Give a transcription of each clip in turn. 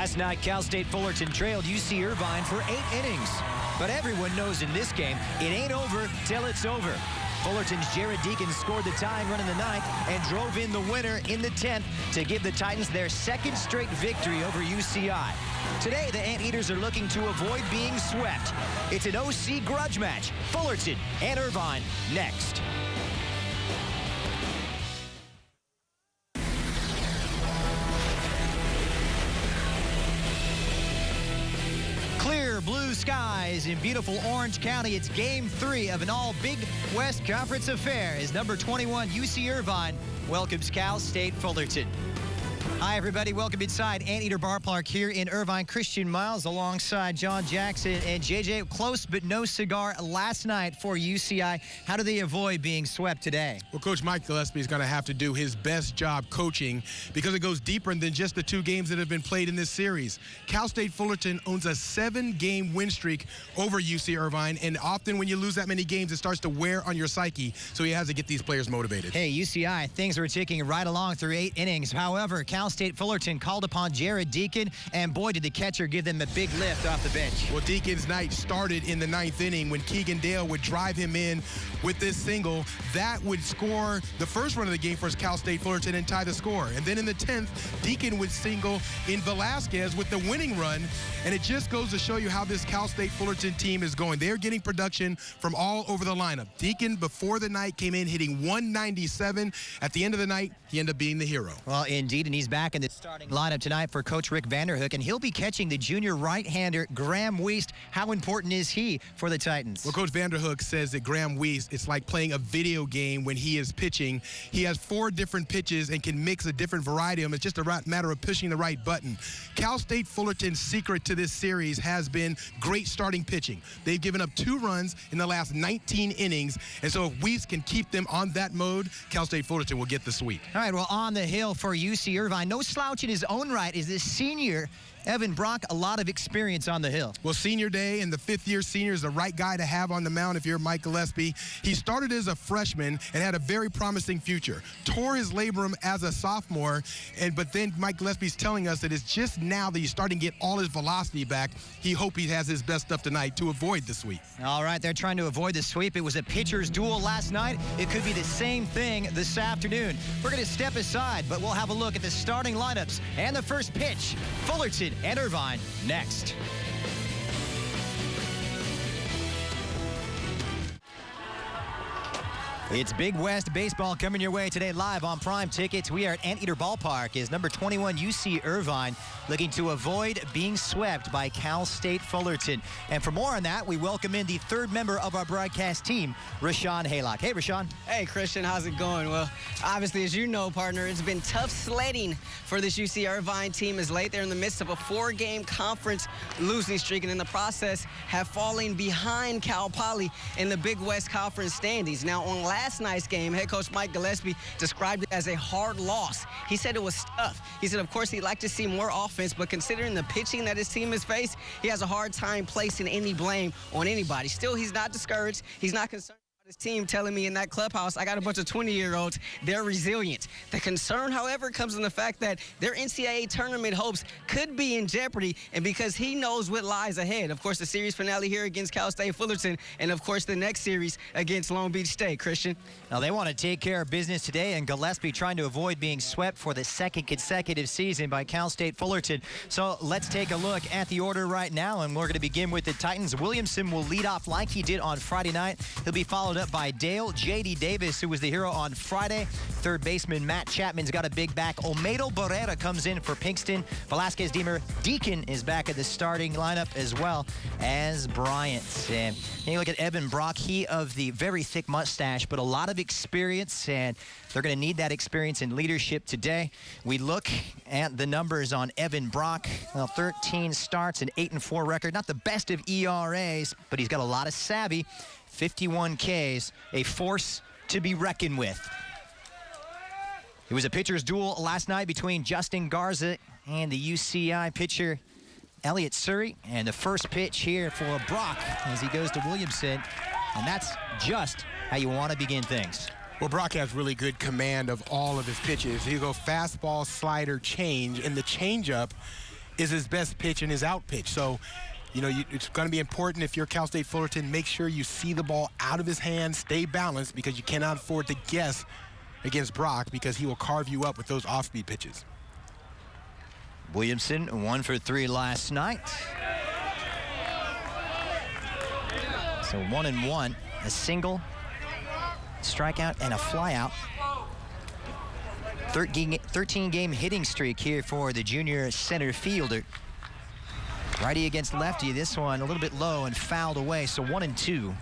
Last night, Cal State Fullerton trailed UC Irvine for 8 innings. But everyone knows in this game, it ain't over till it's over. Fullerton's Jared Deacon scored the tying run in the 9th and drove in the winner in the 10th to give the Titans their 2nd straight victory over UCI. Today, the Anteaters are looking to avoid being swept. It's an OC grudge match. Fullerton and Irvine next. Clear blue skies in beautiful Orange County. It's Game 3 of an all-Big West Conference affair as number 21 UC Irvine welcomes Cal State Fullerton. Hi, everybody. Welcome inside Anteater Ballpark here in Irvine. Christian Miles alongside John Jackson and JJ. Close but no cigar last night for UCI. How do they avoid being swept today? Well, Coach Mike Gillespie is going to have to do his best job coaching because it goes deeper than just the 2 games that have been played in this series. Cal State Fullerton owns a 7-game win streak over UC Irvine, and often when you lose that many games, it starts to wear on your psyche, so he has to get these players motivated. Hey, UCI, things were ticking right along through 8 innings. However, Cal State Fullerton called upon Jared Deacon, and boy, did the catcher give them a big lift off the bench. Well, Deacon's night started in the 9th inning when Keegan Dale would drive him in with this single. That would score the first run of the game for Cal State Fullerton and tie the score. And then in the 10th, Deacon would single in Velasquez with the winning run. And it just goes to show you how this Cal State Fullerton team is going. They're getting production from all over the lineup. Deacon, before the night, came in hitting 197. At the end of the night, he ended up being the hero. Well, indeed, and he's back in the starting lineup tonight for Coach Rick Vanderhook, and he'll be catching the junior right-hander Graham Wiest. How important is he for the Titans? Well, Coach Vanderhook says that Graham Wiest, it's like playing a video game when he is pitching. He has 4 different pitches and can mix a different variety of them. It's just a matter of pushing the right button. Cal State Fullerton's secret to this series has been great starting pitching. They've given up 2 runs in the last 19 innings, and so if Wiest can keep them on that mode, Cal State Fullerton will get the sweep. All right, well, on the hill for UC Irvine, no slouch in his own right is this senior Evan Brock, a lot of experience on the hill. Well, senior day and the 5th-year senior is the right guy to have on the mound if you're Mike Gillespie. He started as a freshman and had a very promising future. Tore his labrum as a sophomore, but then Mike Gillespie's telling us that it's just now that he's starting to get all his velocity back. He hopes he has his best stuff tonight to avoid the sweep. All right, they're trying to avoid the sweep. It was a pitcher's duel last night. It could be the same thing this afternoon. We're going to step aside, but we'll have a look at the starting lineups and the first pitch. Fullerton and Irvine next. It's Big West Baseball coming your way today live on Prime Tickets. We are at Anteater Ballpark as number 21 UC Irvine looking to avoid being swept by Cal State Fullerton. And for more on that, we welcome in the 3rd member of our broadcast team, Rashawn Haylock. Hey, Rashawn. Hey, Christian. How's it going? Well, obviously, as you know, partner, it's been tough sledding for this UC Irvine team as late they're in the midst of a 4-game conference losing streak, and in the process have fallen behind Cal Poly in the Big West Conference standings. Now, on last night's game, head coach Mike Gillespie described it as a hard loss. He said it was tough. He said, of course, he'd like to see more offense, but considering the pitching that his team has faced, he has a hard time placing any blame on anybody. Still, he's not discouraged. He's not concerned. His team telling me in that clubhouse, I got a bunch of 20-year-olds, they're resilient. The concern, however, comes in the fact that their NCAA tournament hopes could be in jeopardy, and because he knows what lies ahead. Of course, the series finale here against Cal State Fullerton, and of course, the next series against Long Beach State. Christian? Now, they want to take care of business today, and Gillespie trying to avoid being swept for the 2nd consecutive season by Cal State Fullerton. So let's take a look at the order right now, and we're going to begin with the Titans. Williamson will lead off like he did on Friday night. He'll be followed up by Dale, J.D. Davis, who was the hero on Friday. 3rd baseman Matt Chapman's got a big back. Olmedo Barrera comes in for Pinkston. Velasquez Deacon is back at the starting lineup as well as Bryant. And you look at Evan Brock, he of the very thick mustache, but a lot of experience, and they're going to need that experience and leadership today. We look at the numbers on Evan Brock. Well, 13 starts, an 8-4 record. Not the best of ERAs, but he's got a lot of savvy. 51 Ks, a force to be reckoned with. It was a pitcher's duel last night between Justin Garza and the UCI pitcher Elliott Surrey. And the first pitch here for Brock as he goes to Williamson. And that's just how you want to begin things. Well, Brock has really good command of all of his pitches. He'll go fastball, slider, change, and the changeup is his best pitch and his out pitch. So, you know, it's going to be important if you're Cal State Fullerton, make sure you see the ball out of his hand, stay balanced, because you cannot afford to guess against Brock, because he will carve you up with those off-speed pitches. Williamson 1 for 3 last night. So 1-1, a single, strikeout, and a flyout. 13-game hitting streak here for the junior center fielder. Righty against lefty, this one a little bit low and fouled away, so 1-2.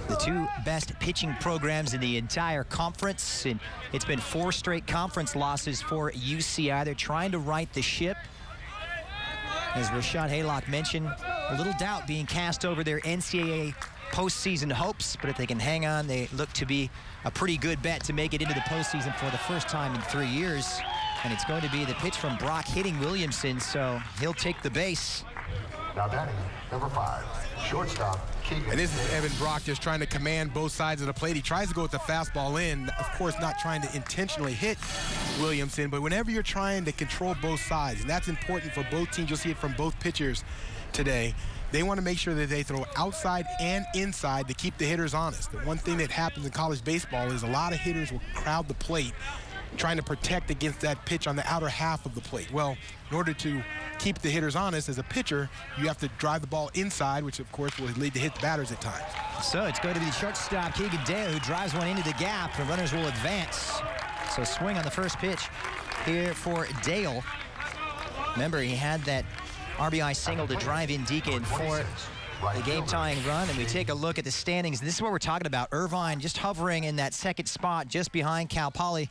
The two best pitching programs in the entire conference, and it's been 4 straight conference losses for UCI. They're trying to right the ship. As Rashad Haylock mentioned, a little doubt being cast over their NCAA postseason hopes, but if they can hang on, they look to be a pretty good bet to make it into the postseason for the first time in 3 years. And it's going to be the pitch from Brock hitting Williamson, so he'll take the base. Now batting, number 5, shortstop, Keegan. And this is Evan Brock just trying to command both sides of the plate. He tries to go with the fastball in, of course not trying to intentionally hit Williamson, but whenever you're trying to control both sides, and that's important for both teams, you'll see it from both pitchers today, they want to make sure that they throw outside and inside to keep the hitters honest. The one thing that happens in college baseball is a lot of hitters will crowd the plate trying to protect against that pitch on the outer half of the plate. Well, in order to keep the hitters honest as a pitcher, you have to drive the ball inside, which of course will lead to hit batters at times. So it's going to be the shortstop, Keegan Dale, who drives one into the gap, and runners will advance. So swing on the first pitch here for Dale. Remember, he had that RBI single to drive in Deacon for the game-tying run, and we take a look at the standings. This is what we're talking about. Irvine just hovering in that second spot just behind Cal Poly,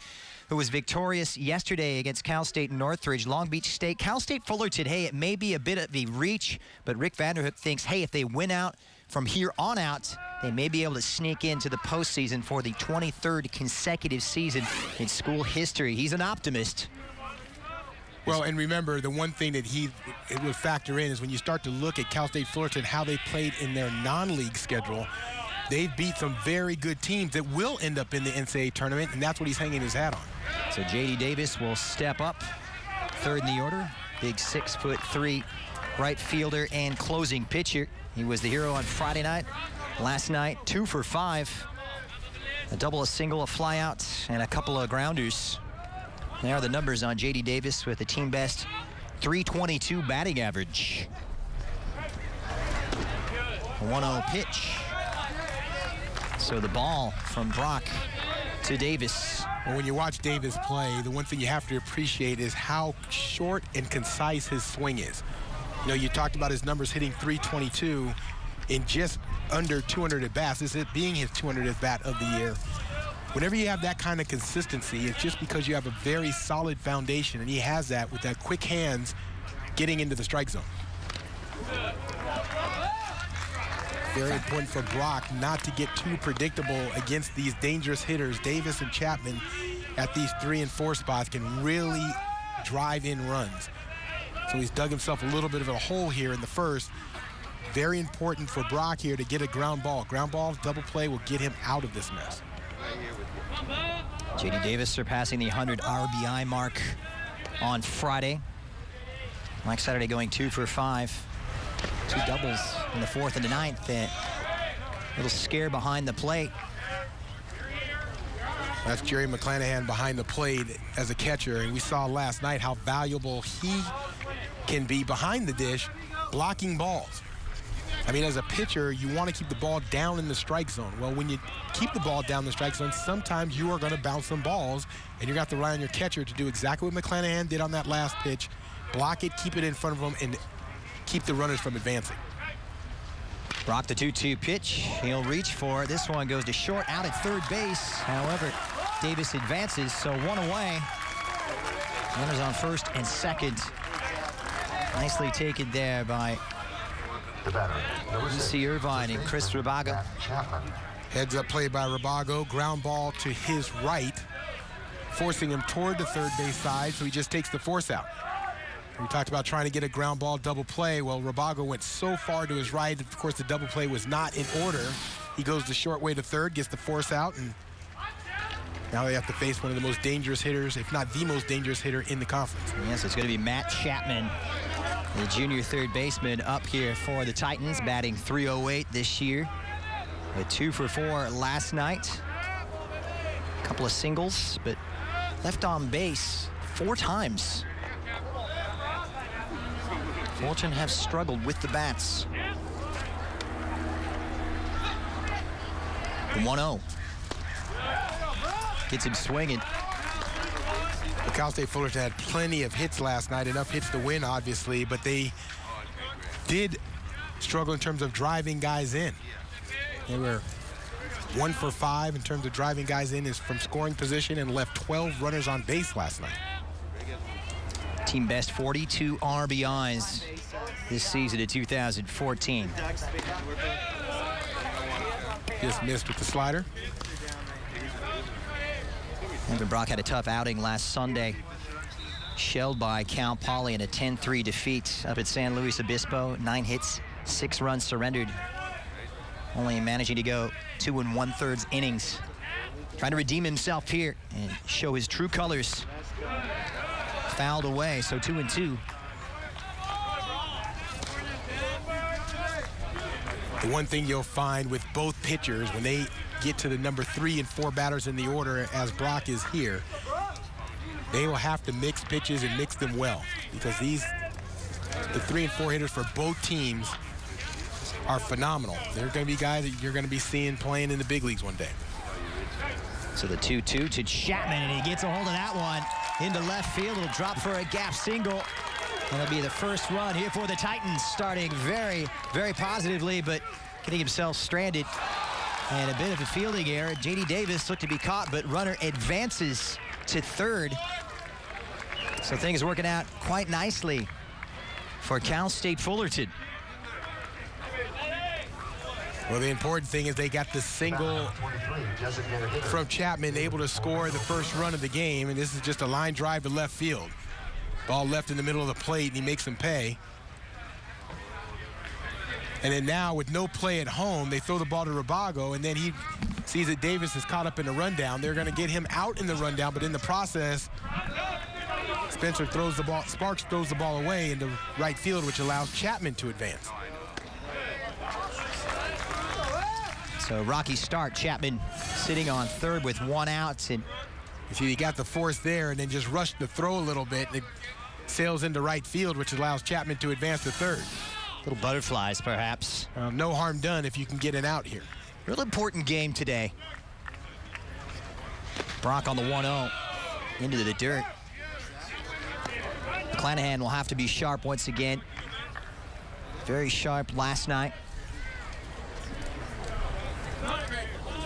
who was victorious yesterday against Cal State Northridge. Long Beach State, Cal State Fullerton, hey, it may be a bit of a reach, but Rick Vanderhook thinks, hey, if they win out from here on out, they may be able to sneak into the postseason for the 23rd consecutive season in school history. He's an optimist. Well, and remember, the one thing that it will factor in is when you start to look at Cal State Fullerton, how they played in their non-league schedule, they've beat some very good teams that will end up in the NCAA tournament, and that's what he's hanging his hat on. So J.D. Davis will step up, third in the order. Big 6'3" right fielder and closing pitcher. He was the hero on Friday night. Last night, 2 for 5. A double, a single, a flyout, and a couple of grounders. There are the numbers on J.D. Davis with a team best 322 batting average. 1-0 pitch. So the ball from Brock to Davis. Well, when you watch Davis play, the one thing you have to appreciate is how short and concise his swing is. You know, you talked about his numbers hitting 322 in just under 200 at-bats. This is being his 200th at-bat of the year. Whenever you have that kind of consistency, it's just because you have a very solid foundation, and he has that with that quick hands getting into the strike zone. Very important for Brock not to get too predictable against these dangerous hitters. Davis and Chapman at these 3 and 4 spots can really drive in runs. So he's dug himself a little bit of a hole here in the first. Very important for Brock here to get a ground ball. Ground ball, double play will get him out of this mess. J.D. Davis surpassing the 100 RBI mark on Friday. Mike Saturday going 2 for 5. 2 doubles in the 4th and the 9th. A little scare behind the plate. That's Jerry McClanahan behind the plate as a catcher, and we saw last night how valuable he can be behind the dish blocking balls. I mean, as a pitcher, you want to keep the ball down in the strike zone. Well, when you keep the ball down in the strike zone, sometimes you are going to bounce some balls, and you're going to have to rely on your catcher to do exactly what McClanahan did on that last pitch. Block it, keep it in front of him, and keep the runners from advancing. Brock, the 2-2 pitch. He'll reach for it. This one goes to short, out at third base. However, Davis advances, so 1 away. Runners on first and second. Nicely taken there by UC Irvine and Chris Rabago. Heads up play by Rabago. Ground ball to his right, forcing him toward the third base side, so he just takes the force out. We talked about trying to get a ground ball double play. Well, Rabago went so far to his right. Of course, the double play was not in order. He goes the short way to third, gets the force out, and Now they have to face one of the most dangerous hitters, if not the most dangerous hitter in the conference. Yes, it's going to be Matt Chapman, the junior third baseman, up here for the Titans, batting .308 this year. A 2 for 4 last night. A couple of singles, but left on base 4 times. Fullerton have struggled with the bats. The 1-0. Gets him swinging. Cal State Fullerton had plenty of hits last night, enough hits to win, obviously, but they did struggle in terms of driving guys in. They were 1 for 5 in terms of driving guys in is from scoring position and left 12 runners on base last night. Team best 42 RBIs this season in 2014. Just missed with the slider. Irvine Brock had a tough outing last Sunday. Shelled by Cal Poly in a 10-3 defeat up at San Luis Obispo. 9 hits, 6 runs surrendered. Only managing to go 2 1/3 innings. Trying to redeem himself here and show his true colors. Fouled away, so 2-2. The one thing you'll find with both pitchers when they get to the number 3 and 4 batters in the order, as Brock is here, they will have to mix pitches and mix them well, because the 3 and 4 hitters for both teams are phenomenal. They're going to be guys that you're going to be seeing playing in the big leagues one day. So the 2-2 to Chapman, and he gets a hold of that one into left field. It'll drop for a gap single. And it'll be the first run here for the Titans, starting very, very positively, but getting himself stranded. And a bit of a fielding error. J.D. Davis looked to be caught, but runner advances to third. So things working out quite nicely for Cal State Fullerton. Well, the important thing is they got the single from Chapman, able to score the first run of the game, and this is just a line drive to left field. Ball left in the middle of the plate, and he makes them pay. And then now, with no play at home, they throw the ball to Rabago, and then he sees that Davis is caught up in the rundown. They're going to get him out in the rundown, but in the process, Spencer throws the ball, Sparks throws the ball away into right field, which allows Chapman to advance. So rocky start. Chapman sitting on third with 1 out. And you see, he got the force there and then just rushed the throw a little bit. And it sails into right field, which allows Chapman to advance to third. Little butterflies, perhaps. No harm done if you can get an out here. Real important game today. Brock on the 1-0 into the dirt. McClanahan will have to be sharp once again. Very sharp last night.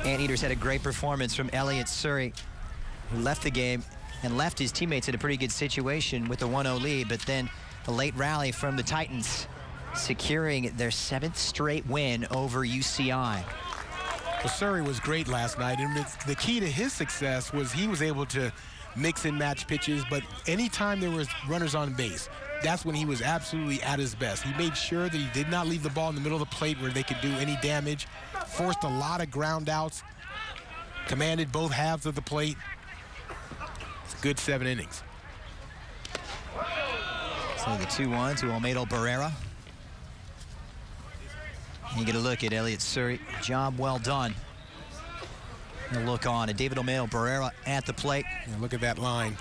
Anteaters had a great performance from Elliott Surrey, who left the game and left his teammates in a pretty good situation with a 1-0 lead, but then a late rally from the Titans, securing their 7th straight win over UCI. Well, Surrey was great last night, and the key to his success was he was able to mix and match pitches, but anytime there was runners on base, that's when he was absolutely at his best. He made sure that he did not leave the ball in the middle of the plate where they could do any damage, forced a lot of ground outs, commanded both halves of the plate. It's a good 7 innings. So the 2-1 to Olmedo Barrera. You get a look at Elliott Surrey. Job well done. And a look on at David Olmedo Barrera at the plate. And look at that line.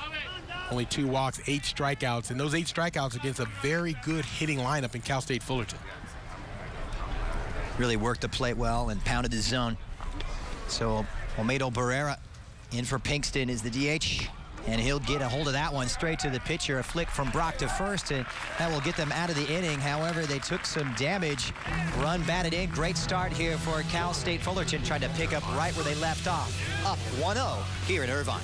Only 2 walks, 8 strikeouts, and those 8 strikeouts against a very good hitting lineup in Cal State Fullerton. Really worked the plate well and pounded the zone. So Olmedo Barrera in for Pinkston is the DH, and he'll get a hold of that one straight to the pitcher. A flick from Brock to first, and that will get them out of the inning. However, they took some damage. Run batted in. Great start here for Cal State Fullerton, trying to pick up right where they left off. Up 1-0 here in Irvine.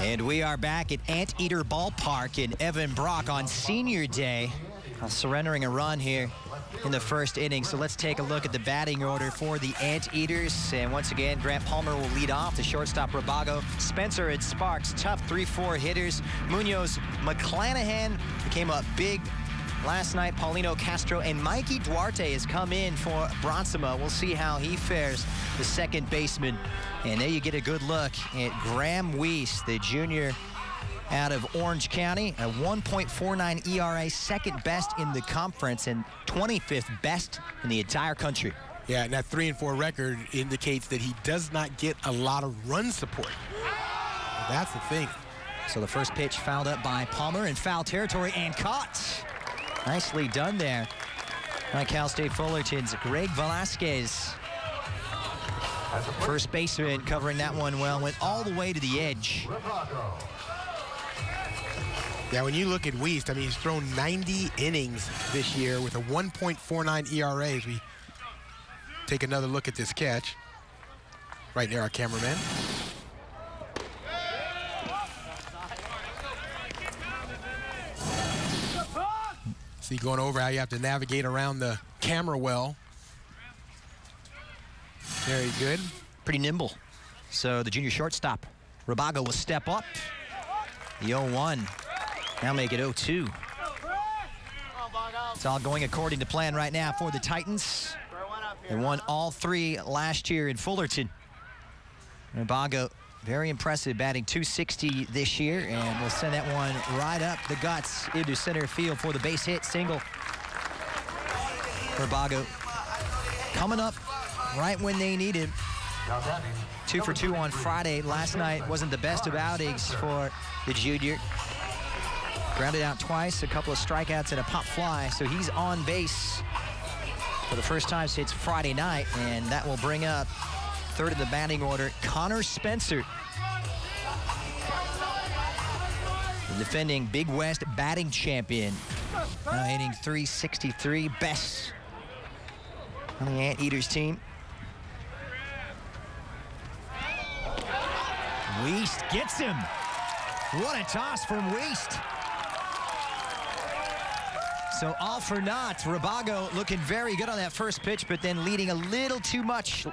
And we are back at Anteater Ballpark in Irvine Brock on Senior Day, surrendering a run here in the first inning. So let's take a look at the batting order for the Anteaters. And once again, Grant Palmer will lead off. The shortstop, Rabago. Spencer and Sparks, tough 3-4 hitters. Munoz, McClanahan became a big last night, Paulino Castro and Mikey Duarte has come in for Bronsima. We'll see how he fares, the second baseman. And there you get a good look at Graham Weiss, the junior out of Orange County, a 1.49 ERA, second best in the conference and 25th best in the entire country. Yeah, and that 3-4 record indicates that he does not get a lot of run support. That's the thing. So the first pitch fouled up by Palmer in foul territory and caught. Nicely done there by Cal State Fullerton's Greg Velasquez. First baseman covering that one well, went all the way to the edge. Yeah, when you look at Weiss, I mean, he's thrown 90 innings this year with a 1.49 ERA. As we take another look at this catch. Right near our cameraman. See, going over how you have to navigate around the camera well. Very good. Pretty nimble. So the junior shortstop, Rabago, will step up. The 0-1. Now make it 0-2. It's all going according to plan right now for the Titans. They won all three last year in Fullerton. Rabago, very impressive, batting .260 this year, and we'll send that one right up the guts into center field for the base hit single. Rabago coming up right when they need him. 2 for 2 on Friday. Last night wasn't the best of outings for the junior. Grounded out twice, a couple of strikeouts and a pop fly, so he's on base for the first time since Friday night, and that will bring up third in the batting order, Connor Spencer. The defending Big West batting champion. Now hitting .363, best on the Anteaters team. Weist gets him. What a toss from Weist. So all for naught. Rabago looking very good on that first pitch, but then leading a little too much.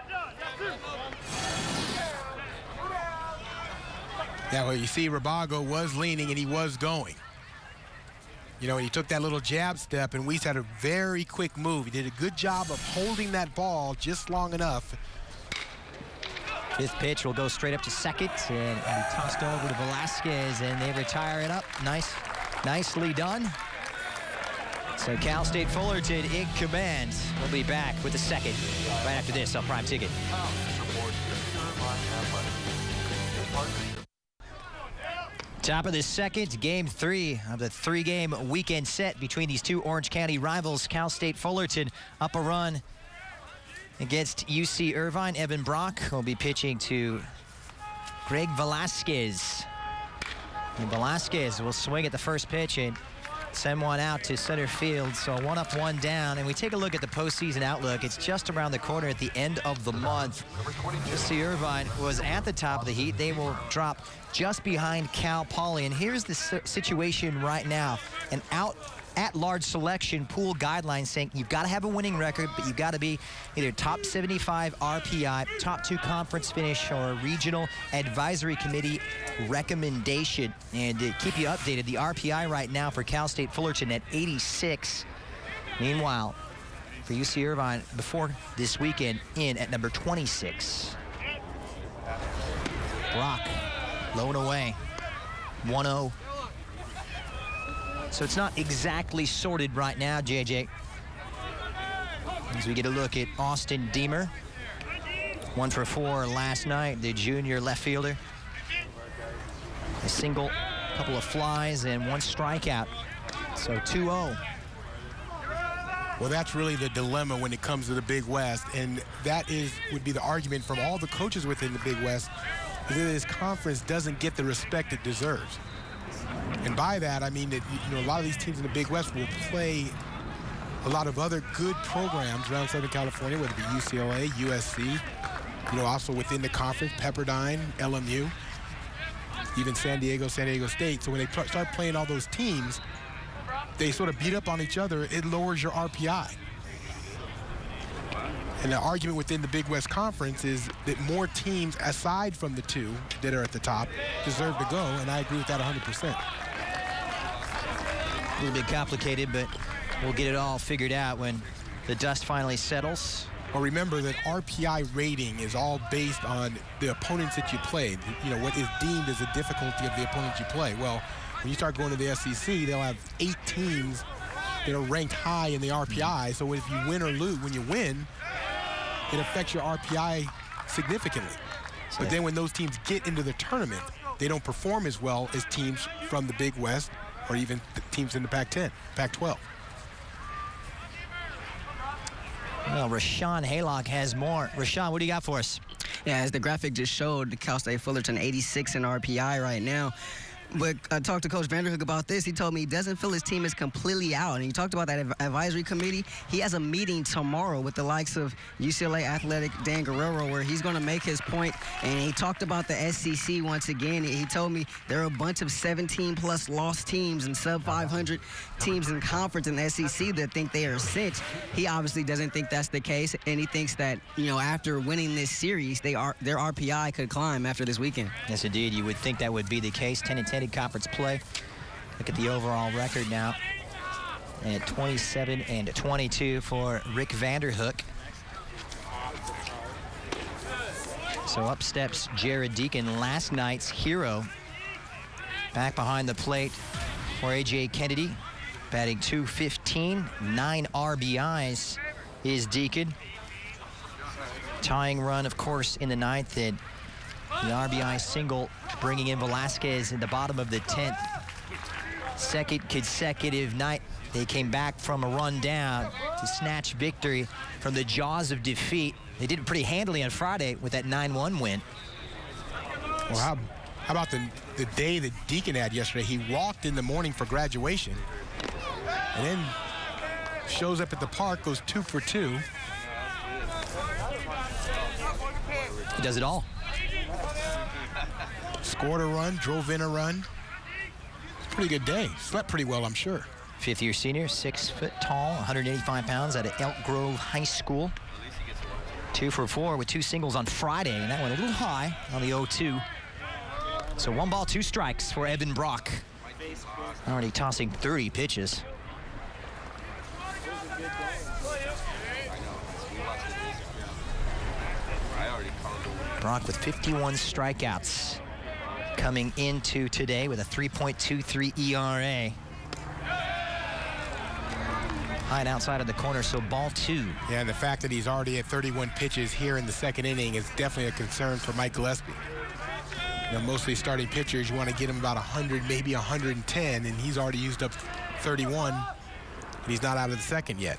Yeah, well, you see Rabago was leaning and he was going. You know, he took that little jab step, and Weiss had a very quick move. He did a good job of holding that ball just long enough. Fifth pitch will go straight up to second, and it'll be tossed over to Velasquez, and they retire it up. Nicely done. So Cal State Fullerton in command. We'll be back with the second right after this on Prime Ticket. Top of the second, game 3 of the 3-game weekend set between these two Orange County rivals. Cal State Fullerton up a run against UC Irvine. Evan Brock will be pitching to Greg Velasquez. And Velasquez will swing at the first pitch and send one out to center field. So 1 up, 1 down. And we take a look at the postseason outlook. It's just around the corner at the end of the month. UC Irvine was at the top of the heat. They will drop just behind Cal Poly. And here's the situation right now. An at-large selection pool guideline saying you've got to have a winning record, but you've got to be either top 75 RPI, top 2 conference finish, or a regional advisory committee recommendation. And to keep you updated, the RPI right now for Cal State Fullerton at 86. Meanwhile, for UC Irvine before this weekend in at number 26. Brock, low and away, 1-0. So it's not exactly sorted right now, JJ. As we get a look at Austin Deemer. 1 for 4 last night, the junior left fielder. A single, couple of flies, and 1 strikeout. So 2-0. Well, that's really the dilemma when it comes to the Big West, and that would be the argument from all the coaches within the Big West, is that this conference doesn't get the respect it deserves. And by that, I mean that, you know, a lot of these teams in the Big West will play a lot of other good programs around Southern California, whether it be UCLA, USC, you know, also within the conference, Pepperdine, LMU, even San Diego State. So when they start playing all those teams, they sort of beat up on each other. It lowers your RPI. And the argument within the Big West Conference is that more teams, aside from the 2 that are at the top, deserve to go, and I agree with that 100%. A little bit complicated, but we'll get it all figured out when the dust finally settles. Well, remember that RPI rating is all based on the opponents that you play. You know, what is deemed as the difficulty of the opponents you play. Well, when you start going to the SEC, they'll have 8 teams that are ranked high in the RPI. So if you win or lose, when you win, it affects your RPI significantly. But then when those teams get into the tournament, they don't perform as well as teams from the Big West or even the teams in the Pac-10, Pac-12. Well, Rashawn Haylock has more. Rashawn, what do you got for us? Yeah, as the graphic just showed, Cal State Fullerton 86 in RPI right now. But I talked to Coach Vanderhook about this. He told me he doesn't feel his team is completely out. And he talked about that advisory committee. He has a meeting tomorrow with the likes of UCLA Athletic Dan Guerrero where he's going to make his point. And he talked about the SEC once again. He told me there are a bunch of 17-plus lost teams and sub-500 teams in conference in the SEC that think they are cinched. He obviously doesn't think that's the case. And he thinks that, you know, after winning this series, their RPI could climb after this weekend. Yes, indeed. You would think that would be the case. 10-10 in conference play. Look at the overall record now at 27-22 for Rick Vanderhook. So up steps Jared Deacon, last night's hero. Back behind the plate for A.J. Kennedy, batting .215, 9 RBIs is Deacon. Tying run, of course, in the ninth, and the RBI single bringing in Velasquez in the bottom of the 10th. Second consecutive night they came back from a run down to snatch victory from the jaws of defeat. They did it pretty handily on Friday with that 9-1 win. Well, how about the day that Deacon had yesterday? He walked in the morning for graduation and then shows up at the park, goes 2 for 2. He does it all. Scored a run, drove in a run. Pretty good day. Slept pretty well, I'm sure. Fifth-year senior, 6 foot tall, 185 pounds out of Elk Grove High School. 2 for 4 with 2 singles on Friday, and that went a little high on the 0-2. So 1 ball, 2 strikes for Evan Brock. Already tossing 30 pitches. Brock with 51 strikeouts coming into today with a 3.23 ERA. High and outside of the corner, so ball 2. Yeah, and the fact that he's already at 31 pitches here in the second inning is definitely a concern for Mike Gillespie. You know, mostly starting pitchers, you want to get him about 100, maybe 110, and he's already used up 31, and he's not out of the second yet.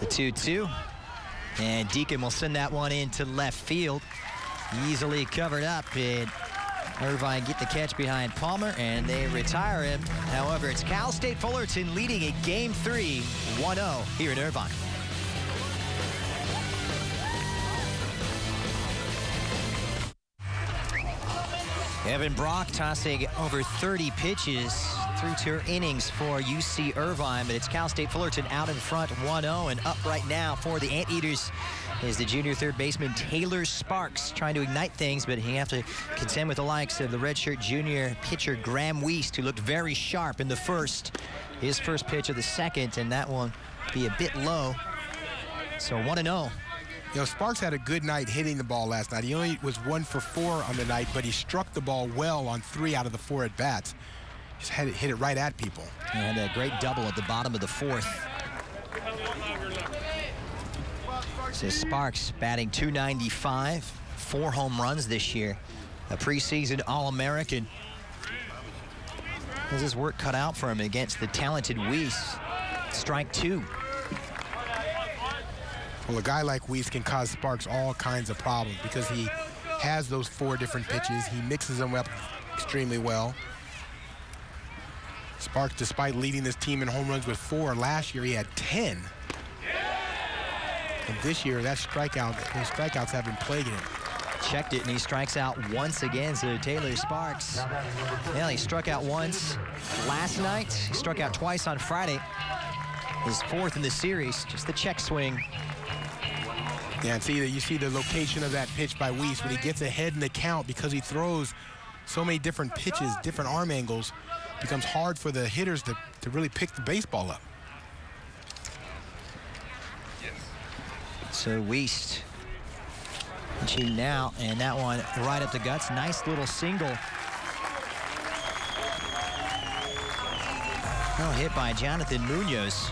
The 2-2. And Deacon will send that one into left field. Easily covered up. And Irvine get the catch behind Palmer, and they retire him. However, it's Cal State Fullerton leading at Game 3, 1-0 here in Irvine. Evan Brock tossing over 30 pitches through 2 innings for UC Irvine, but it's Cal State Fullerton out in front 1-0, and up right now for the Anteaters is the junior third baseman Taylor Sparks, trying to ignite things, but he have to contend with the likes of the redshirt junior pitcher Graham Wiest, who looked very sharp in the first. His first pitch of the second, and that one be a bit low. So 1-0. You know, Sparks had a good night hitting the ball last night. He only was 1 for 4 on the night, but he struck the ball well on 3 out of the 4 at-bats. Just had it hit it right at people. He had a great double at the bottom of the 4th. So Sparks batting .295, 4 home runs this year. A preseason All-American. Has his work cut out for him against the talented Wiest. Strike 2. Well, a guy like Wiest can cause Sparks all kinds of problems because he has those 4 different pitches. He mixes them up extremely well. Sparks, despite leading this team in home runs with 4, last year he had 10. And this year, those strikeouts have been plaguing him. Checked it, and he strikes out once again. So Taylor Sparks, yeah, he struck out once last night. He struck out twice on Friday. His 4th in the series, just the check swing. Yeah, and you see the location of that pitch by Wiest when he gets ahead in the count because he throws so many different pitches, different arm angles. becomes hard for the hitters to really pick the baseball up. So Wiest pitching now, and that one right up the guts. Nice little single. No hit by Jonathan Munoz.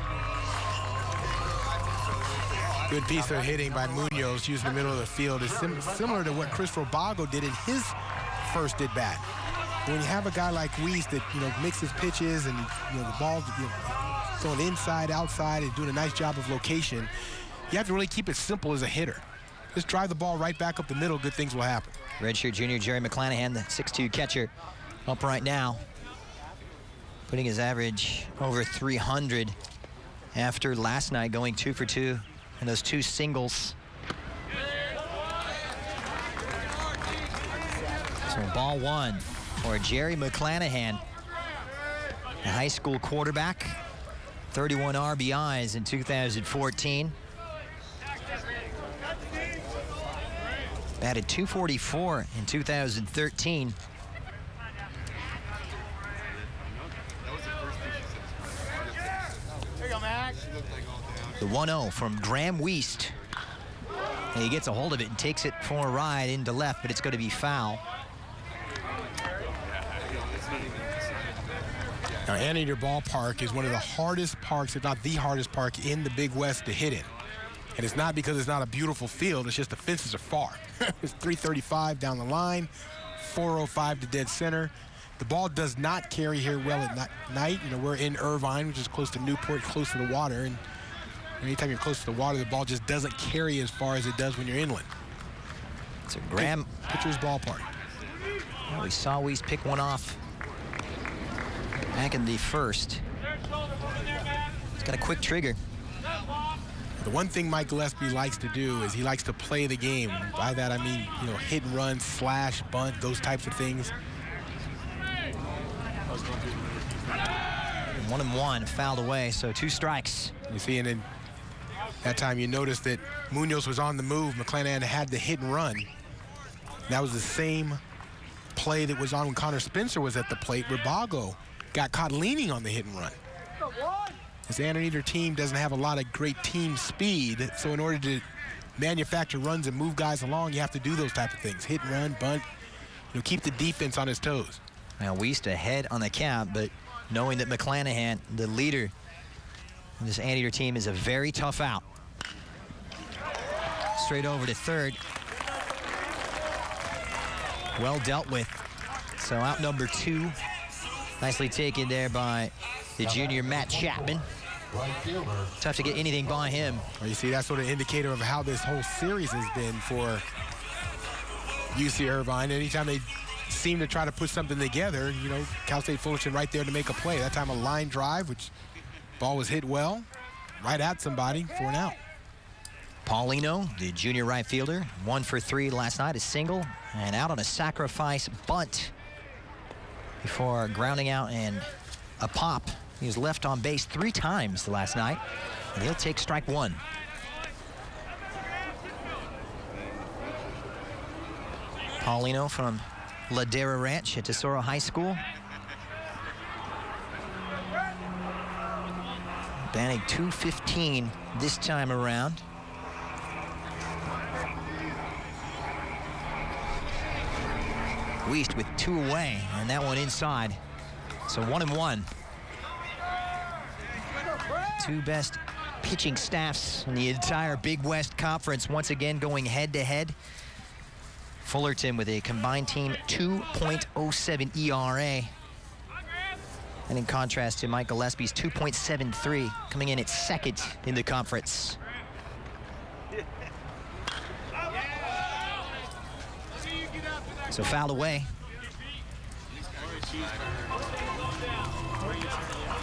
Good piece of hitting by Munoz using the middle of the field. It's similar to what Chris Robago did in his first at bat. When you have a guy like Wiest that mixes pitches and the ball's going inside, outside, and doing a nice job of location, you have to really keep it simple as a hitter. Just drive the ball right back up the middle. Good things will happen. Redshirt junior Jerry McClanahan, the 6'2" catcher, up right now, putting his average over 300 after last night, going 2 for 2 and those 2 singles. So ball 1 for Jerry McClanahan, the high school quarterback, 31 RBIs in 2014. Batted .244 in 2013. The 1-0 from Graham Wiest. And he gets a hold of it and takes it for a ride into left, but it's going to be foul. Now, Anteater Ballpark is one of the hardest parks, if not the hardest park in the Big West to hit in. And it's not because it's not a beautiful field, it's just the fences are far. It's 335 down the line, 405 to dead center. The ball does not carry here well at night. We're in Irvine, which is close to Newport, close to the water. And anytime you're close to the water, the ball just doesn't carry as far as it does when you're inland. So Graham. Pitcher's ballpark. Well, we saw Wiest pick one off back in the first. He's got a quick trigger. The one thing Mike Gillespie likes to do is he likes to play the game. By that, I mean, hit and run, slash, bunt, those types of things. 1-1, fouled away, so 2 strikes. You see, and then that time you noticed that Munoz was on the move. McClanahan had the hit and run. That was the same play that was on when Connor Spencer was at the plate. Robago got caught leaning on the hit and run. This Anteater team doesn't have a lot of great team speed, so in order to manufacture runs and move guys along, you have to do those type of things. Hit and run, bunt, keep the defense on his toes. Now Wiest ahead on the count, but knowing that McClanahan, the leader of this Anteater team, is a very tough out. Straight over to third. Well dealt with. So out number 2. Nicely taken there by the junior Matt Chapman. Tough to get anything by him. Well, you see, that's sort of indicator of how this whole series has been for UC Irvine. Anytime they seem to try to put something together, Cal State Fullerton right there to make a play. That time a line drive, which ball was hit well, right at somebody for an out. Paulino, the junior right fielder, 1 for 3 last night, a single, and out on a sacrifice bunt before grounding out and a pop. He was left on base 3 times last night, and he'll take strike 1. Paulino from Ladera Ranch at Tesoro High School. Batting .215 this time around. Wiest with 2 away, and that one inside. So 1-1. 2 best pitching staffs in the entire Big West Conference once again going head-to-head. Fullerton with a combined team 2.07 ERA. And in contrast to Mike Gillespie's 2.73, coming in at second in the conference. So fouled away.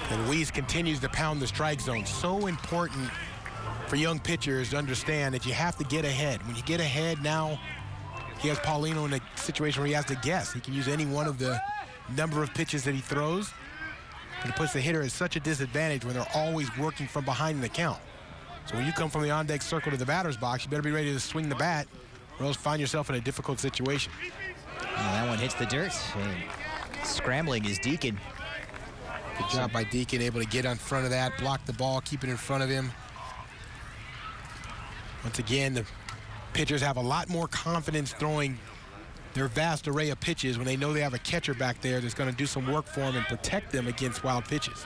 And Wiest continues to pound the strike zone. So important for young pitchers to understand that you have to get ahead. When you get ahead now, he has Paulino in a situation where he has to guess. He can use any one of the number of pitches that he throws. And it puts the hitter at such a disadvantage when they're always working from behind in the count. So when you come from the on-deck circle to the batter's box, you better be ready to swing the bat, or else find yourself in a difficult situation. And that one hits the dirt. And scrambling is Deacon. Good job by Deacon, able to get in front of that, block the ball, keep it in front of him. Once again, the pitchers have a lot more confidence throwing their vast array of pitches when they know they have a catcher back there that's going to do some work for them and protect them against wild pitches.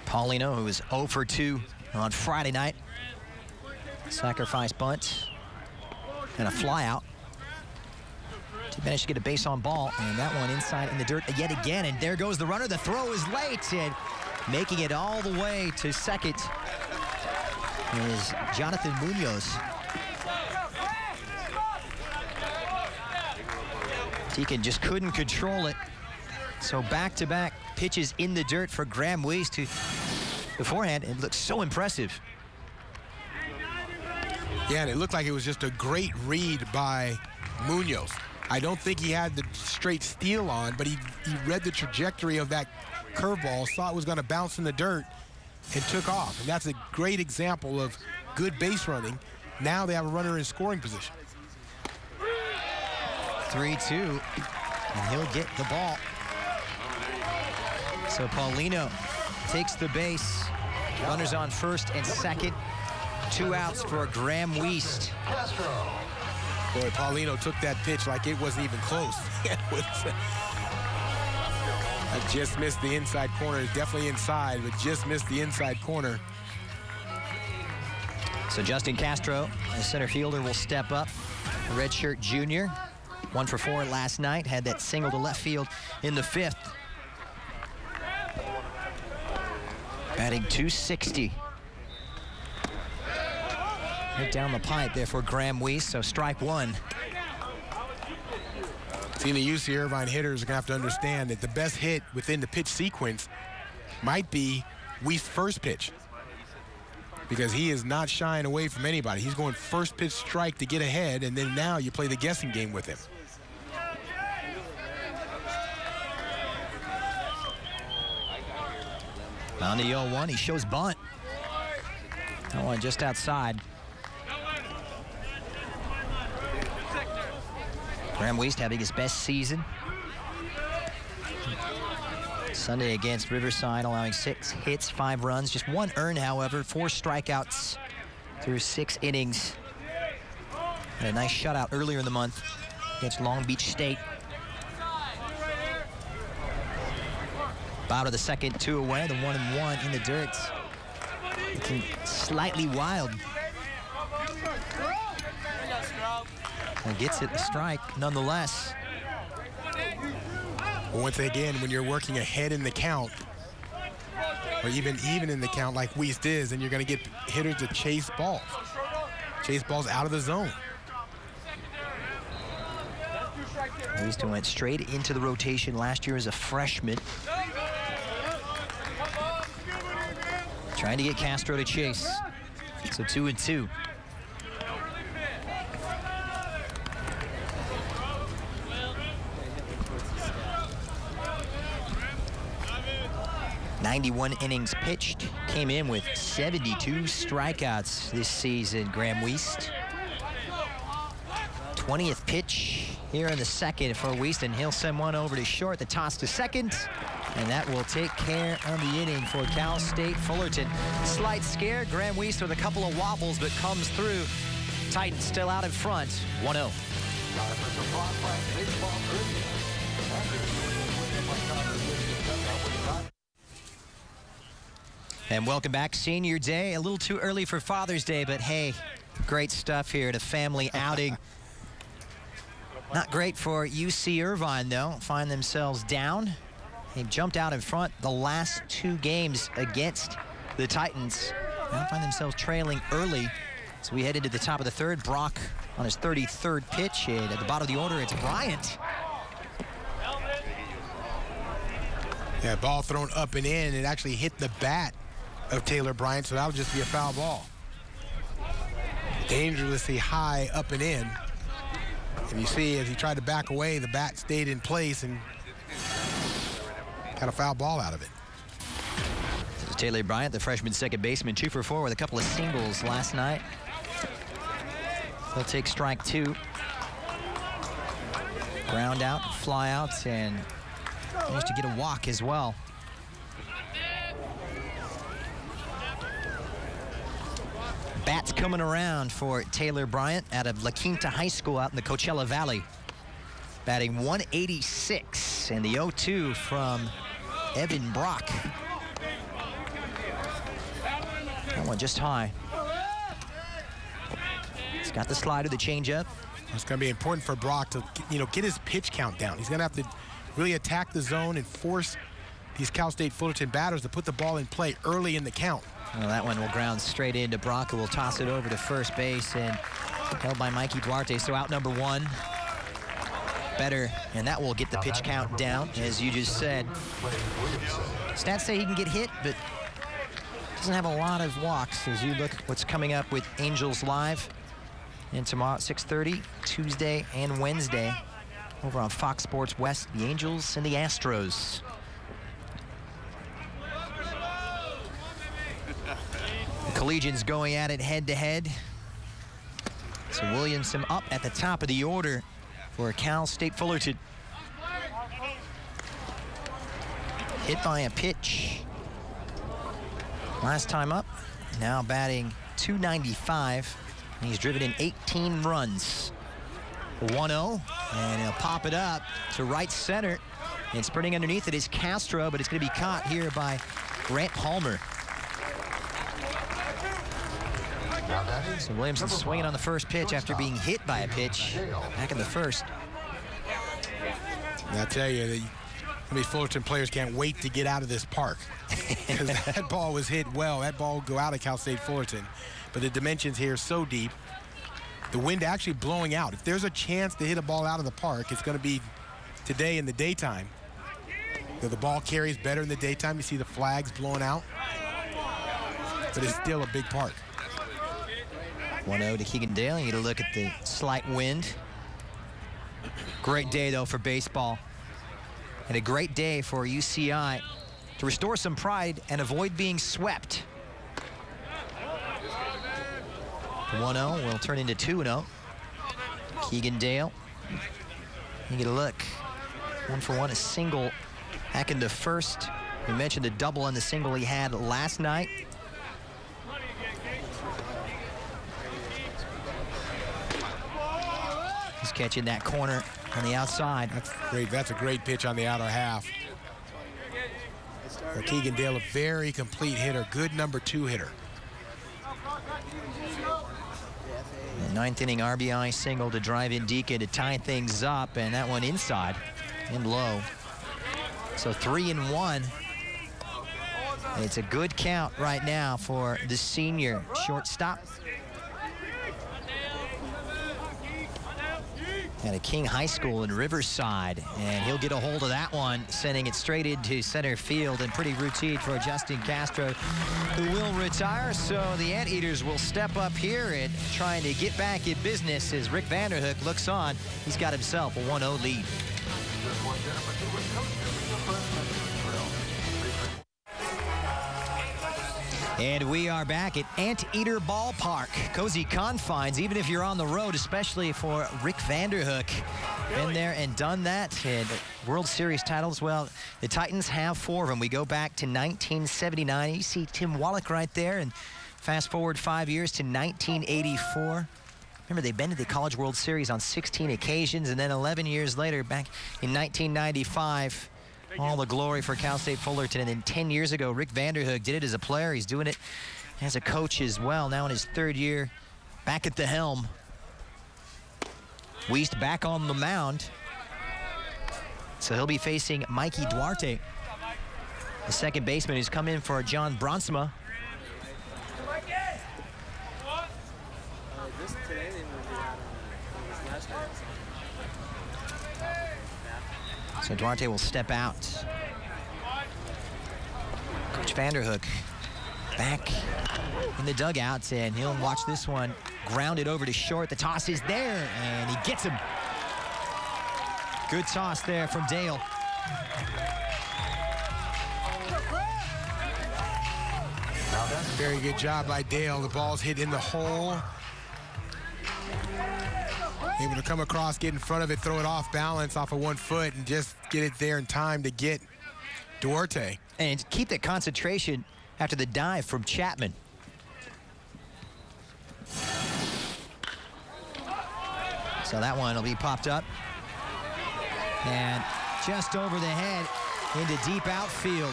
Paulino, who was 0 for 2 on Friday night. Sacrifice bunt and a fly out. He managed to get a base on ball, and that one inside in the dirt yet again. And there goes the runner. The throw is late, and making it all the way to second is Jonathan Munoz. Deacon just couldn't control it. So back-to-back pitches in the dirt for Graham Weiss, who beforehand it looked so impressive. Yeah, and it looked like it was just a great read by Munoz. I don't think he had the straight steal on, but he read the trajectory of that curveball, saw it was going to bounce in the dirt, and took off. And that's a great example of good base running. Now they have a runner in scoring position. 3-2, and he'll get the ball. So Paulino takes the base. Runners on first and second. 2 outs for Graham Weiss. Boy, Paulino took that pitch like it wasn't even close. I just missed the inside corner. It's definitely inside, but just missed the inside corner. So Justin Castro, the center fielder, will step up. A redshirt junior. 1 for 4 last night. Had that single to left field in the 5th. Batting .260. Right down the pipe there for Graham Weiss, so strike 1. Seeing the UC Irvine hitters are going to have to understand that the best hit within the pitch sequence might be Weiss' first pitch, because he is not shying away from anybody. He's going first pitch strike to get ahead, and then now you play the guessing game with him. On the 0-1, he shows bunt. That one just outside. Graham Weiss having his best season. Sunday against Riverside, allowing 6 hits, 5 runs, just 1 earned, however, 4 strikeouts through 6 innings. And a nice shutout earlier in the month against Long Beach State. Bottom of the second, 2 away, the 1-1 in the dirt. Looking slightly wild. And gets it a strike nonetheless. Once again, when you're working ahead in the count, or even in the count like Weiss is, and you're going to get hitters to chase balls out of the zone. Weiss went straight into the rotation last year as a freshman. Trying to get Castro to chase. So 2-2. .91 innings pitched. Came in with 72 strikeouts this season, Graham Weiss. 20th pitch here in the second for Weiss, and he'll send one over to short. The toss to second, and that will take care of the inning for Cal State Fullerton. Slight scare. Graham Weiss with a couple of wobbles, but comes through. Titans still out in front, 1-0. And welcome back. Senior Day, a little too early for Father's Day, but hey, great stuff here at a family outing. Not great for UC Irvine, though. Find themselves down. They jumped out in front the last 2 games against the Titans. Now find themselves trailing early. So we head into the top of the 3rd. Brock on his 33rd pitch. And at the bottom of the order, it's Bryant. Yeah, ball thrown up and in. It actually hit the bat of Taylor Bryant, so that'll just be a foul ball. Dangerously high up and in. And you see, as he tried to back away, the bat stayed in place and got a foul ball out of it. Taylor Bryant, the freshman second baseman, 2 for 4 with a couple of singles last night. He'll take strike 2. Ground out, fly out, and managed to get a walk as well. Bats coming around for Taylor Bryant out of La Quinta High School out in the Coachella Valley. Batting 186, and the 0-2 from Evan Brock. That one just high. He's got the slider, the changeup. It's going to be important for Brock to, get his pitch count down. He's going to have to really attack the zone and force these Cal State Fullerton batters to put the ball in play early in the count. Well, that one will ground straight into Brock, who will toss it over to first base, and held by Mikey Duarte. So out number one. Better, and that will get the pitch count down, as you just said. Stats say he can get hit, but doesn't have a lot of walks as you look at what's coming up with Angels Live. And tomorrow at 6:30, Tuesday and Wednesday, over on Fox Sports West, the Angels and the Astros. The Collegians going at it head-to-head. So Williamson up at the top of the order for Cal State Fullerton. Hit by a pitch. Last time up, now batting .295. And he's driven in 18 runs. 1-0, and he'll pop it up to right center. And sprinting underneath it is Castro, but it's going to be caught here by Grant Palmer. So Williamson swinging on the first pitch after being hit by a pitch back in the first. And I tell you, these Fullerton players can't wait to get out of this park. Because that ball was hit well. That ball will go out of Cal State Fullerton. But the dimensions here are so deep. The wind actually blowing out. If there's a chance to hit a ball out of the park, it's going to be today in the daytime. So the ball carries better in the daytime. You see the flags blowing out. But it's still a big park. 1-0 to Keegan Dale. You get a look at the slight wind. Great day, though, for baseball. And a great day for UCI to restore some pride and avoid being swept. 1-0 will turn into 2-0. Keegan Dale. You get a look. 1-for-1, a single back into first. We mentioned the double on the single he had last night. He's catching that corner on the outside. That's great. That's a great pitch on the outer half. Keegan Dale, a very complete hitter. Good number 2 hitter. The 9th inning RBI single to drive in Deacon to tie things up, and that one inside and low. So 3-1. It's a good count right now for the senior shortstop. At a King High School in Riverside, and he'll get a hold of that one, sending it straight into center field, and pretty routine for Justin Castro, who will retire. So the Anteaters will step up here and trying to get back in business as Rick Vanderhook looks on. He's got himself a 1-0 lead. And we are back at Anteater Ballpark. Cozy confines, even if you're on the road, especially for Rick Vanderhook. Been there and done that. And World Series titles, well, the Titans have 4 of them. We go back to 1979. You see Tim Wallach right there. And fast forward 5 years to 1984. Remember, they've been to the College World Series on 16 occasions. And then 11 years later, back in 1995, all the glory for Cal State Fullerton. And then 10 years ago, Rick Vanderhook did it as a player. He's doing it as a coach as well. Now in his 3rd year, back at the helm. Wiest back on the mound. So he'll be facing Mikey Duarte, the second baseman who's come in for John Bronsma. So Duarte will step out. Coach Vanderhook back in the dugout, and he'll watch this one grounded over to short. The toss is there, and he gets him. Good toss there from Dale. Very good job by Dale. The ball's hit in the hole. Able to come across, get in front of it, throw it off balance off of 1 foot, and just get it there in time to get Duarte. And keep that concentration after the dive from Chapman. So that one will be popped up. And just over the head into deep outfield.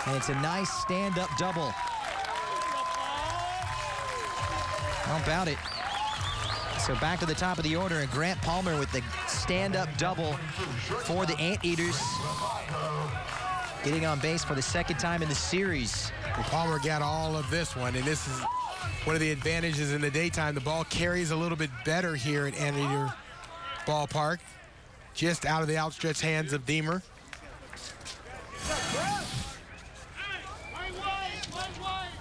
And it's a nice stand-up double. How about it? So back to the top of the order, and Grant Palmer with the stand-up double for the Anteaters. Getting on base for the second time in the series. Well, Palmer got all of this one, and this is one of the advantages in the daytime. The ball carries a little bit better here at Anteater Ballpark. Just out of the outstretched hands of Deemer.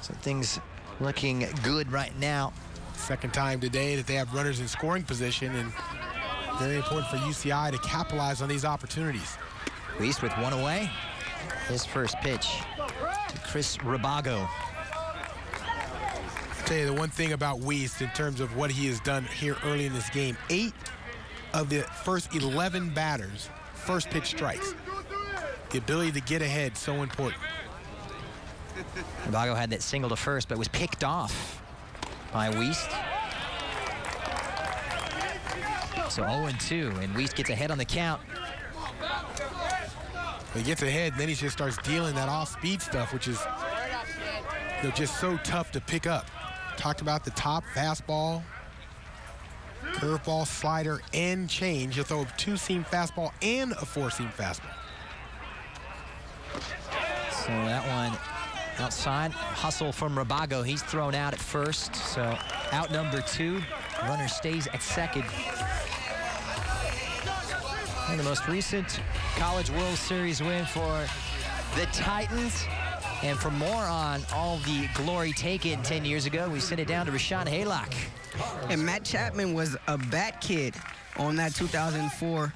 So things looking good right now. Second time today that they have runners in scoring position, and very important for UCI to capitalize on these opportunities. Weist with one away. His first pitch to Chris Rabago. I'll tell you the one thing about Weist in terms of what he has done here early in this game, 8 of the first 11 batters, first pitch strikes. The ability to get ahead, so important. Rabago had that single to first, but was picked off by Weist. So 0-2, and Weist gets ahead on the count. He gets ahead, and then he just starts dealing that off-speed stuff, which is just so tough to pick up. Talked about the top fastball, curveball, slider, and change. He'll throw a 2-seam fastball and a 4-seam fastball. So that one outside, hustle from Rabago. He's thrown out at first, so out number 2. Runner stays at second. And the most recent College World Series win for the Titans. And for more on all the glory taken 10 years ago, we send it down to Rashawn Haylock. And Matt Chapman was a bat kid on that 2004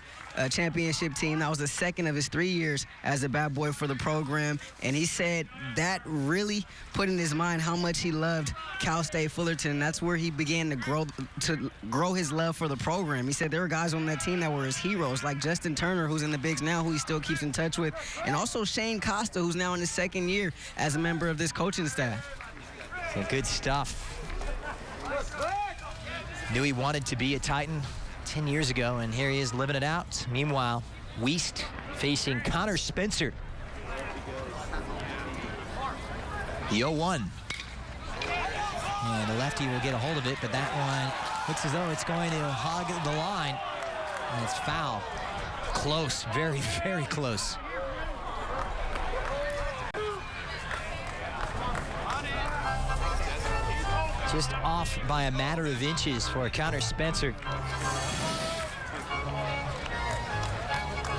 championship team. That was the second of his 3 years as a bat boy for the program. And he said that really put in his mind how much he loved Cal State Fullerton. That's where he began to grow his love for the program. He said there were guys on that team that were his heroes, like Justin Turner, who's in the bigs now, who he still keeps in touch with, and also Shane Costa, who's now in his second year as a member of this coaching staff. So good stuff. Knew he wanted to be a Titan 10 years ago, and here he is living it out. Meanwhile, Weist facing Connor Spencer. The 0-1. And the lefty will get a hold of it, but that one looks as though it's going to hog the line. And it's foul. Close, very, very close. Just off by a matter of inches for Connor Spencer.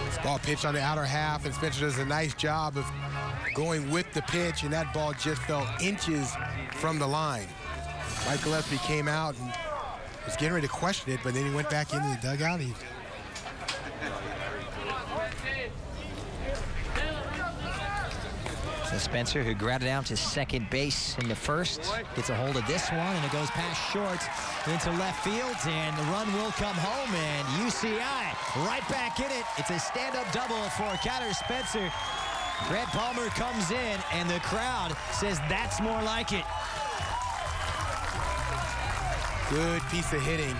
This ball pitched on the outer half, and Spencer does a nice job of going with the pitch, and that ball just fell inches from the line. Mike Gillespie came out and was getting ready to question it, but then he went back into the dugout. So Spencer, who grounded out to second base in the first, gets a hold of this one, and it goes past short into left field, and the run will come home, and UCI right back in it. It's a stand-up double for Connor Spencer. Grant Palmer comes in, and the crowd says that's more like it. Good piece of hitting.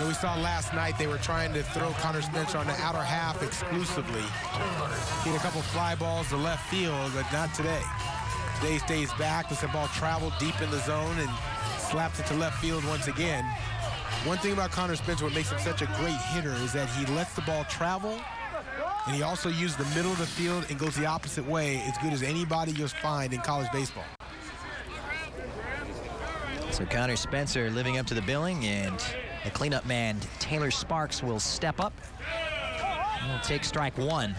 We saw last night they were trying to throw Connor Spencer on the outer half exclusively. Hit a couple fly balls to left field, but not today. Today stays back, lets the ball travel deep in the zone and slaps it to left field once again. One thing about Connor Spencer, what makes him such a great hitter, is that he lets the ball travel, and he also uses the middle of the field and goes the opposite way as good as anybody you'll find in college baseball. So Connor Spencer living up to the billing, and the cleanup man, Taylor Sparks, will step up. And we'll take strike one.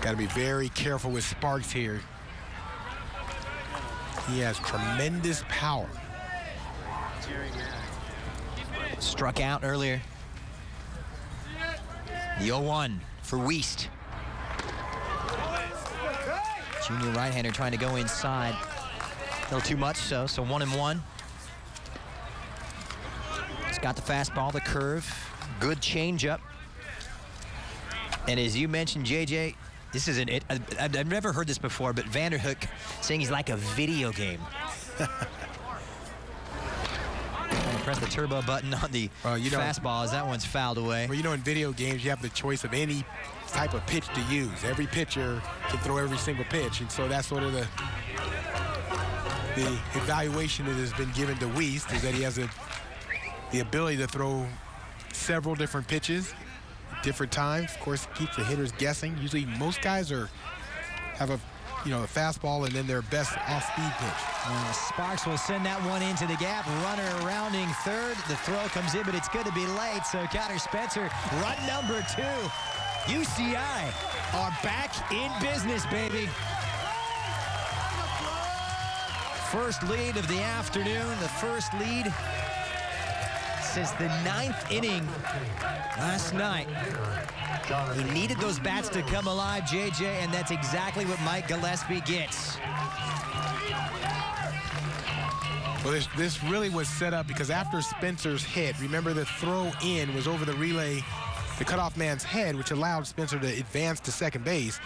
Got to be very careful with Sparks here. He has tremendous power. Struck out earlier. The 0-1 for Weist. Junior right-hander trying to go inside. A little too much so 1-1. He's got the fastball, the curve, good changeup. And as you mentioned, JJ, this is I've never heard this before, but Vanderhoek saying he's like a video game. Press the turbo button on the fastball as that one's fouled away. Well, you know, in video games, you have the choice of any type of pitch to use. Every pitcher can throw every single pitch, and so that's sort of the evaluation that has been given to Wiest, is that he has the ability to throw several different pitches at different times. Of course, it keeps the hitters guessing. Usually, most guys have a fastball and then their best off-speed pitch. Sparks will send that one into the gap. Runner rounding third. The throw comes in, but it's good to be late. So Connor Spencer, run number 2. UCI are back in business, baby. First lead of the afternoon. The first lead since the 9th inning last night. He needed those bats to come alive, JJ, and that's exactly what Mike Gillespie gets. Well, this really was set up because after Spencer's hit, remember the throw in was over the relay, the cutoff man's head, which allowed Spencer to advance to second base.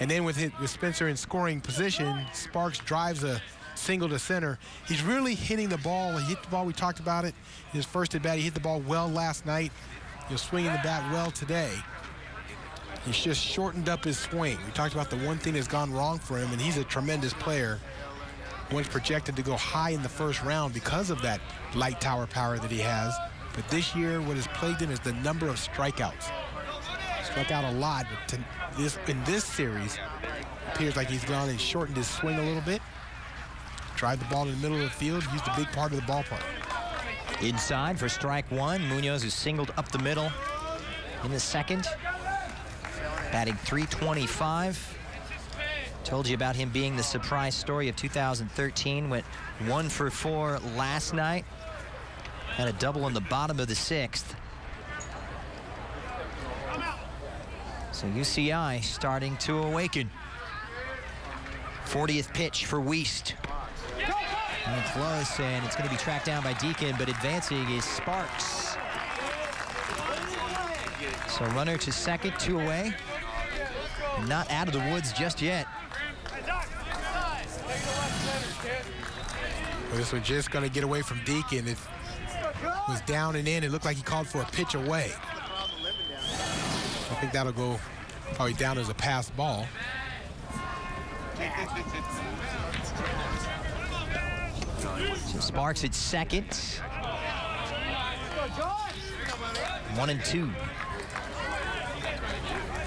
And then with Spencer in scoring position, Sparks drives a single to center. He's really hitting the ball. He hit the ball. We talked about it in his first at bat. He hit the ball well last night. Swinging the bat well today. He's just shortened up his swing. We talked about the one thing that's gone wrong for him, and he's a tremendous player. Once projected to go high in the first round because of that light tower power that he has. But this year, what has plagued him is the number of strikeouts. Struck out a lot, but in this series, it appears like he's gone and shortened his swing a little bit. Drive the ball to the middle of the field, used a big part of the ballpark. Inside for strike 1. Munoz is singled up the middle in the second. Batting .325. Told you about him being the surprise story of 2013. Went 1 for 4 last night. Had a double in the bottom of the 6th. So UCI starting to awaken. 40th pitch for Wiest. And close, and it's going to be tracked down by Deacon, but advancing is Sparks. So runner to second, 2 away. Not out of the woods just yet. Well, this one's just going to get away from Deacon. It was down and in. It looked like he called for a pitch away. I think that'll go probably down as a pass ball. So Sparks at second. 1 and 2.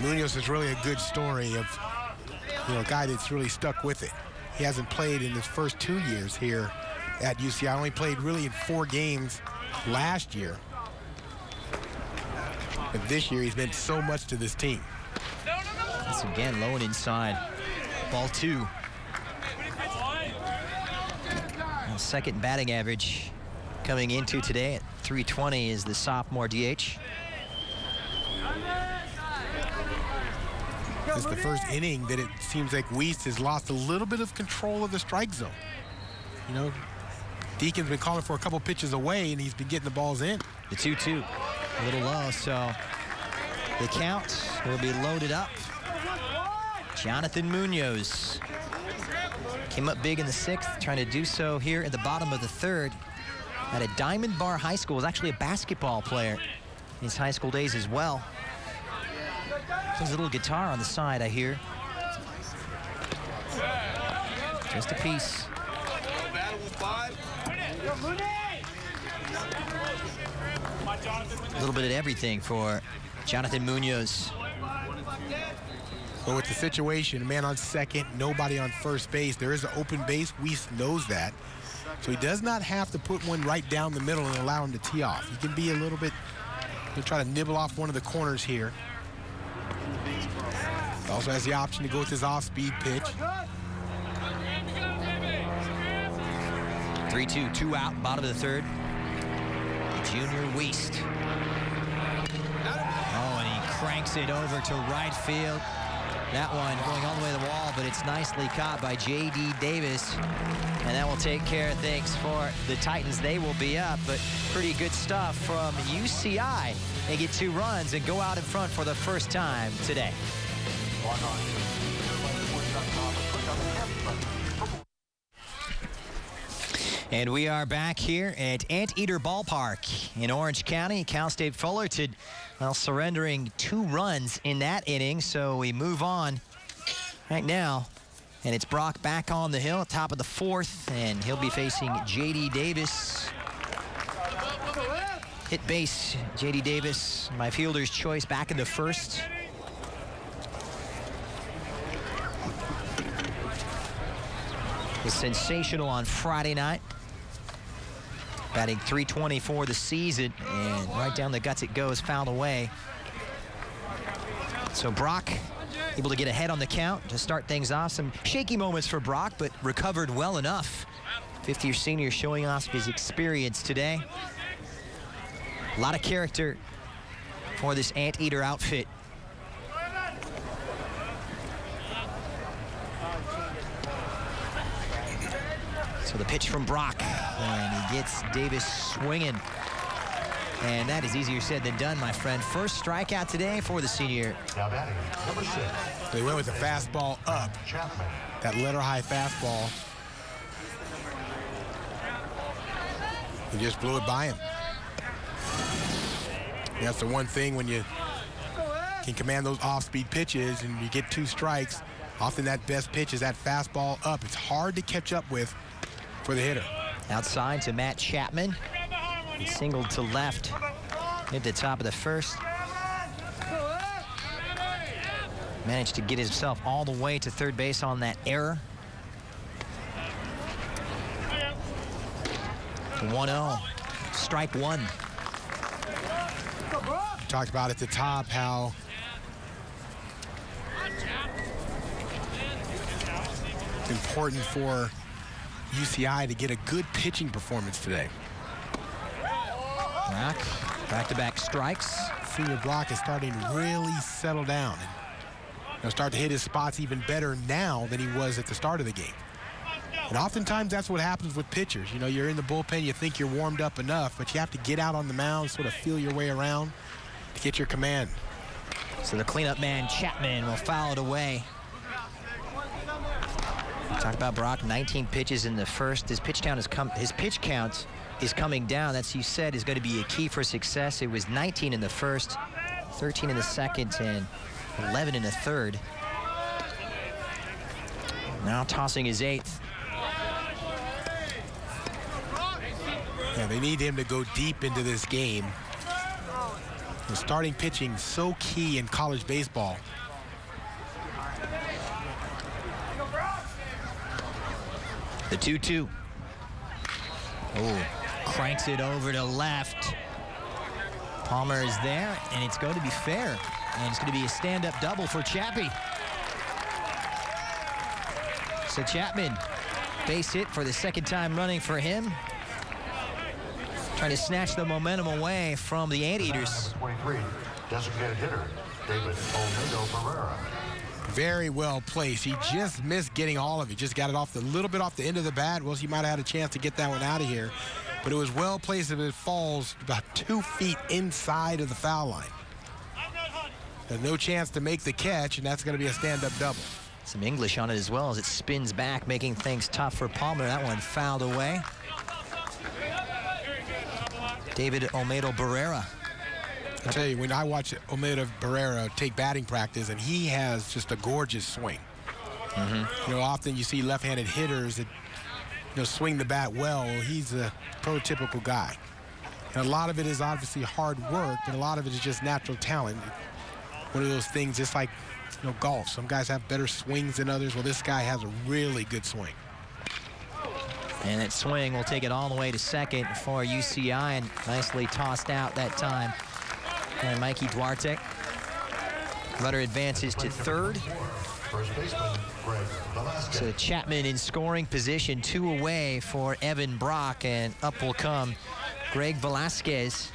Munoz is really a good story of a guy that's really stuck with it. He hasn't played in his first 2 years here at UCI. Only played really in 4 games last year. But this year he's meant so much to this team. That's again low and inside. Ball 2. Second batting average coming into today at .320 is the sophomore DH. This is the first inning that it seems like Wiest has lost a little bit of control of the strike zone. Deacon's been calling for a couple pitches away, and he's been getting the balls in. The 2-2, a little low, so the count will be loaded up. Jonathan Munoz came up big in the 6th, trying to do so here at the bottom of the 3rd. At a Diamond Bar High School, was actually a basketball player in his high school days as well. Plays a little guitar on the side, I hear. Just a piece. A little bit of everything for Jonathan Munoz. Well, with the situation, a man on second, nobody on first base, there is an open base. Wiest knows that. So he does not have to put one right down the middle and allow him to tee off. He can be a little bit, he'll try to nibble off one of the corners here. He also has the option to go with his off-speed pitch. 3-2, 2 out, bottom of the 3rd. Junior Wiest. Oh, and he cranks it over to right field. That one going all the way to the wall, but it's nicely caught by J.D. Davis. And that will take care of things for the Titans. They will be up, but pretty good stuff from UCI. They get 2 runs and go out in front for the first time today. And we are back here at Anteater Ballpark in Orange County. Cal State Fullerton, well, surrendering 2 runs in that inning. So we move on right now. And it's Brock back on the hill at top of the 4th. And he'll be facing J.D. Davis. Hit base, J.D. Davis, my fielder's choice back in the 1st. Was sensational on Friday night. Batting .320 for the season, and right down the guts it goes, fouled away. So Brock able to get ahead on the count to start things off. Some shaky moments for Brock, but recovered well enough. 50-year senior showing off his experience today. A lot of character for this Anteater outfit. So the pitch from Brock, and he gets Davis swinging. And that is easier said than done, my friend. First strikeout today for the senior. Now batting, number 6. They went with the fastball up. Chapman. That letter-high fastball. He just blew it by him. That's the one thing when you can command those off-speed pitches and you get 2 strikes. Often that best pitch is that fastball up. It's hard to catch up with for the hitter. Outside to Matt Chapman. He singled to left at the top of the 1st. Managed to get himself all the way to third base on that error. 1-0, strike 1. We talked about at the top how it's important for UCI to get a good pitching performance today. Brock, back-to-back strikes. Senior Brock is starting to really settle down and start to hit his spots even better now than he was at the start of the game. And oftentimes that's what happens with pitchers. You know, you're in the bullpen, you think you're warmed up enough, but you have to get out on the mound, sort of feel your way around to get your command. So the cleanup man, Chapman, will foul it away. Talk about Brock, 19 pitches in the 1st. His pitch count is coming down. That's, you said, is going to be a key for success. It was 19 in the 1st, 13 in the 2nd, and 11 in the 3rd. Now tossing his 8th. Yeah, they need him to go deep into this game. The starting pitching so key in college baseball. The 2-2. Oh, cranks it over to left. Palmer is there, and it's going to be fair. And it's going to be a stand-up double for Chappie. So Chapman, base hit for the 2nd time running for him. Trying to snatch the momentum away from the Anteaters. 23, designated hitter, David Olmedo-Barrera. Very well placed. He just missed getting all of it. Just got it off a little bit off the end of the bat. Well, he might have had a chance to get that one out of here. But it was well placed if it falls about 2 feet inside of the foul line. There's no chance to make the catch, and that's going to be a stand-up double. Some English on it as well as it spins back, making things tough for Palmer. That one fouled away. David Olmedo-Barrera. I tell you, when I watch Olmedo-Barrera take batting practice, and he has just a gorgeous swing. You know, often you see left-handed hitters that, you know, swing the bat well. Well, he's a prototypical guy. And a lot of it is obviously hard work, and a lot of it is just natural talent. One of those things, just like, you know, golf. Some guys have better swings than others. Well, this guy has a really good swing. And that swing will take it all the way to 2nd for UCI, and nicely tossed out that time. And Mikey Duarte. Runner advances to 3rd. First baseman, Greg Velasquez. So Chapman in scoring position, 2 away for Evan Brock, and up will come Greg Velasquez,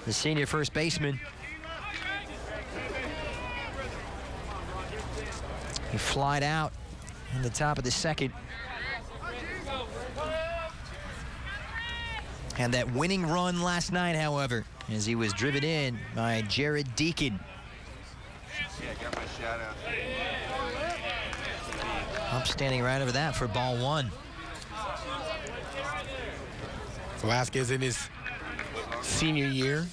the senior first baseman. He flied out in the top of the 2nd. And that winning run last night, however, as he was driven in by Jared Deacon. Up standing right over that for ball 1. Velasquez in his senior year.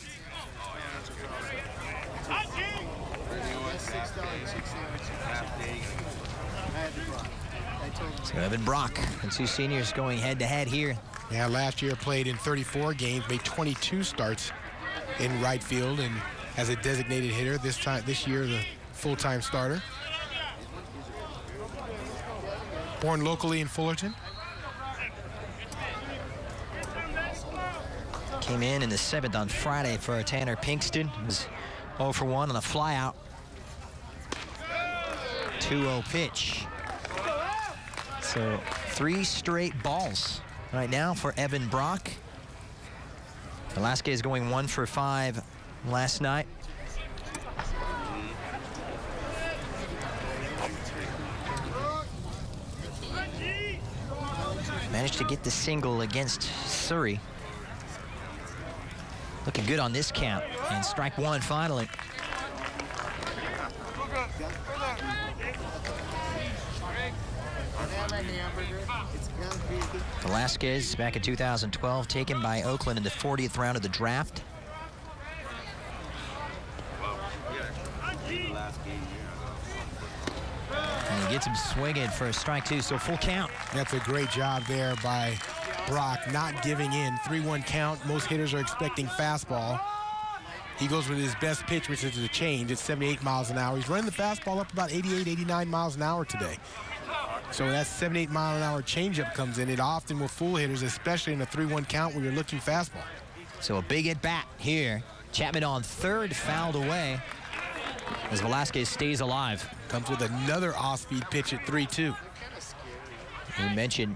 So Evan Brock and two seniors going head-to-head here. Yeah, last year played in 34 games, made 22 starts in right field, and as a designated hitter. This year, the full-time starter. Born locally in Fullerton. Came in the 7th on Friday for Tanner Pinkston. Was 0 for 1 on a flyout. 2-0 pitch. So 3 straight balls right now for Evan Brock. Velasquez going 1 for 5 last night. Managed to get the single against Surrey. Looking good on this count. And strike 1 finally. Velasquez, back in 2012, taken by Oakland in the 40th round of the draft. And he gets him swinging for a strike 2, so full count. That's a great job there by Brock, not giving in. 3-1 count. Most hitters are expecting fastball. He goes with his best pitch, which is the change. It's 78 miles an hour. He's running the fastball up about 88, 89 miles an hour today. So that 78 mile an hour changeup comes in. It often will fool hitters, especially in a 3-1 count when you're looking fastball. So a big at bat here. Chapman on third, fouled away as Velasquez stays alive. Comes with another off-speed pitch at 3-2. We mentioned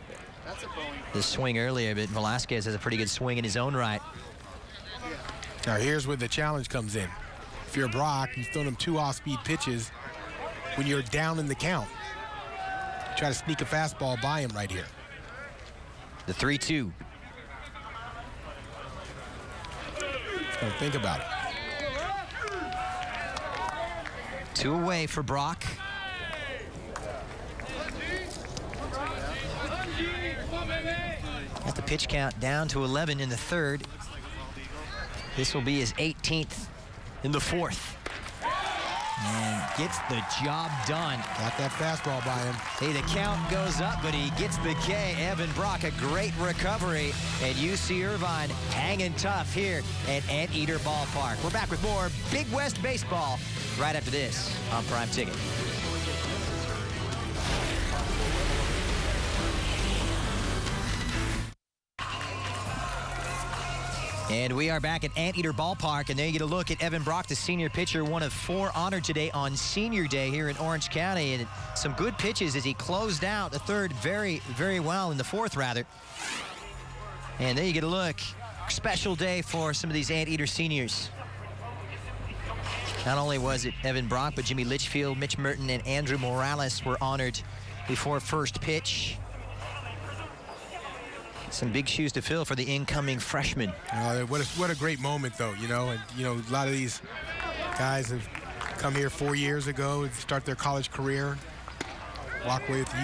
the swing earlier, but Velasquez has a pretty good swing in his own right. Now here's where the challenge comes in. If you're Brock, you've thrown him 2 off-speed pitches when you're down in the count. Try to sneak a fastball by him right here. The 3-2. Don't think about it. 2 away for Brock. Got the pitch count down to 11 in the 3rd. This will be his 18th in the 4th. And gets the job done. Got that fastball by him. Hey, the count goes up, but he gets the K. Evan Brock, a great recovery. And UC Irvine hanging tough here at Anteater Ballpark. We're back with more Big West baseball right after this on Prime Ticket. And we are back at Anteater Ballpark, and there you get a look at Evan Brock, the senior pitcher, one of 4 honored today on Senior Day here in Orange County. And some good pitches as he closed out the 3rd very, very well, in the 4th rather. And there you get a look. Special day for some of these Anteater seniors. Not only was it Evan Brock, but Jimmy Litchfield, Mitch Merton, and Andrew Morales were honored before first pitch. Some big shoes to fill for the incoming freshman. What a great moment, though, you know. And, you know, a lot of these guys have come here 4 years ago to start their college career, walk away with the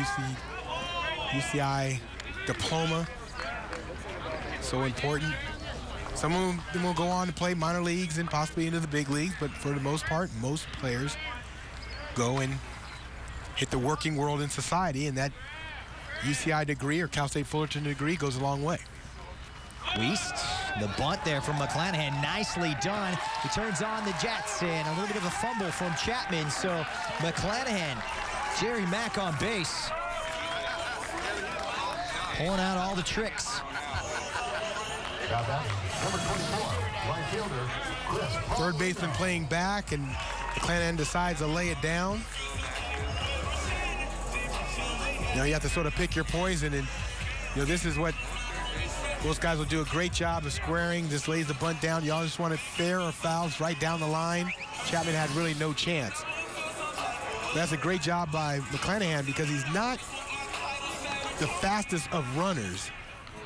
UCI diploma. So important. Some of them will go on to play minor leagues and possibly into the big leagues, but for the most part, most players go and hit the working world in society, and that UCI degree or Cal State Fullerton degree goes a long way. Weist, the bunt there from McClanahan, nicely done. He turns on the Jets, and a little bit of a fumble from Chapman. So McClanahan, Jerry Mack on base, pulling out all the tricks. Now batting, number 24, right fielder, Chris. Third baseman playing back, and McClanahan decides to lay it down. You know, you have to sort of pick your poison, and, you know, this is what most guys will do a great job of squaring. Just lays the bunt down. You all just want it fair or fouls right down the line. Chapman had really no chance. That's a great job by McClanahan because he's not the fastest of runners,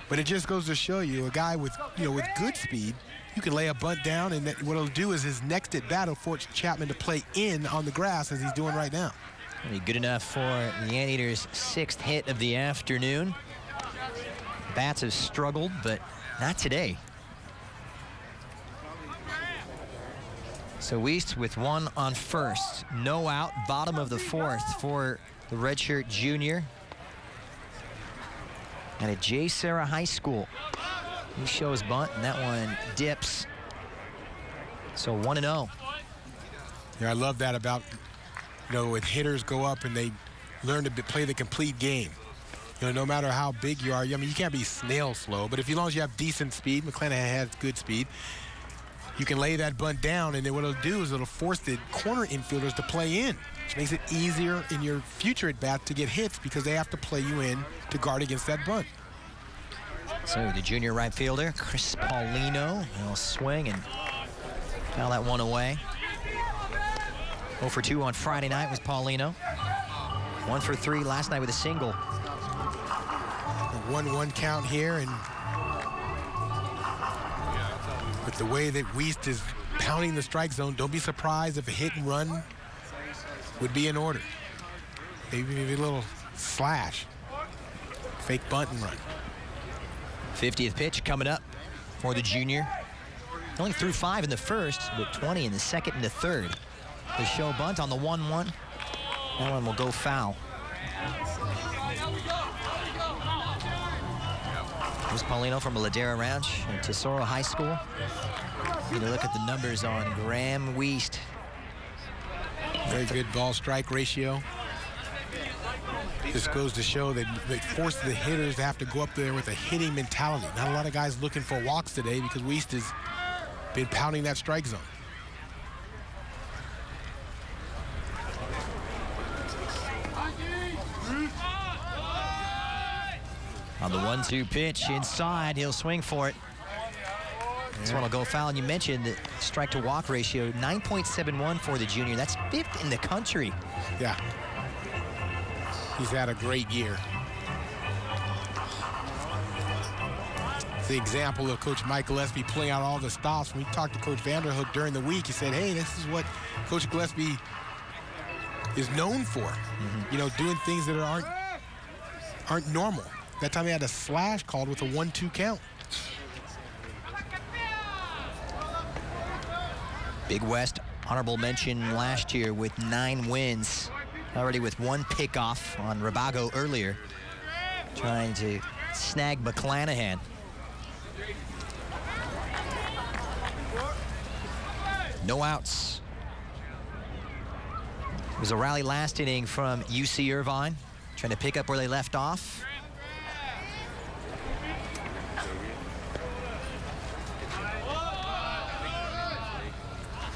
but it just goes to show you a guy with, you know, with good speed, you can lay a bunt down, and what it'll do is his next at bat will force Chapman to play in on the grass as he's doing right now. Good enough for the Anteaters' 6th hit of the afternoon. Bats have struggled, but Not today. So Wiest with one on first. No out, bottom of the fourth for the redshirt junior. And at J. Sarah High School. He shows bunt, and that one dips. So 1-0. Yeah, I love that about, when hitters go up and they learn to play the complete game. No matter how big you are, you can't be snail slow, but as long as you have decent speed, McClanahan has good speed, you can lay that bunt down, and then what it'll do is it'll force the corner infielders to play in, which makes it easier in your future at bat to get hits because they have to play you in to guard against that bunt. So the junior right fielder, Chris Paulino, he'll swing and foul that one away. 0 for 2 on Friday night was Paulino. 1 for 3 last night with a single. A 1-1 count here, and with the way that Wiest is pounding the strike zone, don't be surprised if a hit and run would be in order. Maybe a little slash, fake bunt and run. 50th pitch coming up for the junior. Only threw 5 in the first, but 20 in the second and the third. The show bunt on the 1-1. That one will go foul. Here's Paulino from Ladera Ranch and Tesoro High School. Need to look at the numbers on Graham Wiest. Very good ball strike ratio. This goes to show that they force the hitters to have to go up there with a hitting mentality. Not a lot of guys looking for walks today because Wiest has been pounding that strike zone. On the 1-2 pitch inside, he'll swing for it. This one will go foul. And you mentioned the strike to walk ratio, 9.71 for the junior. That's 5th in the country. Yeah. He's had a great year. It's the example of Coach Mike Gillespie pulling out all the stops. When we talked to Coach Vanderhook during the week, he said, hey, this is what Coach Gillespie is known for. Doing things that aren't normal. That time he had a slash called with a 1-2 count. Big West, honorable mention last year with 9 wins. Already with 1 pickoff on Rabago earlier. Trying to snag McClanahan. No outs. It was a rally last inning from UC Irvine. Trying to pick up where they left off.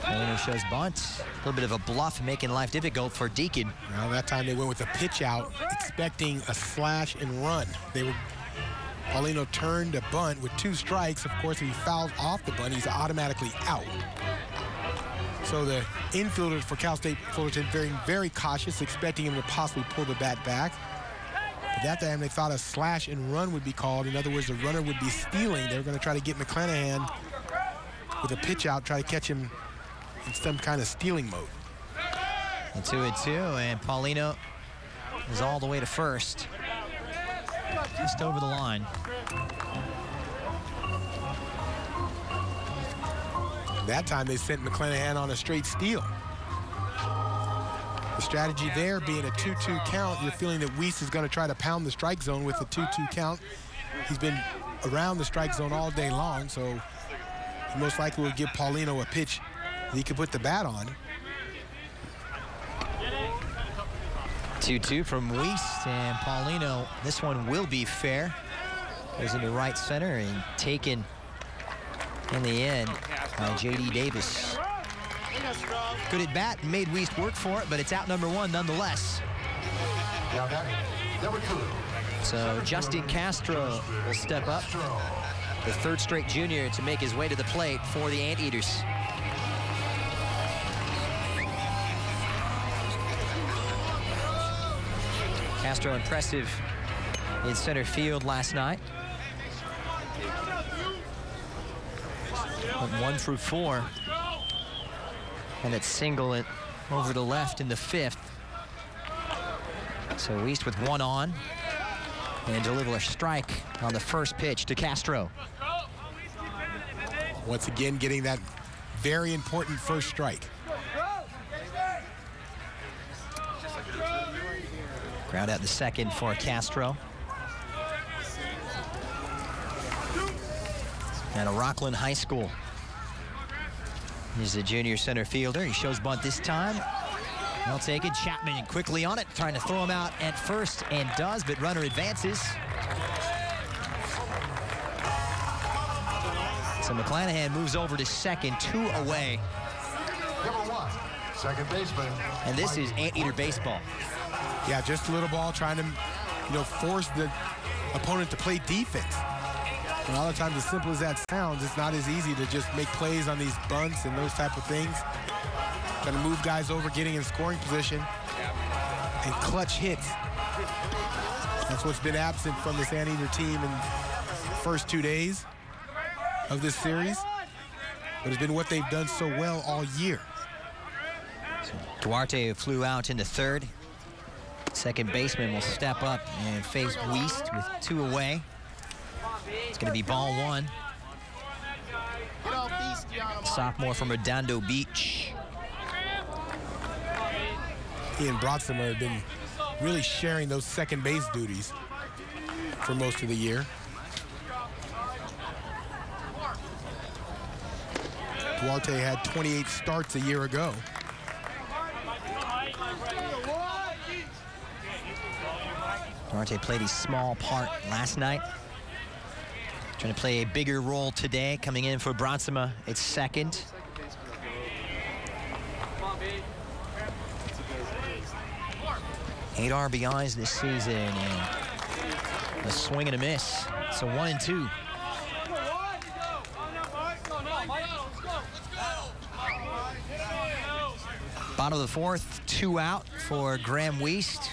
Paulino shows bunt. A little bit of a bluff, making life difficult for Deacon. Well, that time they went with a pitch out, expecting a slash and run. Paulino turned a bunt with 2 strikes. Of course, if he fouls off the bunt, he's automatically out. So the infielders for Cal State Fullerton very, very cautious, expecting him to possibly pull the bat back. But that time they thought a slash and run would be called. In other words, the runner would be stealing. They were going to try to get McClanahan with a pitch out, try to catch him in some kind of stealing mode. 2-2, and Paulino is all the way to first. Just over the line. That time they sent McClanahan on a straight steal. The strategy there being a 2-2 count, you're feeling that Wiest is going to try to pound the strike zone with a 2-2 count. He's been around the strike zone all day long, so he most likely will give Paulino a pitch that he could put the bat on. 2-2 from Wiest, and Paulino, this one will be fair. Goes into right center and taken in the end by J.D. Davis. Good at bat, made Wiest work for it, but it's out number 1 nonetheless. Now batting, number 2. So Justin Castro will step up, the 3rd straight junior to make his way to the plate for the Anteaters. Castro impressive in center field last night. Went 1 through 4. And it's single it over to left in the 5th. So Wiest with 1 on. And deliver a strike on the first pitch to Castro. Once again, getting that very important first strike. Ground out the second for Castro. Out of Rockland High School. He's the junior center fielder. He shows bunt this time. Well taken. Chapman quickly on it, trying to throw him out at first, and does, but runner advances. So McClanahan moves over to second, 2 away. Number 1, second baseman. And this is anteater baseball. Yeah, just a little ball trying to, force the opponent to play defense. A lot of times, as simple as that sounds, it's not as easy to just make plays on these bunts and those type of things. Trying to move guys over, getting in scoring position, and clutch hits. That's what's been absent from this anteater team in the first 2 days of this series, but it's been what they've done so well all year. Duarte flew out into third. Second baseman will step up and face Wiest with 2 away. It's going to be ball 1. Sophomore from Redondo Beach. He and Broxima have been really sharing those second base duties for most of the year. Duarte had 28 starts a year ago. Duarte played a small part last night. Trying to play a bigger role today, coming in for Broxima at second. Eight RBIs this season, and a swing and a miss. So 1 and 2. Bottom of the fourth, 2 out for Graham Wiest.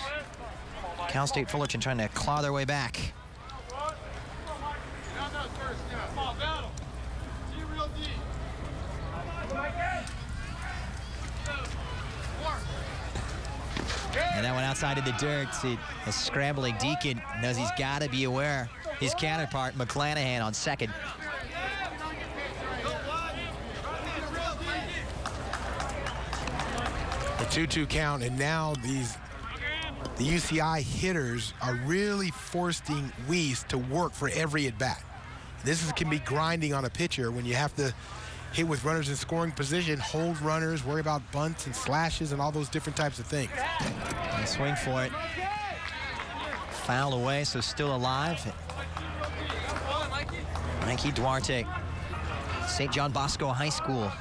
Cal State Fullerton trying to claw their way back. And that one outside of the dirt. A scrambling Deacon knows he's got to be aware. His counterpart, McClanahan, on second. A 2-2 count, and now the UCI hitters are really forcing Wiest to work for every at-bat. This can be grinding on a pitcher when you have to hit with runners in scoring position, hold runners, worry about bunts and slashes and all those different types of things. And swing for it. Foul away, so still alive. Mikey Duarte, St. John Bosco High School.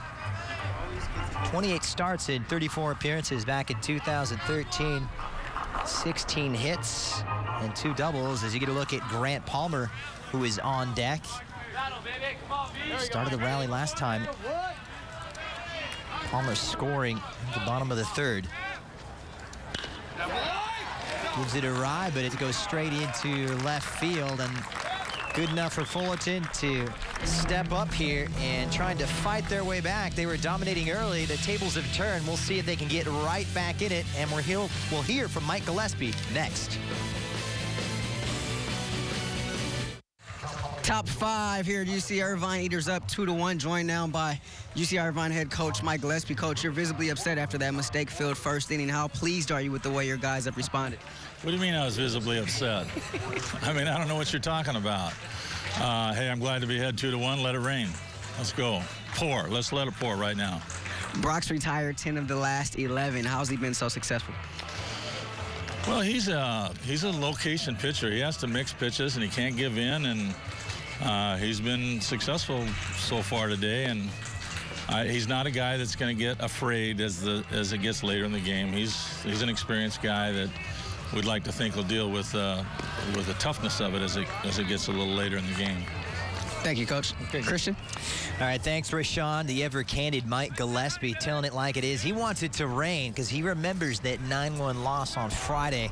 28 starts in 34 appearances back in 2013. 16 hits and 2 doubles as you get a look at Grant Palmer, who is on deck. Started the rally last time. Palmer scoring at the bottom of the third. Gives it a ride, but it goes straight into left field, and good enough for Fullerton to step up here and trying to fight their way back. They were dominating early. The tables have turned. We'll see if they can get right back in it, and we'll hear from Mike Gillespie next. Top 5 here at UC Irvine. Eaters up 2-1, joined now by UC Irvine head coach Mike Gillespie. Coach, you're visibly upset after that mistake-filled first inning. How pleased are you with the way your guys have responded? What do you mean I was visibly upset? I mean, I don't know what you're talking about. Hey, I'm glad to be ahead 2-1. Let it rain. Let's go. Pour. Let's let it pour right now. Brock's retired 10 of the last 11. How's he been so successful? Well, he's a location pitcher. He has to mix pitches, and he can't give in, and he's been successful so far today, and he's not a guy that's going to get afraid as it gets later in the game. He's an experienced guy that we'd like to think will deal with the toughness of it as it gets a little later in the game. Thank you, Coach. Okay. Christian? All right, thanks, Rashawn. The ever-candid Mike Gillespie telling it like it is. He wants it to rain because he remembers that 9-1 loss on Friday.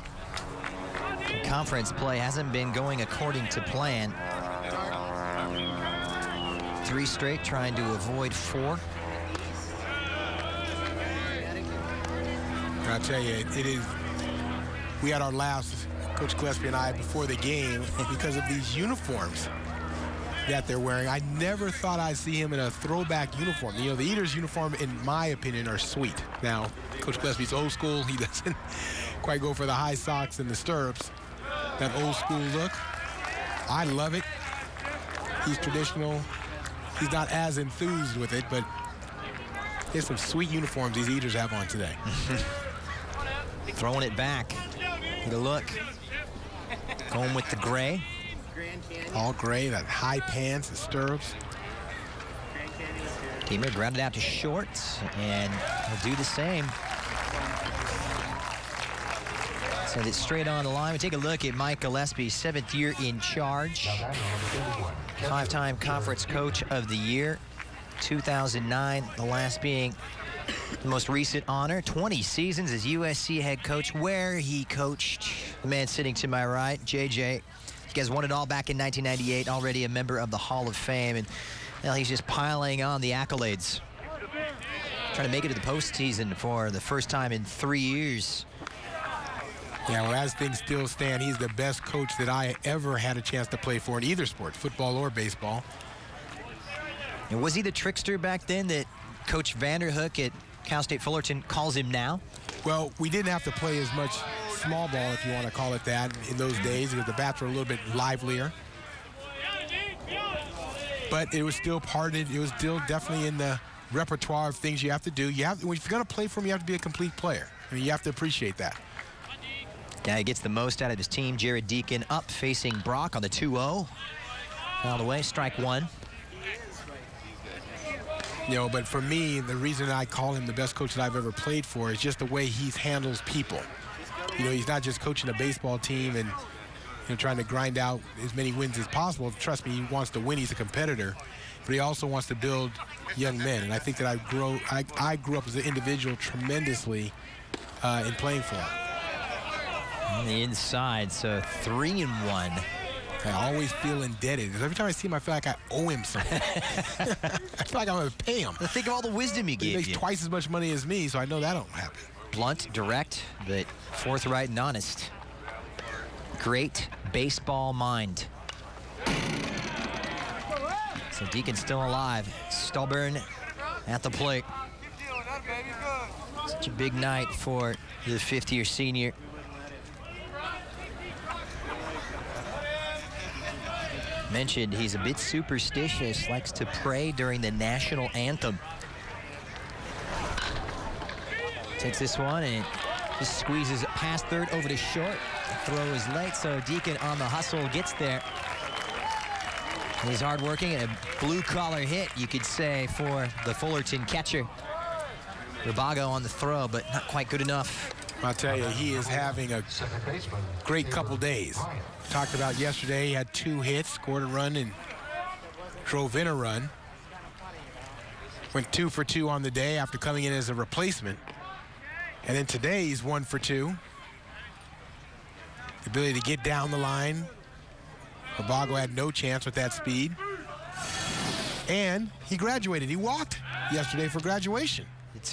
The conference play hasn't been going according to plan. 3 straight, trying to avoid 4. I'll tell you, it is. We had our laughs, Coach Gillespie and I, before the game because of these uniforms. that they're wearing. I never thought I'd see him in a throwback uniform. You know, the Eaters uniform, in my opinion, are sweet. Now, Coach Gillespie's old school. He doesn't quite go for the high socks and the stirrups. That old school look. I love it. He's traditional. He's not as enthused with it, but there's some sweet uniforms these Eaters have on today. Throwing it back. Get a look. Going with the gray. All gray, that high pants, the stirrups. Teamer grounded out to shorts, and he'll do the same. Send it straight on the line. We take a look at Mike Gillespie, 7th year in charge. 5-time Conference Coach of the Year. 2009, the last being the most recent honor. 20 seasons as USC head coach, where he coached the man sitting to my right, JJ. You guys won it all back in 1998, already a member of the Hall of Fame, and well, he's just piling on the accolades. Trying to make it to the postseason for the first time in 3 years. Yeah, well, as things still stand, he's the best coach that I ever had a chance to play for in either sport, football or baseball. And was he the trickster back then that Coach Vanderhook at Cal State Fullerton calls him now? Well, we didn't have to play as much small ball, if you want to call it that, in those days, because the bats were a little bit livelier. But it was still it was still definitely in the repertoire of things you have to do. If you're going to play for him, you have to be a complete player. I mean, you have to appreciate that. Guy gets the most out of his team. Jared Deacon up facing Brock on the 2-0. Fouled away, strike one. You know, but for me, the reason I call him the best coach that I've ever played for is just the way he handles people. You know, he's not just coaching a baseball team and trying to grind out as many wins as possible. Trust me, he wants to win. He's a competitor, but he also wants to build young men. And I think that I grew up as an individual tremendously in playing for him. On the inside, so 3-1. I always feel indebted, because every time I see him, I feel like I owe him something. I feel like I'm going to pay him. Think of all the wisdom he gave you. He makes twice as much money as me, so I know that don't happen. Blunt, direct, but forthright and honest. Great baseball mind. So Deacon's still alive. Stubborn at the plate. Such a big night for the 5th-year senior. Mentioned he's a bit superstitious, likes to pray during the national anthem. Takes this one and just squeezes it past third over to short. The throw is late, so Deacon on the hustle gets there. He's hardworking and a blue-collar hit, you could say, for the Fullerton catcher. Rubago on the throw, but not quite good enough. I'll tell you, he is having a great couple days. Talked about yesterday, he had 2 hits, scored a run, and drove in a run. Went 2 for 2 on the day after coming in as a replacement. And then today, he's 1 for 2. The ability to get down the line. Rubago had no chance with that speed. And he graduated. He walked yesterday for graduation.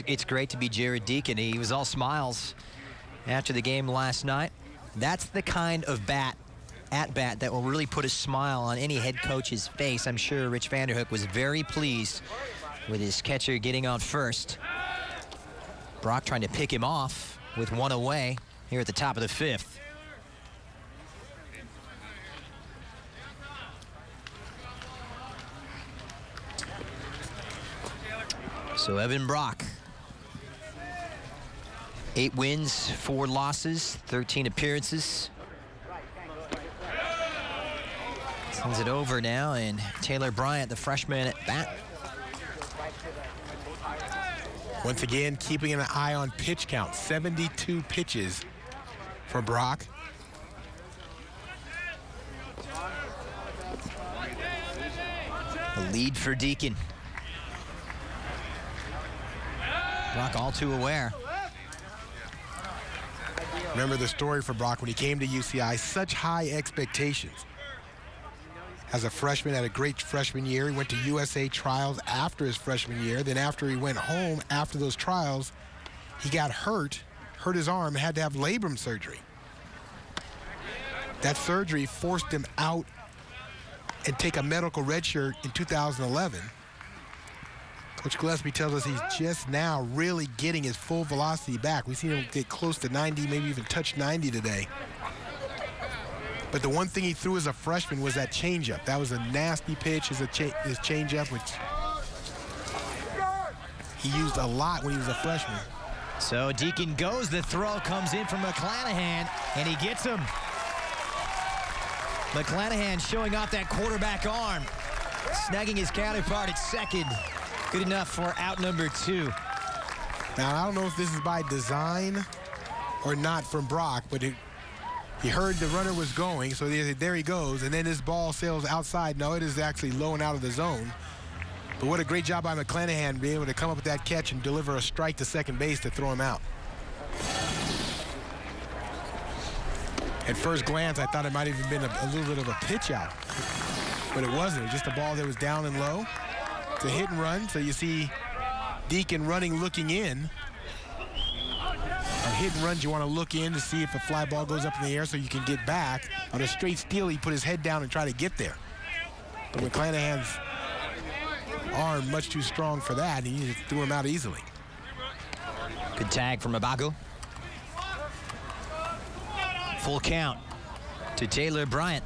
It's great to be Jared Deacon. He was all smiles after the game last night. That's the kind of at-bat that will really put a smile on any head coach's face. I'm sure Rich Vanderhook was very pleased with his catcher getting on first. Brock trying to pick him off with 1 away here at the top of the 5th. So Evan Brock, 8 wins, 4 losses, 13 appearances. Sends it over now, and Taylor Bryant, the freshman at bat. Once again, keeping an eye on pitch count. 72 pitches for Brock. The lead for Deacon. Brock all too aware. Remember the story for Brock when he came to UCI, such high expectations. As a freshman, had a great freshman year. He went to USA trials after his freshman year. Then after he went home after those trials, he got hurt his arm, and had to have labrum surgery. That surgery forced him out and take a medical red shirt in 2011. Coach Gillespie tells us he's just now really getting his full velocity back. We've seen him get close to 90, maybe even touch 90 today. But the one thing he threw as a freshman was that changeup. That was a nasty pitch, his changeup, which he used a lot when he was a freshman. So Deacon goes, the throw comes in from McClanahan, and he gets him. McClanahan showing off that quarterback arm, snagging his counterpart at second. Good enough for out number 2. Now, I don't know if this is by design or not from Brock, but he heard the runner was going, so there he goes, and then this ball sails outside. No, it is actually low and out of the zone. But what a great job by McClanahan being able to come up with that catch and deliver a strike to second base to throw him out. At first glance, I thought it might have even been a little bit of a pitch out, but it wasn't. It was just a ball that was down and low. It's a hit and run, so you see Deacon running, looking in. On hit and runs, you want to look in to see if a fly ball goes up in the air so you can get back. On a straight steal, he put his head down and tried to get there. But McClanahan's arm much too strong for that, and he just threw him out easily. Good tag from Abago. Full count to Taylor Bryant.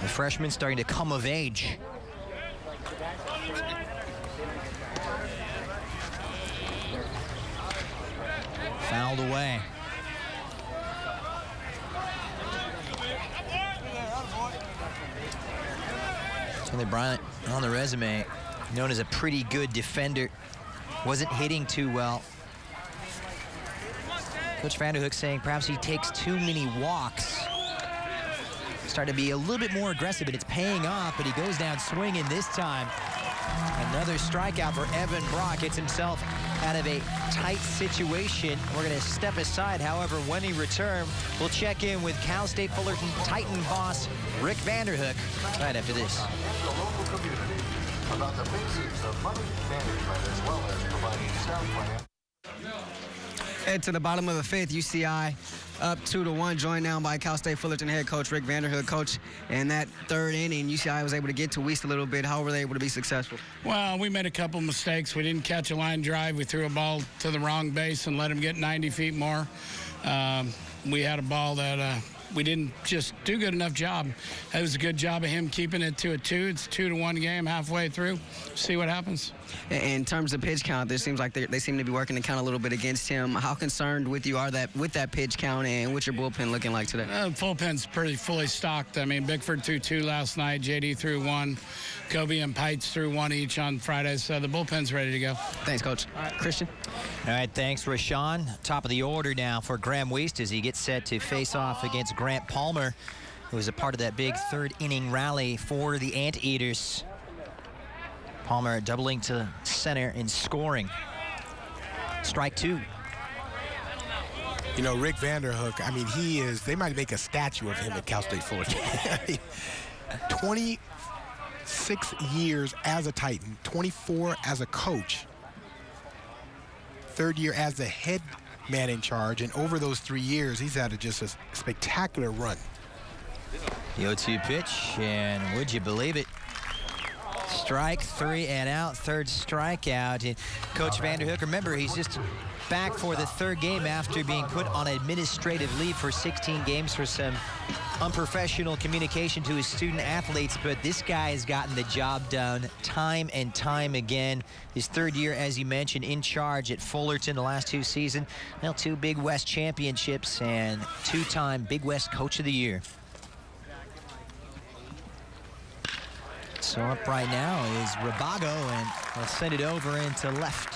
The freshman starting to come of age. Fouled away. Taylor Bryant on the resume, known as a pretty good defender. Wasn't hitting too well. Coach Vanderhook saying perhaps he takes too many walks. Starting to be a little bit more aggressive, and it's paying off, but he goes down swinging this time. Another strikeout for Evan Brock. Gets himself out of a tight situation. We're going to step aside. However, when he returns, we'll check in with Cal State Fullerton Titan boss Rick Vanderhook right after this. The local community about the basics of money management as well as providing sound plan. Head to the bottom of the 5th, UCI up 2-1, joined now by Cal State Fullerton head coach Rick Vanderhook. Coach, in that 3rd inning, UCI was able to get to Weiss a little bit. How were they able to be successful? Well, we made a couple mistakes. We didn't catch a line drive. We threw a ball to the wrong base and let him get 90 feet more. We had a ball that we didn't just do good enough job. It was a good job of him keeping it to a 2. It's 2-1 game halfway through. See what happens. In terms of pitch count, there seems like they seem to be working the count a little bit against him. How concerned with you are with that pitch count, and what's your bullpen looking like today? Bullpen's pretty fully stocked. I mean, Bickford threw 2 last night. JD threw 1. Kobe and Pites threw 1 each on Friday, so the bullpen's ready to go. Thanks, Coach. All right, Christian. All right, thanks, Rashawn. Top of the order now for Graham Weiss as he gets set to face off against Grant Palmer, who was a part of that big 3rd inning rally for the Anteaters. Palmer doubling to center in scoring. Strike 2. You know, Rick Vanderhook, I mean, they might make a statue of him at Cal State Fullerton. I mean, 26 years as a Titan, 24 as a coach, 3rd year as the head man in charge, and over those 3 years, he's had just a spectacular run. The 0-2 pitch, and would you believe it? Strike 3 and out, 3rd strikeout. And Coach Vanderhook, remember, he's just back for the 3rd game after being put on administrative leave for 16 games for some unprofessional communication to his student athletes, but this guy has gotten the job done time and time again. His 3rd year, as you mentioned, in charge at Fullerton the last 2 seasons. Well, 2 Big West championships and 2-time Big West Coach of the Year. So up right now is Rabago, and they'll send it over into left.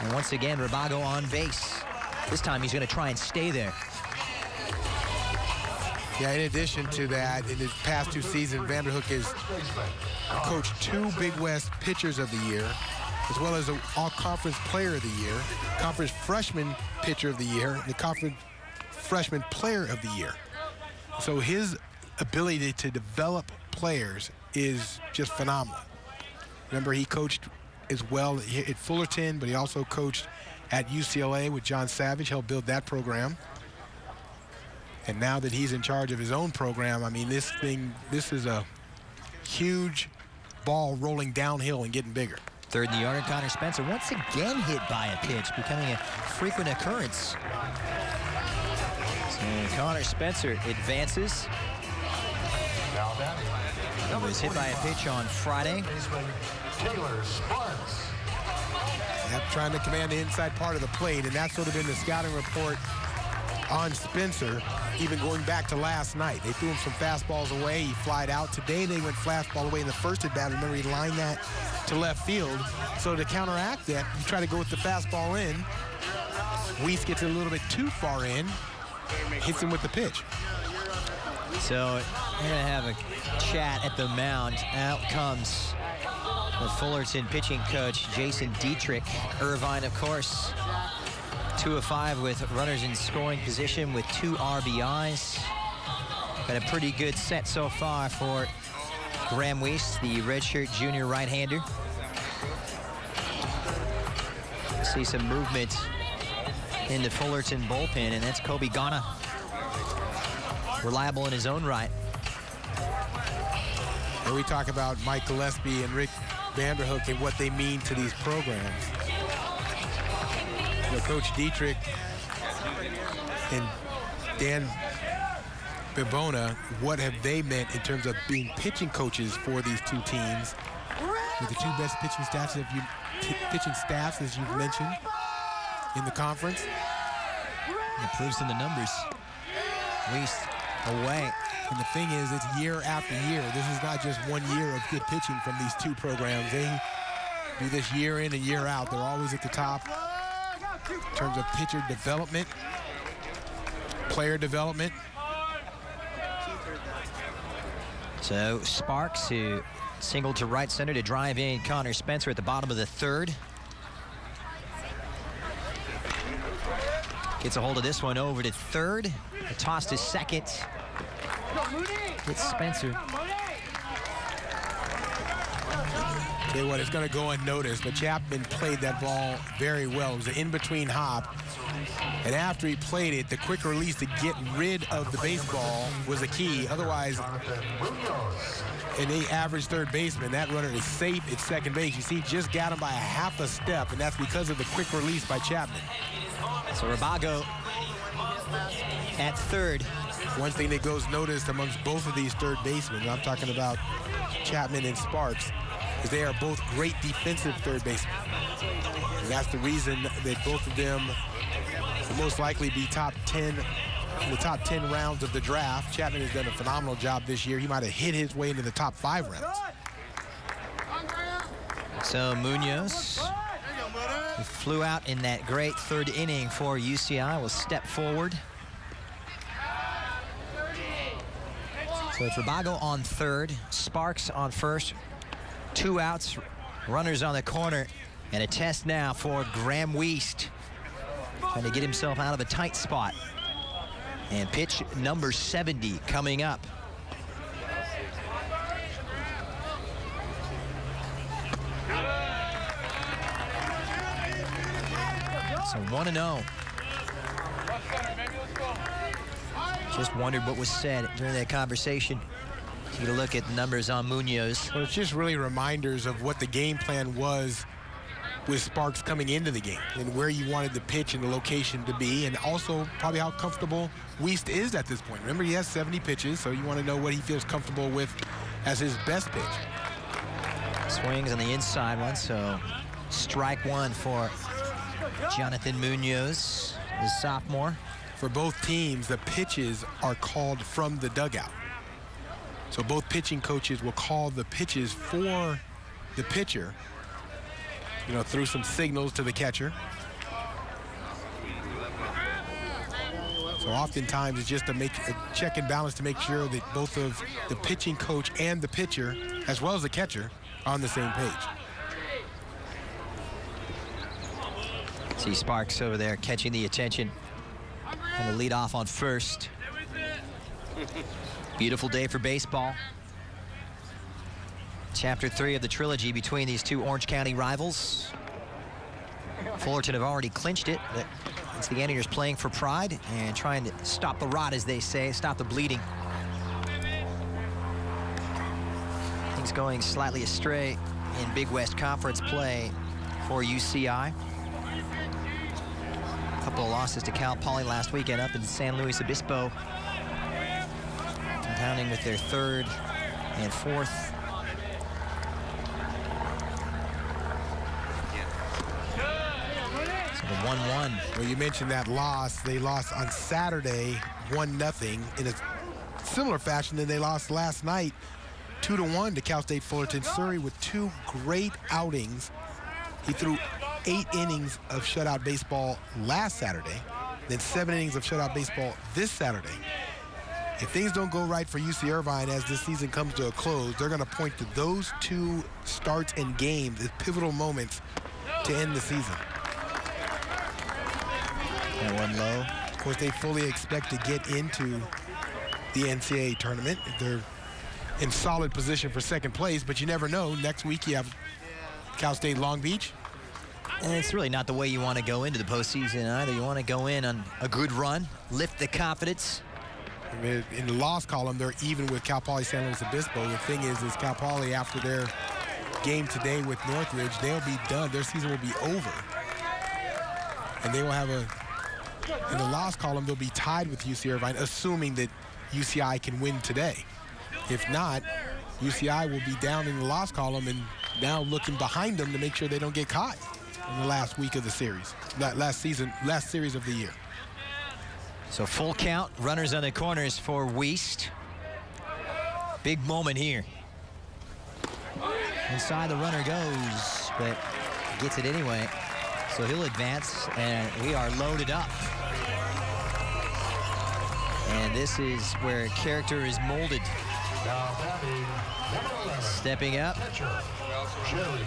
And once again, Rabago on base. This time he's going to try and stay there. Yeah, in addition to that, in his past 2 seasons, Vanderhook has coached 2 Big West Pitchers of the Year, as well as an All-Conference Player of the Year, Conference Freshman Pitcher of the Year, and the Conference Freshman Player of the Year. So his ability to develop players is just phenomenal. Remember, he coached as well at Fullerton, but he also coached at UCLA with John Savage, helped build that program. And now that he's in charge of his own program, I mean, this is a huge ball rolling downhill and getting bigger. Third in the order, Connor Spencer once again hit by a pitch, becoming a frequent occurrence. So Connor Spencer advances. He was hit by a pitch on Friday. Taylor Sparks. Yep, trying to command the inside part of the plate, and that's sort of been the scouting report on Spencer, even going back to last night. They threw him some fastballs away. He flied out. Today they went fastball away in the first at bat. Remember, he lined that to left field. So to counteract that, you try to go with the fastball in. Weiss gets a little bit too far in, hits him with the pitch. So we're going to have a chat at the mound. Out comes the Fullerton pitching coach, Jason Dietrich. Irvine, of course, 2 of 5 with runners in scoring position with 2 RBIs. Got a pretty good set so far for Graham Weiss, the redshirt junior right-hander. See some movement in the Fullerton bullpen, and that's Kobe Ghana. Reliable in his own right. And we talk about Mike Gillespie and Rick Vanderhook and what they mean to these programs. You know, Coach Dietrich and Dan Bivona, what have they meant in terms of being pitching coaches for these two teams? With the 2 best pitching staffs as you've mentioned in the conference. It proves in the numbers. Weiss away. And the thing is, it's year after year. This is not just 1 year of good pitching from these 2 programs. They do this year in and year out. They're always at the top in terms of pitcher development, player development. So Sparks, who singled to right center to drive in Connor Spencer at the bottom of the 3rd. Gets a hold of this one over to 3rd. A toss to 2nd. It's Spencer. Tell you what, it's going to go unnoticed, but Chapman played that ball very well. It was an in-between hop. And after he played it, the quick release to get rid of the baseball was the key. Otherwise, in the average third baseman, that runner is safe at second base. You see, just got him by a half a step, and that's because of the quick release by Chapman. So Rabago at 3rd. One thing that goes noticed amongst both of these third basemen, and I'm talking about Chapman and Sparks, is they are both great defensive third basemen. And that's the reason that both of them will most likely be top 10 in the top 10 rounds of the draft. Chapman has done a phenomenal job this year. He might have hit his way into the top 5 rounds. So Munoz, who flew out in that great 3rd inning for UCI, will step forward. So it's Rabago on 3rd, Sparks on 1st, 2 outs, runners on the corner, and a test now for Graham Weiss, trying to get himself out of a tight spot. And pitch number 70 coming up. So 1-0. Just wondered what was said during that conversation. Take a look at the numbers on Munoz. Well, it's just really reminders of what the game plan was with Sparks coming into the game and where you wanted the pitch and the location to be, and also probably how comfortable Weiss is at this point. Remember, he has 70 pitches, so you want to know what he feels comfortable with as his best pitch. Swings on the inside one, so strike 1 for Jonathan Munoz, the sophomore. For both teams, the pitches are called from the dugout. So both pitching coaches will call the pitches for the pitcher, you know, through some signals to the catcher. So oftentimes it's just to make a check and balance to make sure that both of the pitching coach and the pitcher, as well as the catcher, are on the same page. See Sparks over there catching the attention. And the lead off on 1st. Beautiful day for baseball. Chapter 3 of the trilogy between these 2 Orange County rivals. Fullerton have already clinched it, but it's the Anteaters playing for pride and trying to stop the rot, as they say, stop the bleeding. I think Things going slightly astray in Big West Conference play for UCI. A couple of losses to Cal Poly last weekend up in San Luis Obispo, compounding with their third and fourth. So the 1-1. Well, you mentioned that loss. They lost on Saturday 1-0 in a similar fashion than they lost last night 2-1 to Cal State Fullerton. Surrey with two great outings. He threw 8 innings of shutout baseball last Saturday, then 7 innings of shutout baseball this Saturday. If things don't go right for UC Irvine as this season comes to a close, they're going to point to those 2 starts and games as pivotal moments to end the season. That one low. Of course, they fully expect to get into the NCAA tournament. They're in solid position for second place, but you never know. Next week you have Cal State Long Beach. And it's really not the way you want to go into the postseason either. You want to go in on a good run, lift the confidence. In the loss column, they're even with Cal Poly San Luis Obispo. The thing is Cal Poly, after their game today with Northridge, they'll be done. Their season will be over. And they will have in the loss column, they'll be tied with UC Irvine, assuming that UCI can win today. If not, UCI will be down in the loss column and now looking behind them to make sure they don't get caught in the last week of the series, last series of the year. So full count, runners on the corners for Wiest. Big moment here. Inside the runner goes, but gets it anyway. So he'll advance, and we are loaded up. And this is where character is molded. Stepping up,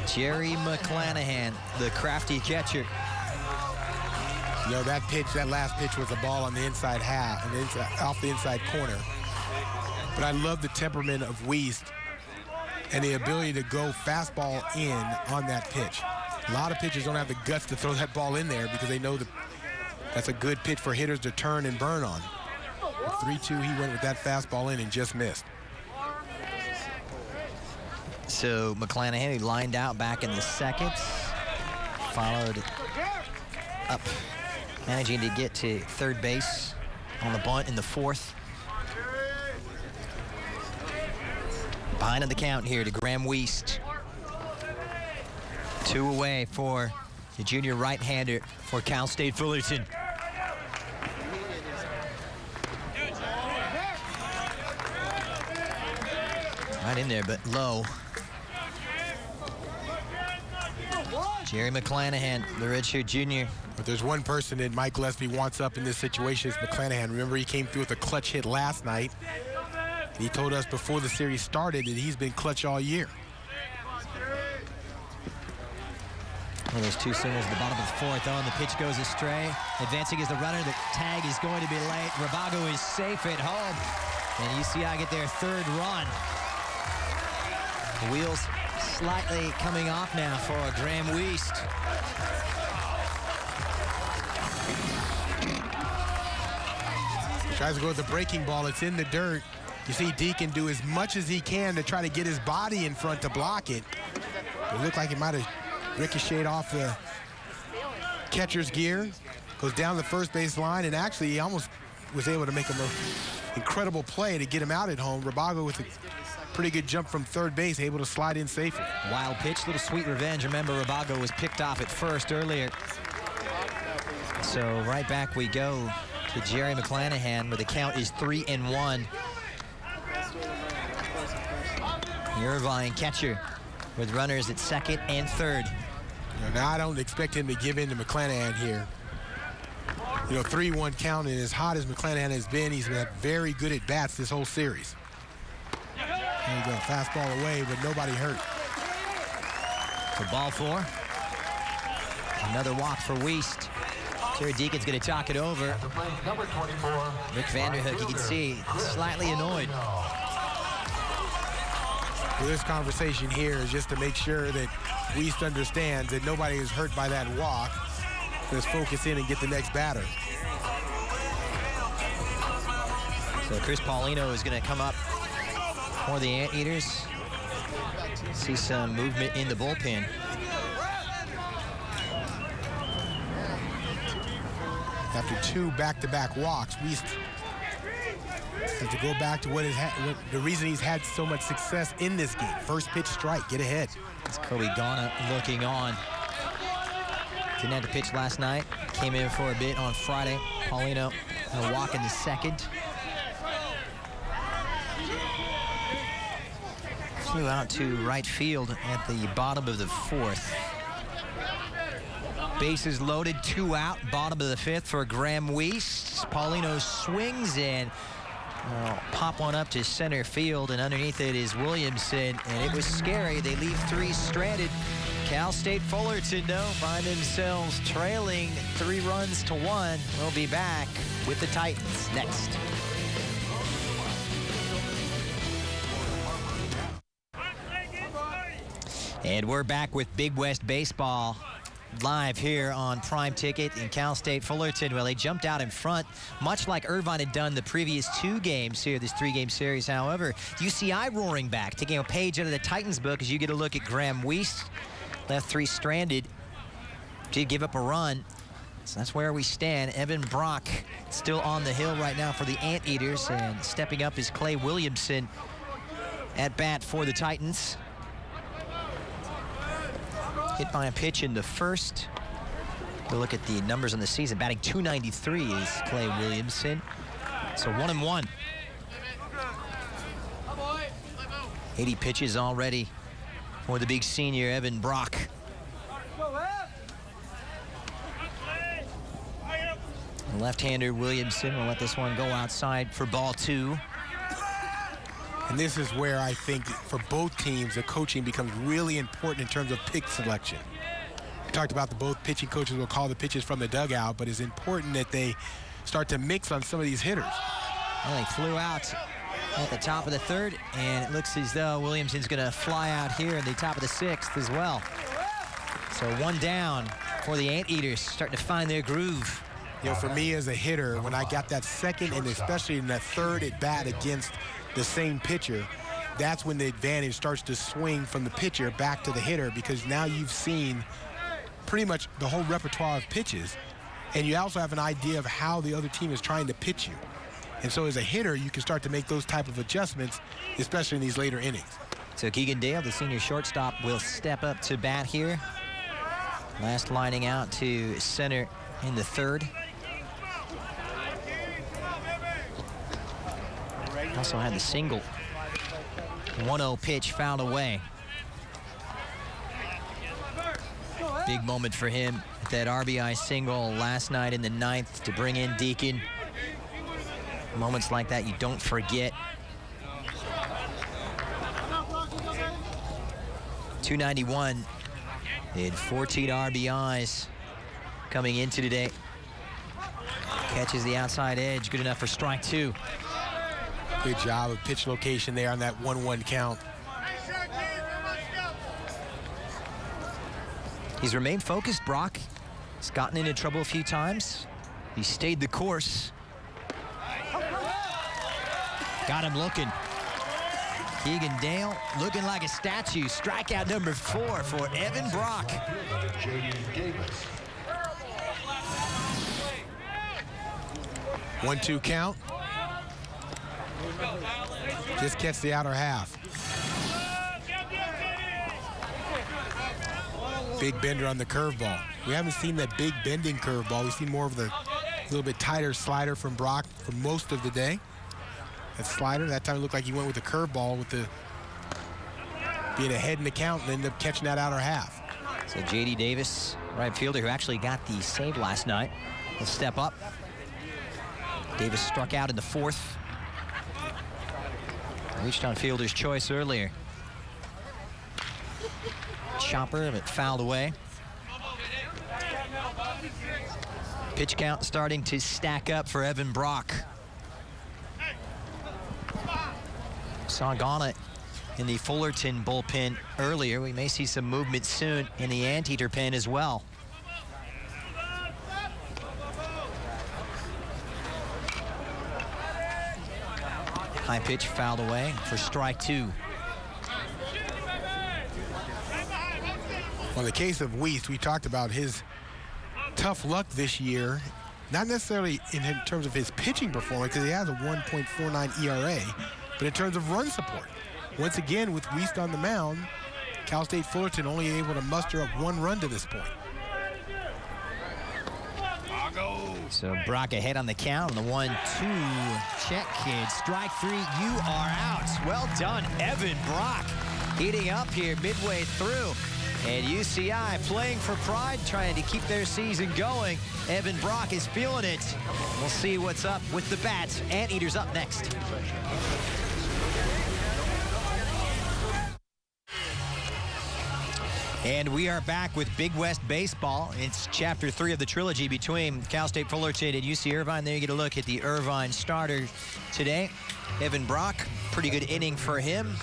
Jerry McClanahan, the crafty catcher. You know, that last pitch was a ball on the inside half, off the inside corner. But I love the temperament of Wiest and the ability to go fastball in on that pitch. A lot of pitchers don't have the guts to throw that ball in there because they know that that's a good pitch for hitters to turn and burn on. 3-2, he went with that fastball in and just missed. So McClanahan, he lined out back in the second, followed up, managing to get to third base on the bunt in the fourth. Behind on the count here to Graham Wiest. 2 away for the junior right-hander for Cal State Fullerton. Right in there, but low. Jerry McClanahan, the redshirt junior. But there's one person that Mike Gillespie wants up in this situation is McClanahan. Remember, he came through with a clutch hit last night. And he told us before the series started that he's been clutch all year. One of those 2 singles at the bottom of the fourth on. The pitch goes astray. Advancing is the runner. The tag is going to be late. Rabago is safe at home. And UCI get their 3rd run. The wheels slightly coming off now for Graham Wiest. Tries to go with the breaking ball. It's in the dirt. You see Deacon do as much as he can to try to get his body in front to block it. It looked like it might have ricocheted off the catcher's gear. Goes down the first base line, and actually he almost was able to make an incredible play to get him out at home. Rabago with a pretty good jump from third base, able to slide in safely. Wild pitch, little sweet revenge. Remember, Rabago was picked off at first earlier. So right back we go to Jerry McClanahan, where the count is 3-1. The Irvine catcher with runners at second and third. Now I don't expect him to give in to McClanahan here. 3-1 count, and as hot as McClanahan has been, he's had very good at bats this whole series. There you go, fastball away, but nobody hurt. So ball 4. Another walk for Wiest. Terry Deacon's going to talk it over. Number 24. Rick Vanderhook, you can see, slightly annoyed. Well, this conversation here is just to make sure that Wiest understands that nobody is hurt by that walk. Let's focus in and get the next batter. So Chris Paulino is going to come up for the Anteaters. See some movement in the bullpen. After 2 back-to-back walks, we have to go back to what the reason he's had so much success in this game. First pitch strike, get ahead. It's Kobe Ghana looking on. Didn't have to pitch last night. Came in for a bit on Friday. Paulino a walk in the second. Flew out to right field at the bottom of the 4th. Bases loaded, 2 out, bottom of the 5th for Graham Weiss. Paulino swings and pop one up to center field, and underneath it is Williamson, and it was scary. They leave 3 stranded. Cal State Fullerton, though, find themselves trailing 3 runs to 1. We'll be back with the Titans next. And we're back with Big West Baseball live here on Prime Ticket in Cal State Fullerton. Well, they jumped out in front, much like Irvine had done the previous 2 games here, this 3-game series. However, UCI roaring back, taking a page out of the Titans book as you get a look at Graham Weiss. Left 3 stranded, did give up a run. So that's where we stand. Evan Brock still on the hill right now for the Anteaters, and stepping up is Clay Williamson at bat for the Titans. Hit by a pitch in the first. We'll look at the numbers on the season. Batting .293 is Clay Williamson. So 1-1. 80 pitches already for the big senior, Evan Brock. Left-hander Williamson will let this one go outside for ball 2. And this is where I think for both teams, the coaching becomes really important in terms of pick selection. We talked about both pitching coaches will call the pitches from the dugout, but it's important that they start to mix on some of these hitters. Well, they flew out at the top of the 3rd, and it looks as though Williamson's going to fly out here in the top of the 6th as well. So 1 down for the Anteaters, starting to find their groove. You know, for me as a hitter, when I got that second and especially in that 3rd at bat against the same pitcher, that's when the advantage starts to swing from the pitcher back to the hitter, because now you've seen pretty much the whole repertoire of pitches, and you also have an idea of how the other team is trying to pitch you. And so as a hitter, you can start to make those type of adjustments, especially in these later innings. So Keegan Dale, the senior shortstop, will step up to bat here. Last lining out to center in the 3rd. Also had the single. 1-0 pitch fouled away. Big moment for him with that RBI single last night in the 9th to bring in Deacon. Moments like that you don't forget. .291 and 14 RBIs coming into today. Catches the outside edge, good enough for strike 2. Good job of pitch location there on that 1-1 count. He's remained focused, Brock. He's gotten into trouble a few times. He stayed the course. Got him looking. Keegan Dale looking like a statue. Strikeout number 4 for Evan Brock. 1-2 count. Just catch the outer half. Big bender on the curveball. We haven't seen that big bending curveball. We've seen more of the little bit tighter slider from Brock for most of the day. That slider, that time it looked like he went with the curveball with the being ahead in the count and ended up catching that outer half. So J.D. Davis, right fielder, who actually got the save last night, will step up. Davis struck out in the 4th. Reached on fielder's choice earlier. Chopper, but fouled away. Pitch count starting to stack up for Evan Brock. Saw Ghana in the Fullerton bullpen earlier. We may see some movement soon in the Anteater pen as well. High pitch fouled away for strike 2. Well, in the case of Weiss, we talked about his tough luck this year, not necessarily in terms of his pitching performance, because he has a 1.49 ERA, but in terms of run support. Once again, with Weiss on the mound, Cal State Fullerton only able to muster up 1 run to this point. So Brock ahead on the count on the 1-2 check, kid. Strike 3, you are out. Well done, Evan Brock. Heating up here midway through. And UCI playing for pride, trying to keep their season going. Evan Brock is feeling it. We'll see what's up with the bats. Anteaters up next. And we are back with Big West Baseball. It's Chapter 3 of the trilogy between Cal State Fullerton and UC Irvine. There you get a look at the Irvine starter today. Evan Brock, pretty good inning for him.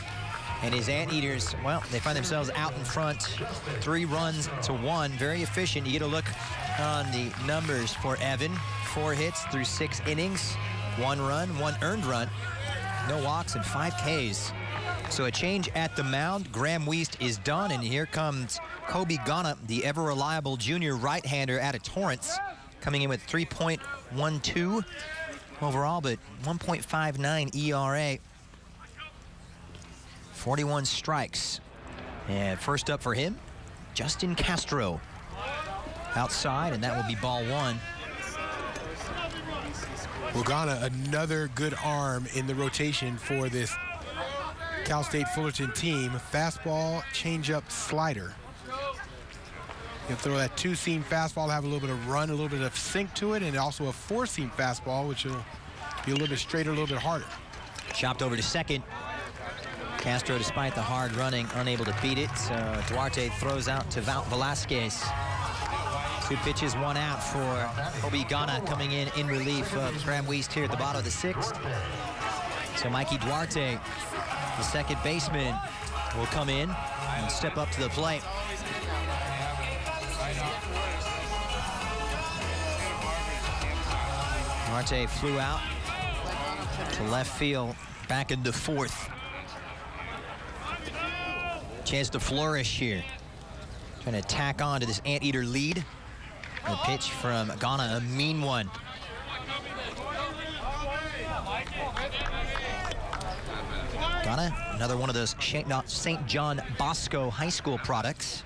And his Anteaters, well, they find themselves out in front, 3 runs to 1. Very efficient. You get a look on the numbers for Evan. 4 hits through 6 innings, 1 run, 1 earned run, no walks, and 5 Ks. So a change at the mound. Graham Weiss is done, and here comes Kobe Ghana, the ever-reliable junior right-hander out of Torrance, coming in with 3.12 overall, but 1.59 ERA. 41 strikes. And first up for him, Justin Castro. Outside, and that will be ball 1. Well, Ghana, another good arm in the rotation for this Cal State Fullerton team. Fastball, changeup, slider. You have to throw that 2-seam fastball, have a little bit of run, a little bit of sink to it, and also a 4-seam fastball, which will be a little bit straighter, a little bit harder. Chopped over to second. Castro, despite the hard running, unable to beat it. So Duarte throws out to Velasquez. 2 pitches, 1 out for Kobe Ghana, coming in relief of Graham Weiss here at the bottom of the 6th. So Mikey Duarte, the second baseman, will come in and step up to the plate. Duarte flew out to left field, back into 4th. Chance to flourish here. Trying to tack on to this Anteater lead. The pitch from Ghana, a mean one. Ghana, another one of those St. John Bosco High School products.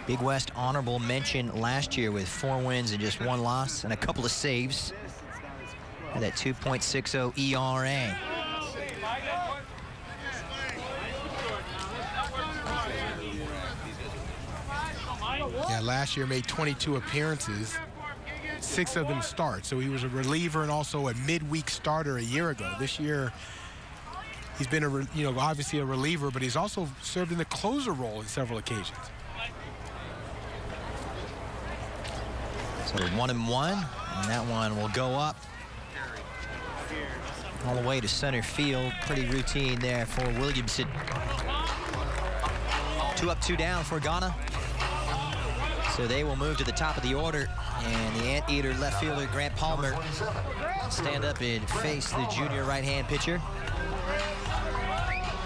Big West honorable mention last year with 4 wins and just 1 loss and a couple of saves. And that 2.60 ERA. Yeah, last year made 22 appearances, 6 of them start. So he was a reliever and also a midweek starter a year ago. This year, he's been obviously a reliever, but he's also served in the closer role on several occasions. So 1-1, and that one will go up all the way to center field. Pretty routine there for Williamson. 2 up, 2 down for Ghana. So they will move to the top of the order, and the Anteater left fielder Grant Palmer stand up and face the junior right-hand pitcher.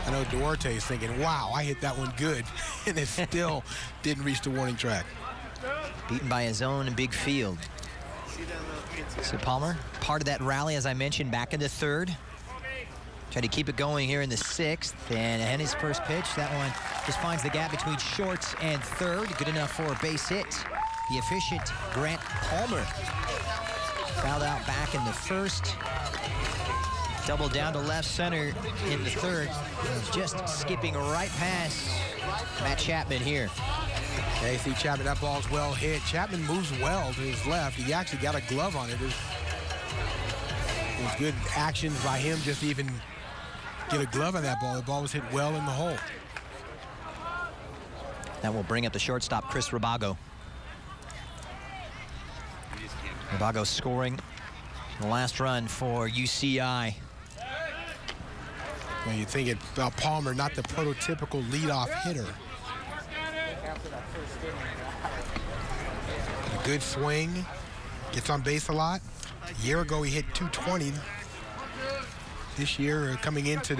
I know Duarte is thinking, wow, I hit that one good, and it still didn't reach the warning track. Beaten by his own big field. So Palmer, part of that rally, as I mentioned, back in the 3rd. Trying to keep it going here in the 6th, and his first pitch, that one just finds the gap between short and 3rd. Good enough for a base hit. The efficient Grant Palmer. Fouled out back in the 1st. Doubled down to left center in the 3rd. Just skipping right past Matt Chapman here. Okay, you see Chapman, that ball's well hit. Chapman moves well to his left. He actually got a glove on it. It was good actions by him just to even get a glove on that ball. The ball was hit well in the hole. That will bring up the shortstop, Chris Rabago. Rabago scoring the last run for UCI. When you think about Palmer, not the prototypical leadoff hitter. A good swing, gets on base a lot. A year ago he hit 220. This year coming into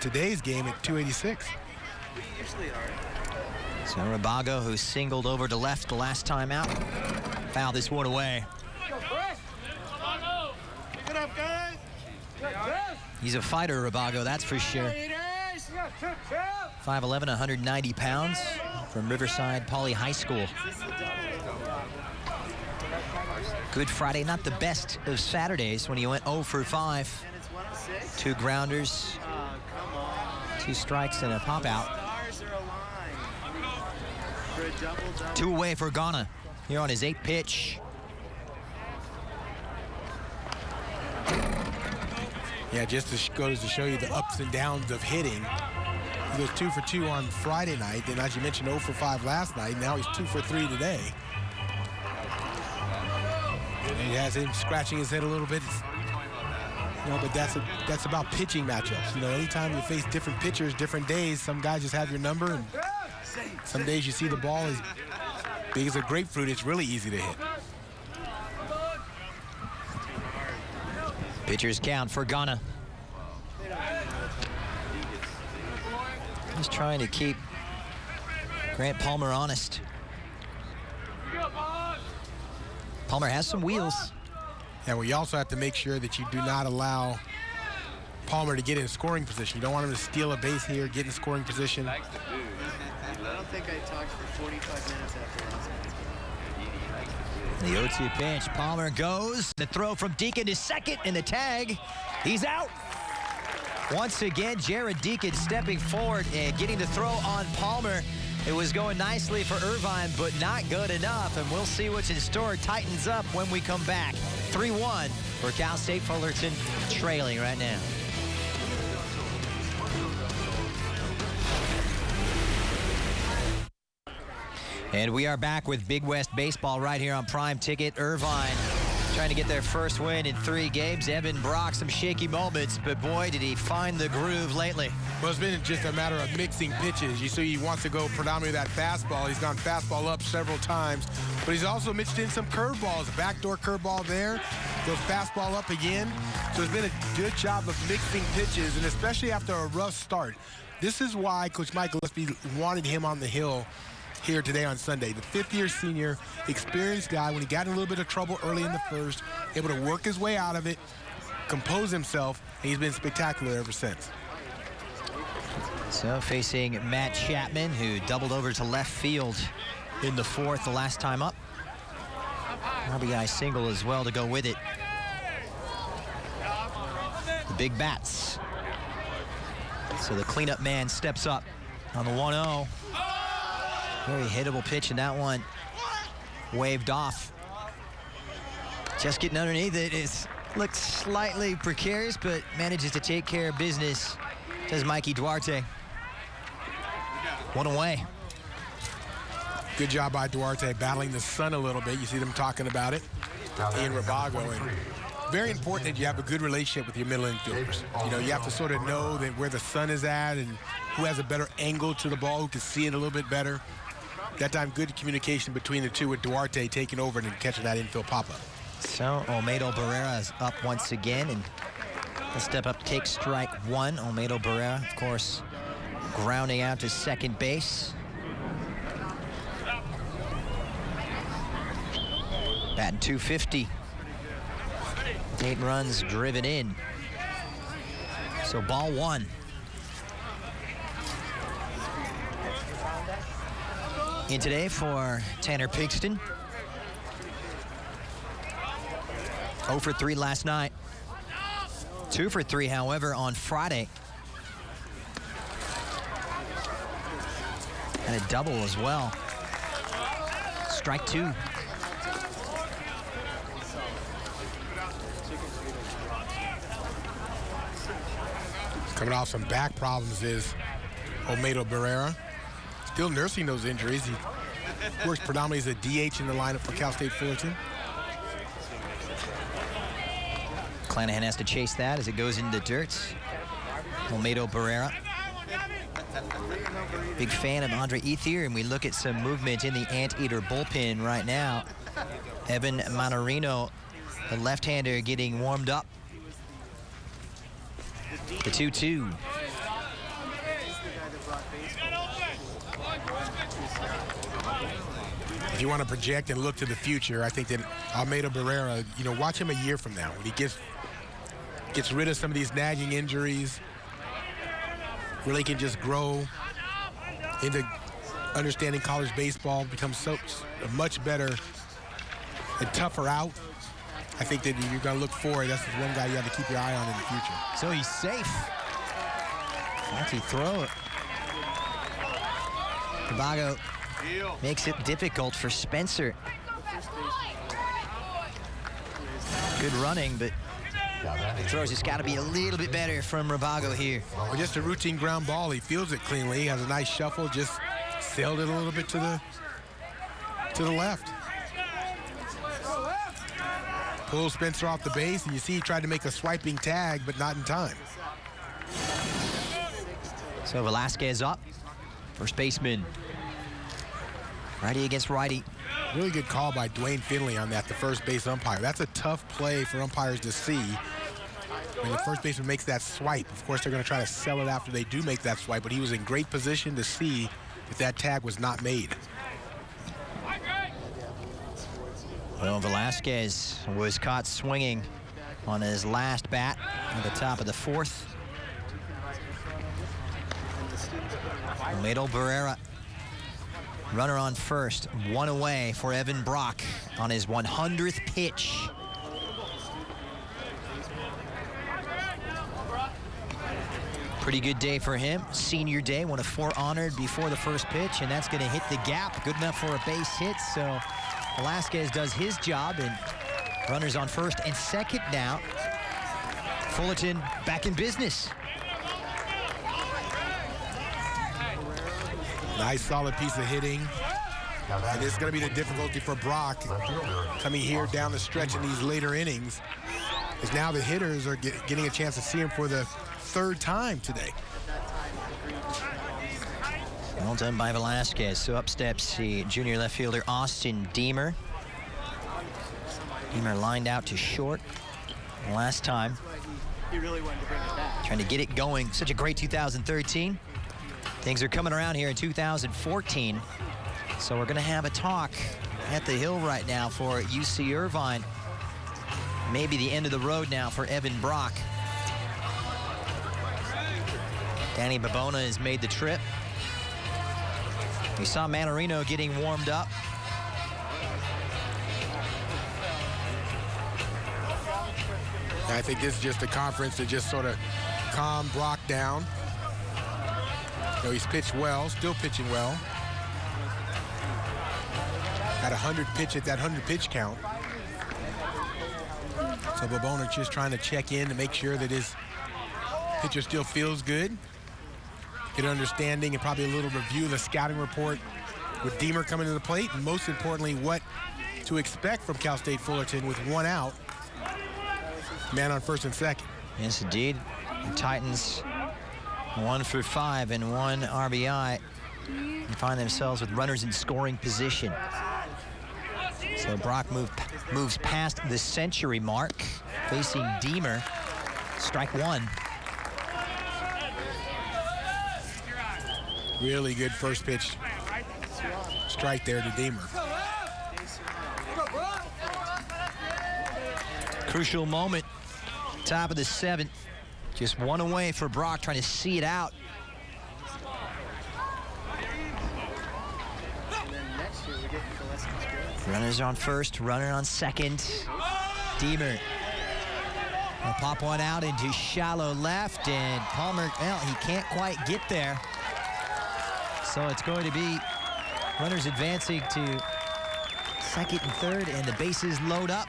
today's game at 286. So Rabago, who singled over to left the last time out, fouled this one away. He's a fighter, Rabago, that's for sure. 5'11", 190 pounds, from Riverside Poly High School. Good Friday, not the best of Saturdays when he went 0 for 5. 2 grounders, 2 strikes, and a pop out. 2 away for Ghana here on his 8th pitch. Yeah, just goes to show you the ups and downs of hitting. He goes 2 for 2 on Friday night, and as you mentioned, 0 for 5 last night. Now he's 2 for 3 today. And he has him scratching his head a little bit. You know, but that's about pitching matchups. You know, anytime you face different pitchers, different days, some guys just have your number, and some days you see the ball as big as a grapefruit, it's really easy to hit. Pitcher's count for Ghana. Just trying to keep Grant Palmer honest. Palmer has some wheels. Yeah, well, you also have to make sure that you do not allow Palmer to get in scoring position. You don't want him to steal a base here, get in scoring position. I don't think I talked for 45 minutes after last night. The 0-2 pitch, Palmer goes. The throw from Deacon to second, and the tag, he's out. Once again, Jared Deacon stepping forward and getting the throw on Palmer. It was going nicely for Irvine, but not good enough, and we'll see what's in store. Titans up when we come back. 3-1 for Cal State Fullerton, trailing right now. And we are back with Big West Baseball right here on Prime Ticket. Irvine trying to get their first win in 3 games. Evan Brock, some shaky moments, but boy, did he find the groove lately. Well, it's been just a matter of mixing pitches. You see he wants to go predominantly that fastball. He's gone fastball up several times, but he's also mixed in some curveballs. A backdoor curveball there, goes fastball up again. So it's been a good job of mixing pitches, and especially after a rough start. This is why Coach Mike Gillespie wanted him on the hill here today on Sunday. The 5th-year senior, experienced guy, when he got in a little bit of trouble early in the first, able to work his way out of it, compose himself, and he's been spectacular ever since. So facing Matt Chapman, who doubled over to left field in the 4th the last time up. RBI single as well to go with it. The big bats. So the cleanup man steps up on the 1-0. Very hittable pitch, and that one waved off. Just getting underneath it. It looks slightly precarious, but manages to take care of business, says Mikey Duarte. 1 away. Good job by Duarte battling the sun a little bit. You see them talking about it. Ian Rabago. And very important that you have a good relationship with your middle infielders. You know, you have to sort of know that where the sun is at and who has a better angle to the ball, who can see it a little bit better. That time, good communication between the two, with Duarte taking over and catching that infield pop-up. So Olmedo Barrera is up once again, and he'll step up to take strike 1. Olmedo Barrera, of course, grounding out to second base. Batting .250. 8 runs driven in. So ball 1. In today for Tanner Pigston. 0 for 3 last night. 2 for 3, however, on Friday. And a double as well. Strike 2. Coming off some back problems is Olmedo Barrera. Still nursing those injuries. He works predominantly as a DH in the lineup for Cal State Fullerton. Clanahan has to chase that as it goes into the dirt. Olmedo Barrera. Big fan of Andre Ethier, and we look at some movement in the Anteater bullpen right now. Evan Manorino, the left-hander, getting warmed up. The 2-2. if you want to project and look to the future, I think that Almeida Barrera, watch him a year from now when he gets rid of some of these nagging injuries, really can just grow into understanding college baseball, become a much better and tougher out. I think that you're going to look forward. That's one guy you have to keep your eye on in the future. So he's safe. Funky throw. Tobago makes it difficult for Spencer. Good running, but the throws just got to be a little bit better from Ravago here. Well, just a routine ground ball. He fields it cleanly. He has a nice shuffle. Just sailed it a little bit to the left. Pulls Spencer off the base, and you see he tried to make a swiping tag, but not in time. So Velasquez up. First baseman. Righty against righty. Really good call by Dwayne Finley on that, the first base umpire. That's a tough play for umpires to see. When the first baseman makes that swipe, of course, they're going to try to sell it after they do make that swipe, but he was in great position to see if that tag was not made. Well, Velasquez was caught swinging on his last bat at the top of the fourth. Almeida Barrera, runner on first, one away for Evan Brock on his 100th pitch. Pretty good day for him. Senior day, one of 4 honored before the first pitch, and that's going to hit the gap. Good enough for a base hit, so Velasquez does his job, and runners on first and second now. Fullerton back in business. Nice solid piece of hitting. And it's going to be the difficulty for Brock coming here down the stretch in these later innings, is now the hitters are getting a chance to see him for the 3rd time today. Well done by Velasquez. So up steps the junior left fielder Austin Deemer. Deemer lined out to short last time. He really wanted to bring it back. Trying to get it going. Such a great 2013. Things are coming around here in 2014. So we're going to have a talk at the Hill right now for UC Irvine. Maybe the end of the road now for Evan Brock. Danny Babona has made the trip. We saw Manarino getting warmed up. I think this is just a conference to just sort of calm Brock down. He's pitched well, still pitching well. At 100 pitch at that 100 pitch count. So Babona just trying to check in to make sure that his pitcher still feels good. Get an understanding and probably a little review of the scouting report with Deemer coming to the plate, and most importantly, what to expect from Cal State Fullerton with 1 out. Man on first and second. Yes, indeed. The Titans 1 for 5 and 1 RBI. And find themselves with runners in scoring position. So Brock moves past the century mark, facing Deemer. Strike 1. Really good first pitch strike there to Deemer. Crucial moment. Top of the 7th. Just 1 away for Brock, trying to see it out. Runners on first, runner on second. Deemer will pop one out into shallow left, and Palmer, well, he can't quite get there. So it's going to be runners advancing to second and third, and the bases load up.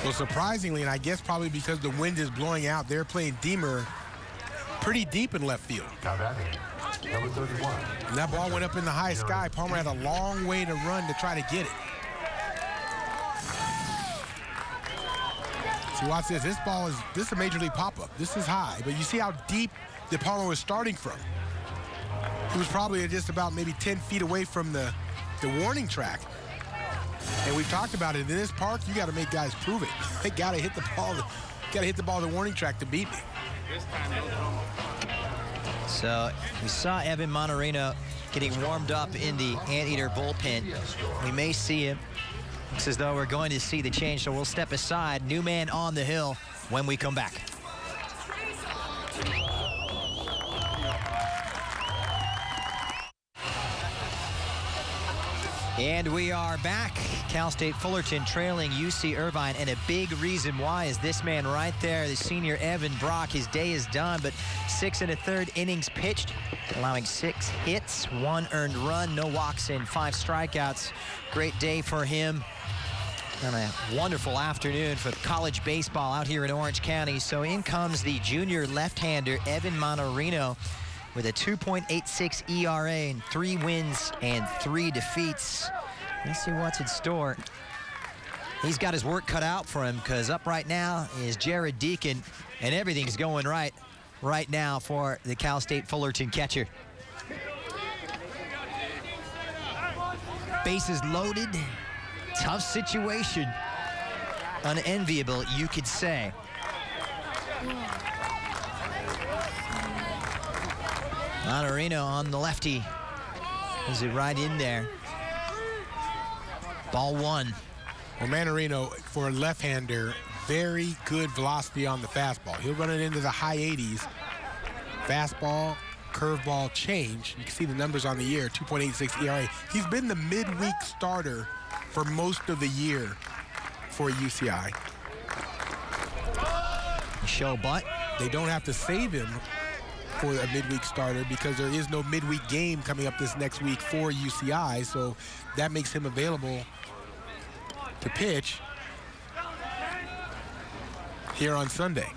Well, surprisingly, and I guess probably because the wind is blowing out, they're playing Deemer pretty deep in left field. Number 31. And that ball went up in the high sky. Palmer had a long way to run to try to get it. See, watch this. This is a major league pop-up. This is high, but you see how deep that Palmer was starting from. He was probably just about maybe 10 feet away from the warning track. And we've talked about it. In this park, you got to make guys prove it. They got to hit the ball. Got to hit the ball to the warning track to beat me. So we saw Evan Monterino getting warmed up in the Anteater bullpen. We may see him. Looks as though we're going to see the change, so we'll step aside. New man on the hill when we come back. And we are back. Cal State Fullerton trailing UC Irvine, and a big reason why is this man right there, the senior Evan Brock. His day is done, but 6 1/3 innings pitched, allowing 6 hits, 1 earned run, no walks, and 5 strikeouts. Great day for him. And a wonderful afternoon for college baseball out here in Orange County. So in comes the junior left-hander Evan Monterino with a 2.86 ERA and 3 wins and 3 defeats. Let's see what's in store. He's got his work cut out for him, because up right now is Jared Deacon, and everything's going right now for the Cal State Fullerton catcher. Bases loaded. Tough situation. Unenviable, you could say. Monterino on the lefty. Is it right in there? Ball 1. Well, Monterino, for a left-hander, very good velocity on the fastball. He'll run it into the high 80s. Fastball, curveball, change. You can see the numbers on the year, 2.86 ERA. He's been the midweek starter for most of the year for UCI. Show butt. They don't have to save him for a midweek starter because there is no midweek game coming up this next week for UCI, so that makes him available to pitch here on Sunday.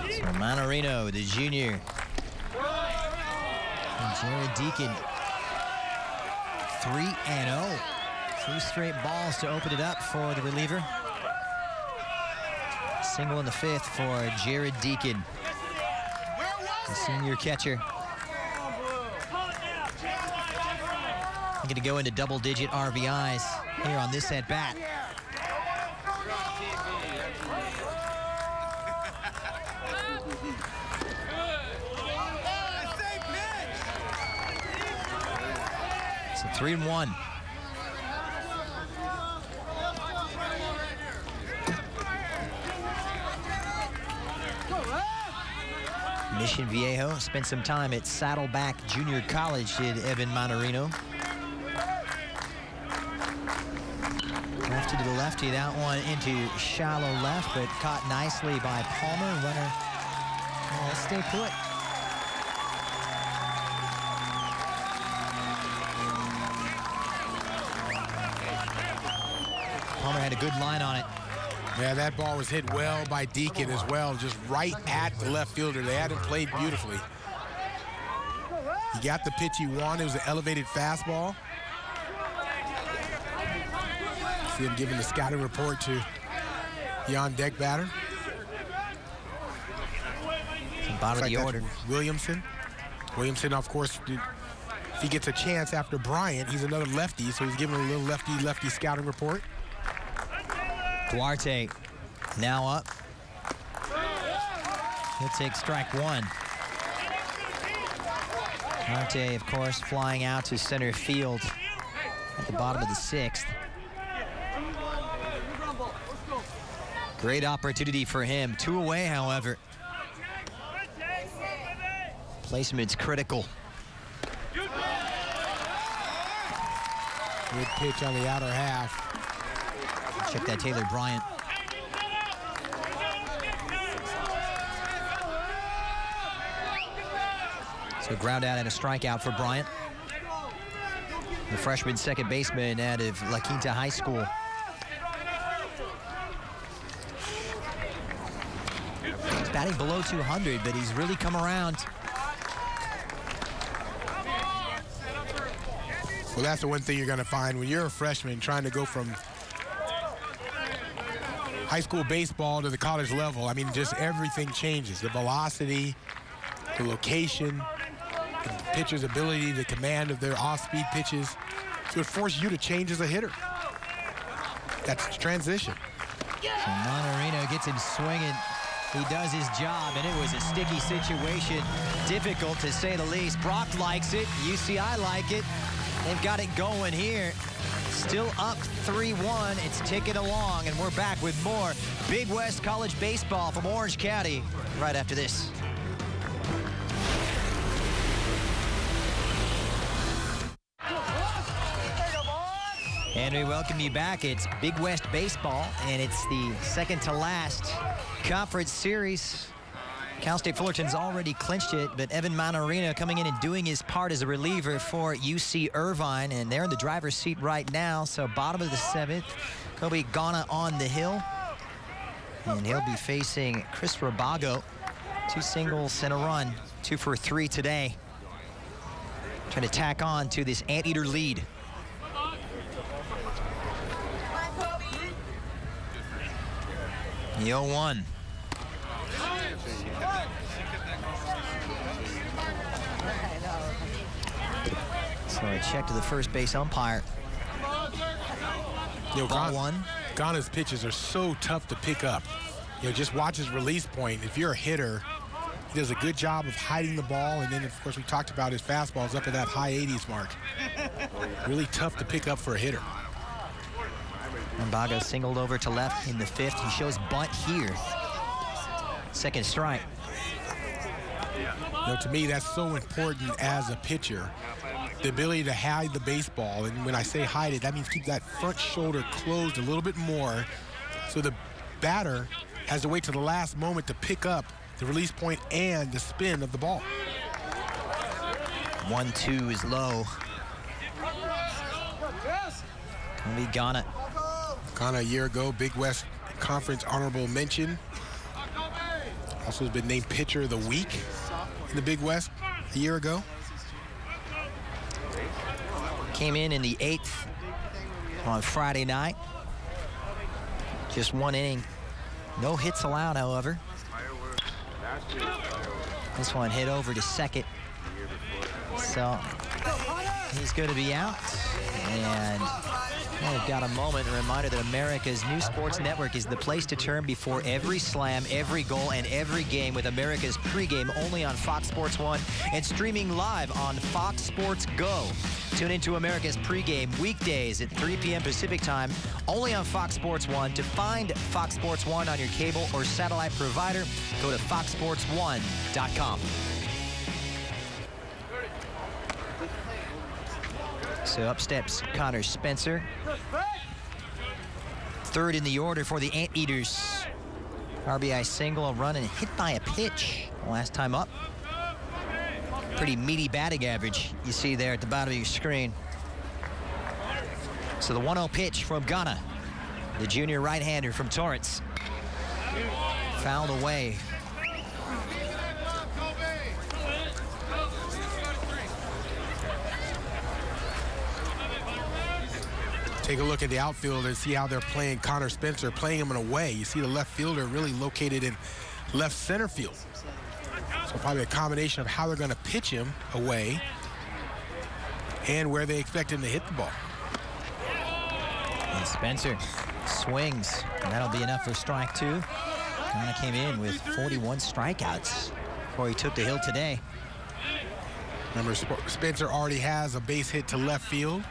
So Monterino, the junior. And Jared Deacon, 3-0. 2 straight balls to open it up for the reliever. Single in the 5th for Jared Deacon, the senior catcher. I'm going to go into double-digit RBIs here on this at-bat. So 3-1. Mission Viejo spent some time at Saddleback Junior College, did Evan Monterino. Lefty to the lefty, that one into shallow left, but caught nicely by Palmer. Runner, stay put. Palmer had a good line on it. Yeah, that ball was hit well by Deacon as well, just right at the left fielder. They had him played beautifully. He got the pitch he wanted. It was an elevated fastball. See him giving the scouting report to the on-deck batter. Bottom of the order. Williamson. Williamson, of course, if he gets a chance after Bryant, he's another lefty, so he's giving a little lefty scouting report. Duarte now up. He'll take strike 1. Duarte, of course, flying out to center field at the bottom of the 6th. Great opportunity for him. 2 away, however. Placement's critical. Good pitch on the outer half. Check that Taylor Bryant. So ground out and a strikeout for Bryant. The freshman second baseman out of La Quinta High School. He's batting below 200, but he's really come around. Well, that's the one thing you're going to find when you're a freshman trying to go from high school baseball to the college level. I mean, just everything changes. The velocity, the location, the pitcher's ability, the command of their off-speed pitches. So it forces you to change as a hitter. That's transition. So Monterino gets him swinging. He does his job, and it was a sticky situation. Difficult, to say the least. Brock likes it. UCI like it. They've got it going here. Still up 3-1. It's ticking along, and we're back with more Big West College baseball from Orange County right after this. And we welcome you back. It's Big West baseball, and it's the second to last conference series. Cal State Fullerton's already clinched it, but Evan Monterino coming in and doing his part as a reliever for UC Irvine, and they're in the driver's seat right now. So bottom of the 7th, Kobe Ghana on the hill, and he'll be facing Chris Rabago. 2 singles and a run, 2 for 3 today. Trying to tack on to this Anteater lead. The 0-1. So a check to the first base umpire. Ball 1. Ghana's pitches are so tough to pick up. Just watch his release point. If you're a hitter, he does a good job of hiding the ball, and then, of course, we talked about his fastballs up at that high 80s mark. Really tough to pick up for a hitter. Mbago singled over to left in the 5th. He shows bunt here. Second strike. To me, that's so important as a pitcher. The ability to hide the baseball, and when I say hide it, that means keep that front shoulder closed a little bit more, so the batter has to wait to the last moment to pick up the release point and the spin of the ball. 1-2 is low. Gonna be Ghana. Ghana a year ago, Big West Conference honorable mention. Also has been named pitcher of the week in the Big West a year ago. Came in the 8th on Friday night. Just 1 inning. No hits allowed, however. This one hit over to second. So he's going to be out. And we've got a moment, a reminder that America's new sports network is the place to turn before every slam, every goal, and every game with America's pregame only on Fox Sports 1 and streaming live on Fox Sports Go. Tune into America's pregame weekdays at 3 p.m. Pacific time, only on Fox Sports 1. To find Fox Sports 1 on your cable or satellite provider, go to foxsports1.com. So up steps Connor Spencer. 3rd in the order for the Anteaters. RBI single, a run, and hit by a pitch last time up. Pretty meaty batting average you see there at the bottom of your screen. So the 1-0 pitch from Ghana, the junior right-hander from Torrance. Fouled away. Take a look at the outfield and see how they're playing Connor Spencer, playing him in a way. You see the left fielder really located in left center field. So probably a combination of how they're going to pitch him away and where they expect him to hit the ball. And Spencer swings, and that'll be enough for strike 2. Ghana came in with 41 strikeouts before he took the hill today. Remember, Spencer already has a base hit to left field.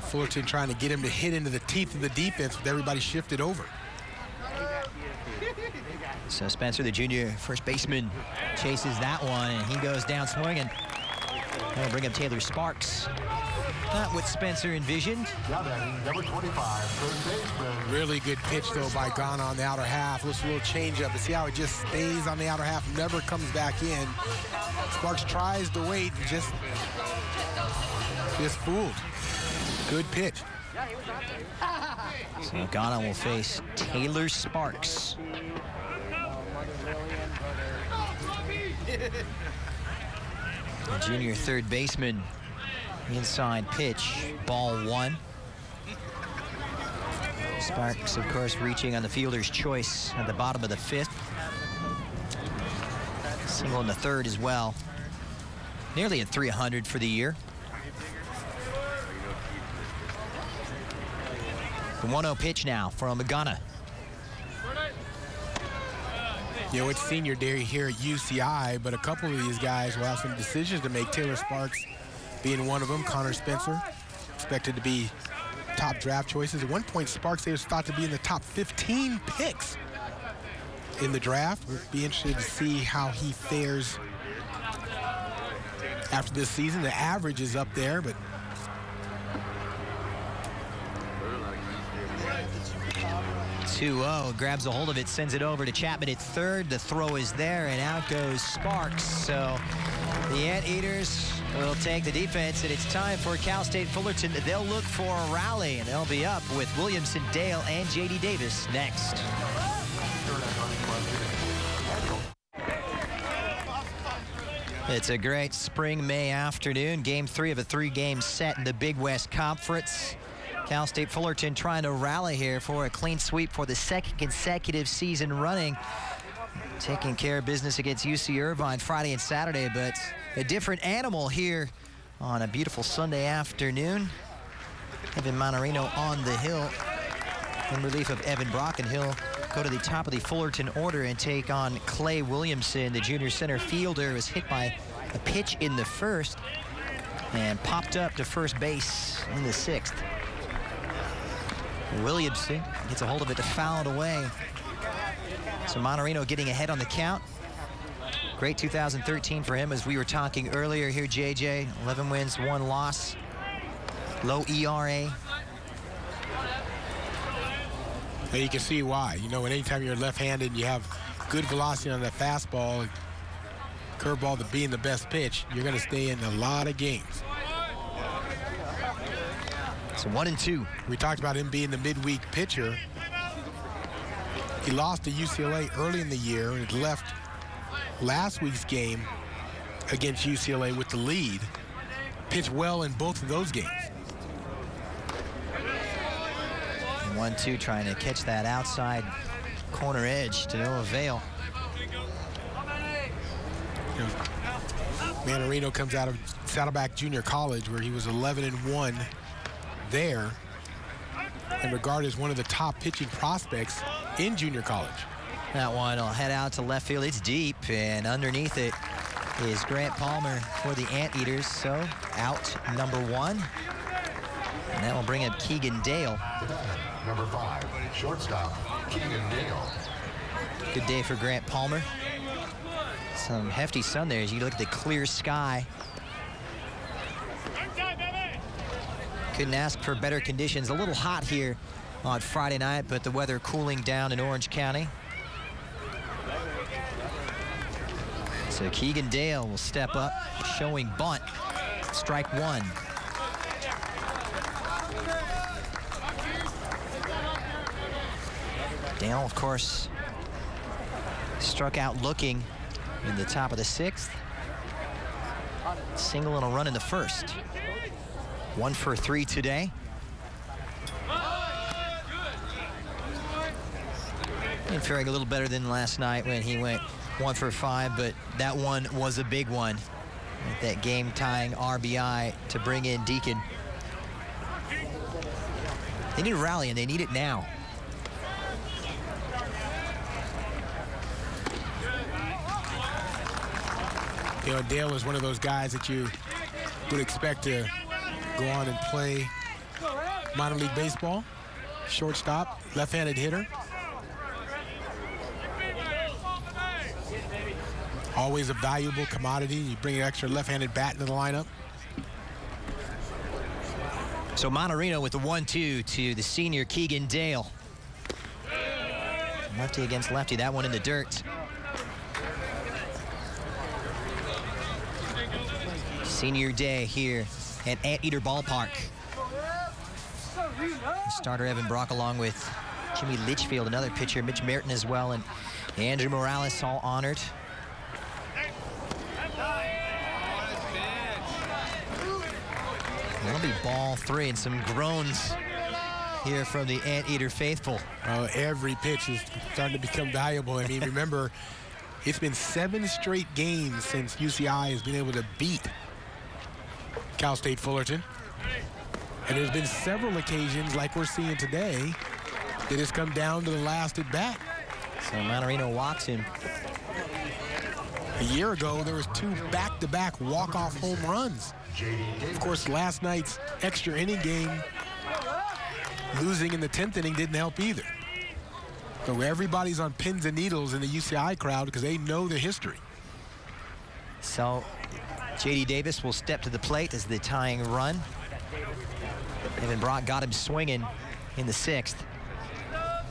Fullerton trying to get him to hit into the teeth of the defense with everybody shifted over. So Spencer, the junior first baseman, chases that one, and he goes down swinging. That'll bring up Taylor Sparks. Not what Spencer envisioned. Number 25, third baseman. Really good pitch, though, by Ghana on the outer half. Looks a little changeup. And see how it just stays on the outer half, never comes back in. Sparks tries to wait and just fooled. Good pitch. So Ghana will face Taylor Sparks. The junior third baseman, inside pitch, ball 1. Sparks, of course, reaching on the fielder's choice at the bottom of the 5th. Single in the 3rd as well. Nearly at 300 for the year. The 1-0 pitch now from Ghana. You know, it's senior day here at UCI, but a couple of these guys will have some decisions to make. Taylor Sparks being one of them. Connor Spencer expected to be top draft choices. At one point, Sparks was thought to be in the top 15 picks in the draft. We'll be interested to see how he fares after this season. The average is up there, but 2-0, grabs a hold of it, sends it over to Chapman at third. The throw is there, and out goes Sparks. So the Anteaters will take the defense, and it's time for Cal State Fullerton. They'll look for a rally, and they'll be up with Williamson, Dale, and J.D. Davis next. It's a great spring May afternoon. Game 3 of a 3-game set in the Big West Conference. Cal State Fullerton trying to rally here for a clean sweep for the second consecutive season running. Taking care of business against UC Irvine Friday and Saturday, but a different animal here on a beautiful Sunday afternoon. Evan Monterino on the hill in relief of Evan Brock, and he'll go to the top of the Fullerton order and take on Clay Williamson. The junior center fielder was hit by a pitch in the first and popped up to first base in the 6th. Williamson gets a hold of it to foul it away. So Monterino getting ahead on the count. Great 2013 for him, as we were talking earlier here, JJ. 11 wins, 1 loss. Low ERA. And you can see why. You know, anytime you're left-handed and you have good velocity on that fastball, curveball to being the best pitch, you're going to stay in a lot of games. So 1-2. We talked about him being the midweek pitcher. He lost to UCLA early in the year and left last week's game against UCLA with the lead. Pitched well in both of those games. 1-2, trying to catch that outside corner edge to no avail. You know, Monterino comes out of Saddleback Junior College, where he was 11-1 there, and regarded as one of the top pitching prospects in junior college. That one will head out to left field. It's deep, and underneath it is Grant Palmer for the Anteaters. So out number 1, and that will bring up Keegan Dale. Number 5, shortstop, Keegan Dale. Good day for Grant Palmer. Some hefty sun there as you look at the clear sky. Couldn't ask for better conditions. A little hot here on Friday night, but the weather cooling down in Orange County. So Keegan Dale will step up, showing bunt. Strike 1. Dale, of course, struck out looking in the top of the 6th. Single and a run in the first. 1 for 3 today. And faring a little better than last night when he went 1 for 5, but that one was a big one. With that game-tying RBI to bring in Deacon. They need a rally, and they need it now. You know, Dale is one of those guys that you would expect to go on and play minor league baseball. Shortstop, left-handed hitter. Always a valuable commodity. You bring an extra left-handed bat into the lineup. So Monterino with the 1-2 to the senior Keegan Dale. Lefty against lefty, that one in the dirt. Senior day here at Anteater Ballpark. Starter Evan Brock along with Jimmy Litchfield, another pitcher, Mitch Merton as well, and Andrew Morales all honored. That'll be ball 3, and some groans here from the Anteater faithful. Every pitch is starting to become valuable. I mean, remember, it's been 7 straight games since UCI has been able to beat Cal State Fullerton. And there's been several occasions, like we're seeing today, that it's come down to the last at bat. So Manorino walks him. A year ago, there was 2 back-to-back walk-off home runs. Of course, last night's extra inning game, losing in the 10th inning didn't help either. So everybody's on pins and needles in the UCI crowd because they know the history. So J.D. Davis will step to the plate as the tying run. Evan Brock got him swinging in the 6th. A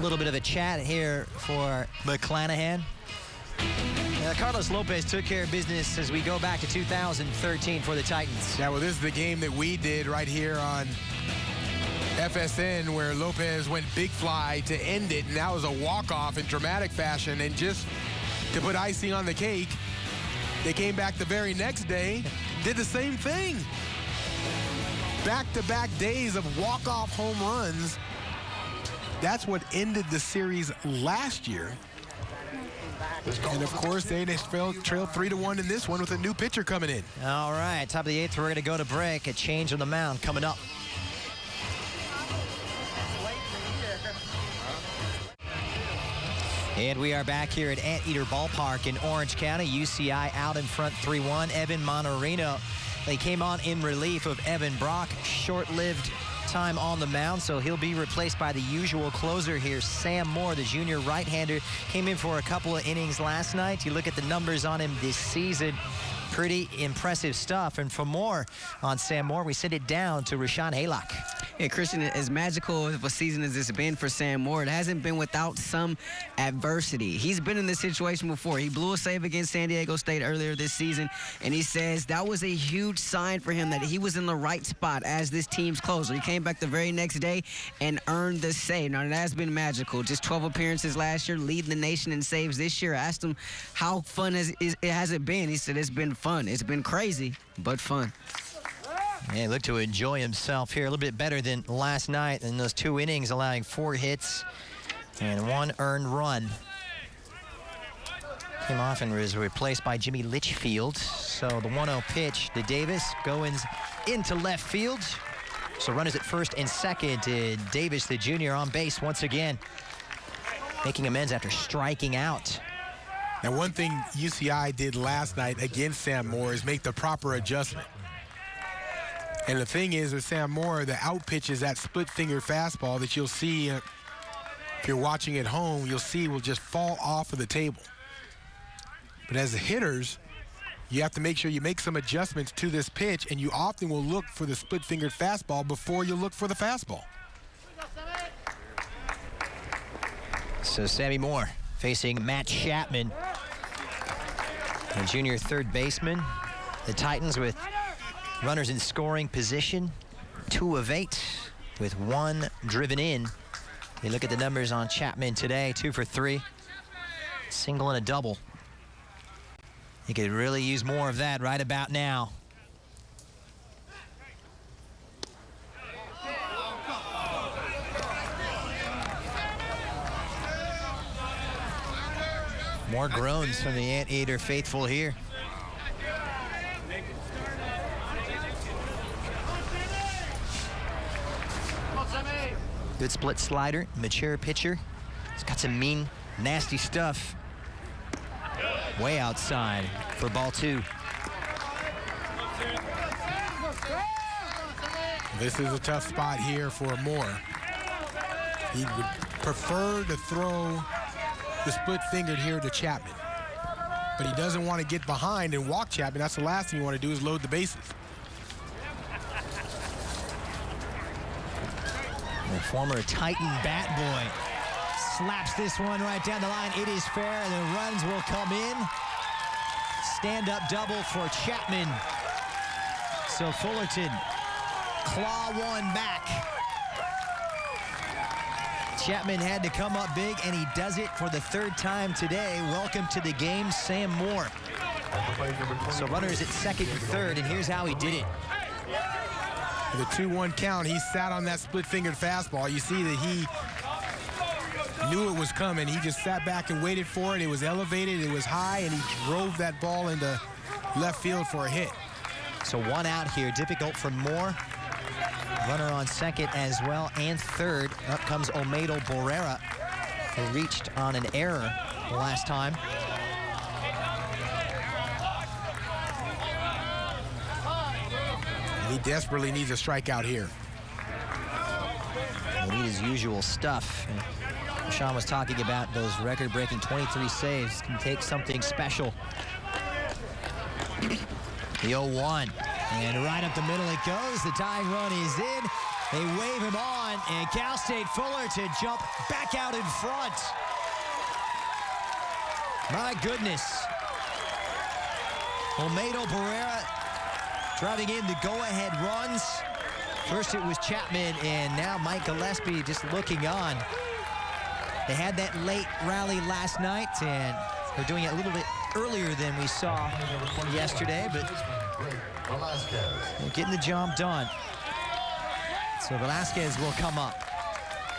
little bit of a chat here for McClanahan. Carlos Lopez took care of business as we go back to 2013 for the Titans. Yeah, well, this is the game that we did right here on FSN where Lopez went big fly to end it, and that was a walk-off in dramatic fashion. And just to put icing on the cake, they came back the very next day, did the same thing. Back-to-back days of walk-off home runs. That's what ended the series last year. And, of course, they trailed 3-1 in this one with a new pitcher coming in. All right, top of the 8th, we're going to go to break. A change on the mound coming up. And we are back here at Anteater Ballpark in Orange County. UCI out in front 3-1. Evan Manorino, they came on in relief of Evan Brock. Short-lived time on the mound, so he'll be replaced by the usual closer here, Sam Moore, the junior right-hander. Came in for a couple of innings last night. You look at the numbers on him this season, pretty impressive stuff. And for more on Sam Moore, we send it down to Rashawn Haylock. Yeah, Christian, as magical of a season as it's been for Sam Moore, it hasn't been without some adversity. He's been in this situation before. He blew a save against San Diego State earlier this season, and he says that was a huge sign for him that he was in the right spot as this team's closer. He came back the very next day and earned the save. Now, that has been magical. Just 12 appearances last year, leading the nation in saves this year. I asked him how fun has it been. He said it's been fun. It's been crazy, but fun. Yeah, he looked to enjoy himself here a little bit better than last night in those 2 innings, allowing 4 hits and 1 earned run. Came off and was replaced by Jimmy Litchfield. So the 1-0 pitch to Davis goes into left field. So runners at first and second. Davis, the junior, on base once again, making amends after striking out. Now, one thing UCI did last night against Sam Moore is make the proper adjustment. And the thing is with Sam Moore, the out pitch is that split-finger fastball that you'll see, if you're watching at home, you'll see will just fall off of the table. But as the hitters, you have to make sure you make some adjustments to this pitch, and you often will look for the split-fingered fastball before you look for the fastball. So Sammy Moore facing Matt Chapman, a junior third baseman. The Titans with runners in scoring position, 2 of 8 with 1 driven in. You look at the numbers on Chapman today, 2 for 3, single and a double. He could really use more of that right about now. More groans from the Anteater faithful here. Good split slider, mature pitcher. He's got some mean, nasty stuff. Way outside for ball 2. This is a tough spot here for Moore. He would prefer to throw the split-fingered here to Chapman. But he doesn't want to get behind and walk Chapman. That's the last thing you want to do is load the bases. The former Titan bat boy slaps this one right down the line. It is fair, and the runs will come in. Stand-up double for Chapman. So Fullerton claw one back. Chapman had to come up big, and he does it for the 3rd time today. Welcome to the game, Sam Moore. So runners at second and third, and here's how he did it. The 2-1 count, he sat on that split-fingered fastball. You see that he knew it was coming. He just sat back and waited for it. It was elevated, it was high, and he drove that ball into left field for a hit. So one out here, difficult for Moore. Runner on second as well, and third. Up comes Olmedo Borrera, who reached on an error the last time. He desperately needs a strikeout here. He'll need his usual stuff. Sean was talking about those record-breaking 23 saves. Can take something special. The 0-1. And right up the middle it goes. The tying run is in. They wave him on, and Cal State Fullerton jump back out in front. My goodness. Olmedo Barrera driving in the go-ahead runs. First it was Chapman, and now Mike Gillespie just looking on. They had that late rally last night, and they're doing it a little bit earlier than we saw yesterday, but they're getting the job done. So Velasquez will come up.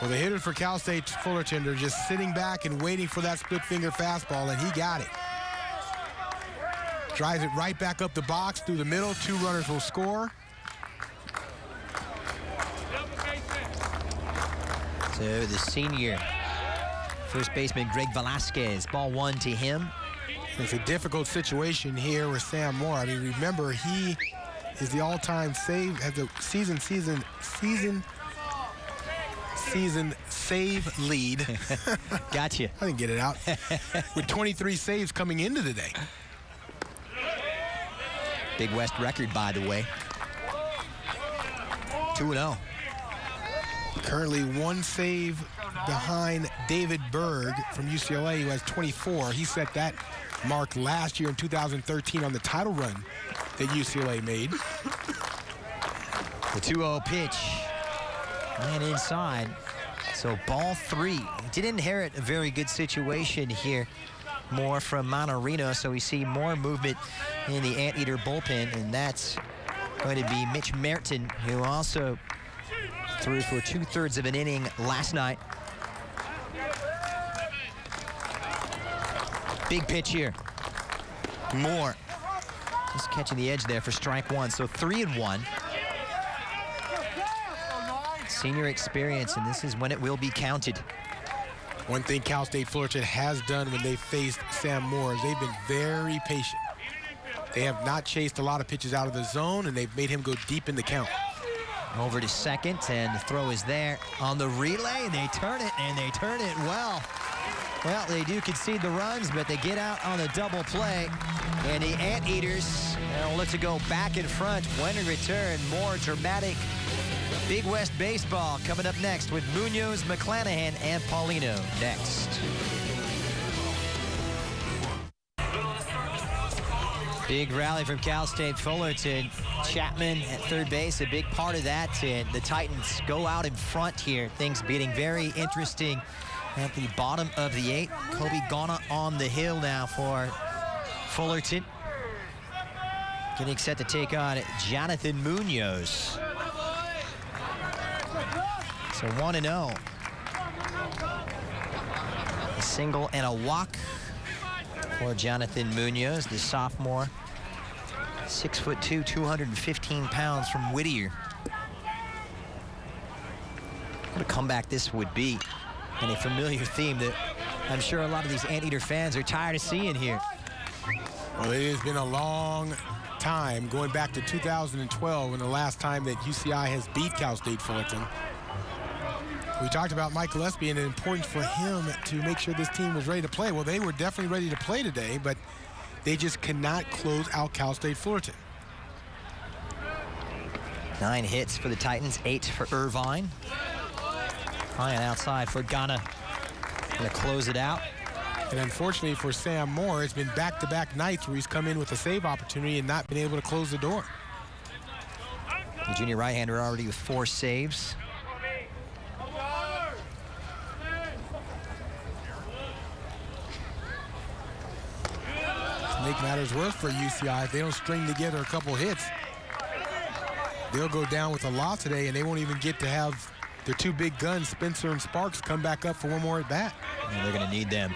Well, the hitters for Cal State Fullerton are just sitting back and waiting for that split-finger fastball, and he got it. Drives it right back up the box through the middle. 2 runners will score. So the senior first baseman Greg Velasquez, ball 1 to him. It's a difficult situation here with Sam Moore. I mean, remember, he is the all-time save, has a season save lead. Gotcha. I didn't get it out. With 23 saves coming into the day. Big West record, by the way. 2-0. Currently 1 save behind David Berg from UCLA, who has 24. He set that mark last year in 2013 on the title run that UCLA made. The 2-0 pitch. And inside. So ball 3. He did inherit a very good situation here. More from Monterino, so we see more movement in the Anteater bullpen, and that's going to be Mitch Merton, who also threw for 2/3 of an inning last night. Big pitch here. Moore just catching the edge there for strike 1. So 3-1. Senior experience, and this is when it will be counted. One thing Cal State Fullerton has done when they faced Sam Moore is they've been very patient. They have not chased a lot of pitches out of the zone, and they've made him go deep in the count. Over to second, and the throw is there on the relay, and they turn it, and they turn it well. Well, they do concede the runs, but they get out on a double play, and the Anteaters will look to go back in front when in return. More dramatic Big West baseball coming up next with Munoz, McClanahan, and Paulino next. Big rally from Cal State Fullerton. Chapman at third base, a big part of that. And the Titans go out in front here. Things getting very interesting at the bottom of the 8th. Kobe Ghana on the hill now for Fullerton. Getting set to take on Jonathan Munoz. So 1-0. A single and a walk for Jonathan Munoz, the sophomore. 6'2", 215 pounds from Whittier. What a comeback this would be, and a familiar theme that I'm sure a lot of these Anteater fans are tired of seeing here. Well, it has been a long time, going back to 2012, when the last time that UCI has beat Cal State Fullerton. We talked about Mike Gillespie and the importance for him to make sure this team was ready to play. Well, they were definitely ready to play today, but they just cannot close out Cal State Fullerton. 9 hits for the Titans, 8 for Irvine. High and outside for Ghana. Gonna close it out. And unfortunately for Sam Moore, it's been back-to-back nights where he's come in with a save opportunity and not been able to close the door. The junior right-hander already with 4 saves. Make matters worse for UCI, if they don't string together a couple hits, they'll go down with a loss today, and they won't even get to have their 2 big guns, Spencer and Sparks, come back up for one more at bat. And they're going to need them.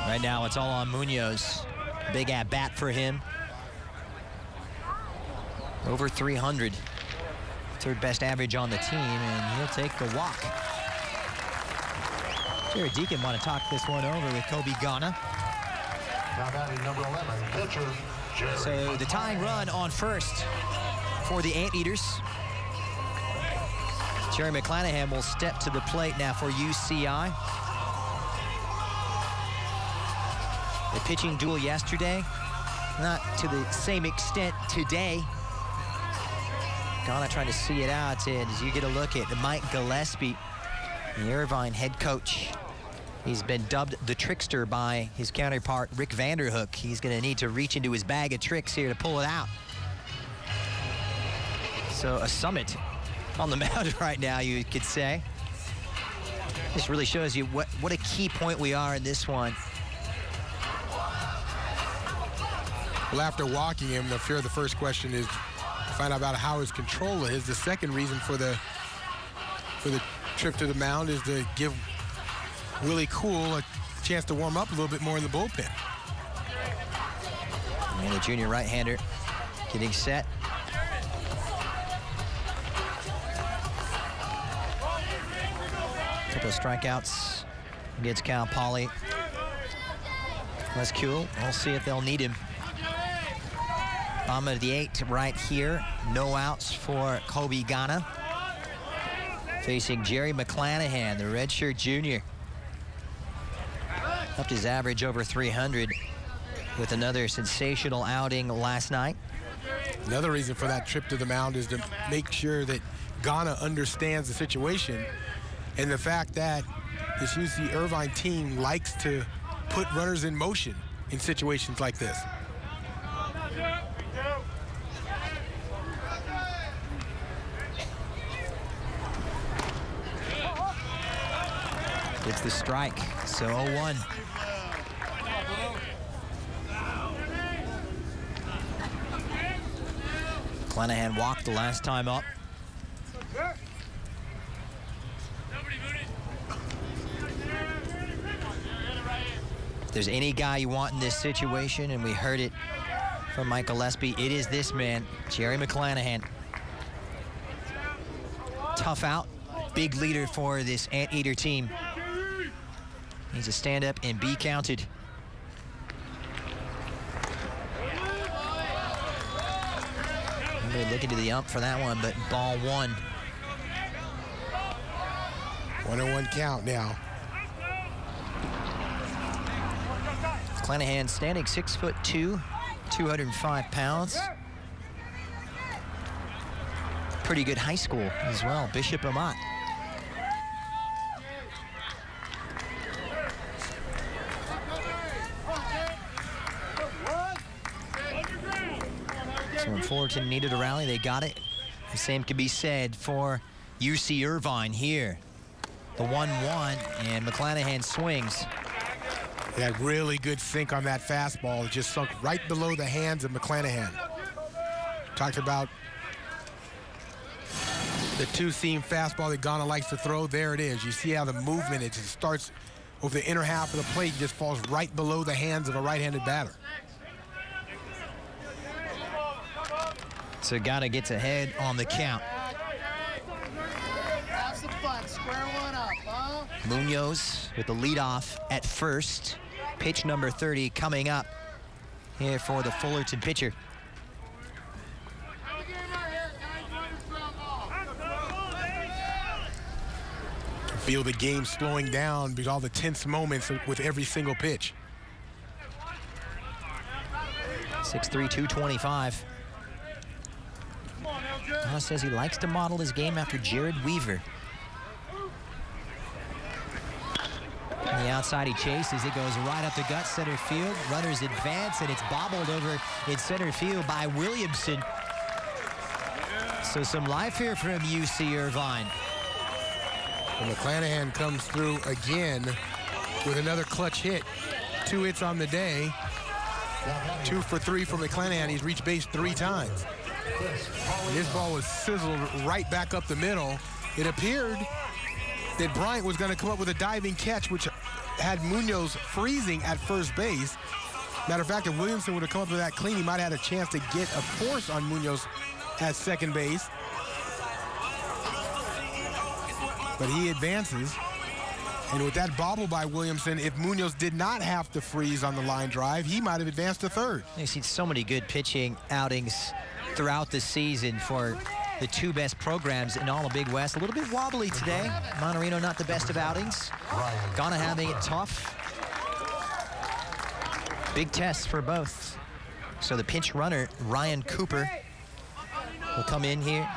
Right now, it's all on Munoz. Big at-bat for him. Over 300. Third best average on the team, and he'll take the walk. Jared Deacon want to talk this one over with Kobe Ghana. Now batting number 11, pitcher Jerry. So the tying run on first for the Anteaters. Jerry McClanahan will step to the plate now for UCI. The pitching duel yesterday, not to the same extent today. Ghana trying to see it out, and as you get a look at Mike Gillespie, the Irvine head coach. He's been dubbed the trickster by his counterpart, Rick Vanderhook. He's going to need to reach into his bag of tricks here to pull it out. So a summit on the mound right now, you could say. This really shows you what a key point we are in this one. Well, after walking him, the fear of the first question is to find out about how his control is. The second reason for the trip to the mound is to give Willie Cool a chance to warm up a little bit more in the bullpen. And the junior right-hander getting set. Couple of strikeouts against Cal Poly. Les Kuhl, we'll see if they'll need him. Bottom of the 8th right here. No outs for Kobe Ghana. Facing Jerry McClanahan, the redshirt junior. Upped his average over 300 with another sensational outing last night. Another reason for that trip to the mound is to make sure that Ghana understands the situation and the fact that this UC Irvine team likes to put runners in motion in situations like this. It's the strike, so 0-1. McClanahan walked the last time up. If there's any guy you want in this situation, and we heard it from Mike Gillespie, it is this man, Jerry McClanahan. Tough out, big leader for this Anteater team. Needs to stand up and be counted. Really looking to the ump for that one, but ball one. 1-1 count now. McClanahan standing 6'2", 205 pounds. Pretty good high school as well, Bishop Amat. So when Fullerton needed a rally, they got it. The same can be said for UC Irvine here. The 1-1, and McClanahan swings. He had really good sink on that fastball. It just sunk right below the hands of McClanahan. Talked about the two-seam fastball that Ghana likes to throw. There it is. You see how the movement, it just starts over the inner half of the plate, just falls right below the hands of a right-handed batter. So Ghana gets ahead on the count. Have some fun. Square one up, huh? Munoz with the leadoff at first. Pitch number 30 coming up here for the Fullerton pitcher. Feel the game slowing down because all the tense moments with every single pitch. 6'3", 225. Ghana says he likes to model his game after Jared Weaver. On the outside he chases, it goes right up the gut center field. Runners advance, and it's bobbled over in center field by Williamson. So some life here from UC Irvine. And McClanahan comes through again with another clutch hit. 2 hits on the day. 2 for 3 for McClanahan. He's reached base 3 times. And his ball was sizzled right back up the middle. It appeared that Bryant was going to come up with a diving catch, which had Munoz freezing at first base. Matter of fact, if Williamson would have come up with that clean, he might have had a chance to get a force on Munoz at second base. But he advances. And with that bobble by Williamson, if Munoz did not have to freeze on the line drive, he might have advanced to third. You've seen so many good pitching outings throughout the season for the two best programs in all of Big West. A little bit wobbly today. Monterino not the best of outings. Ghana having it tough. Big test for both. So the pinch runner, Ryan Cooper, will come in here.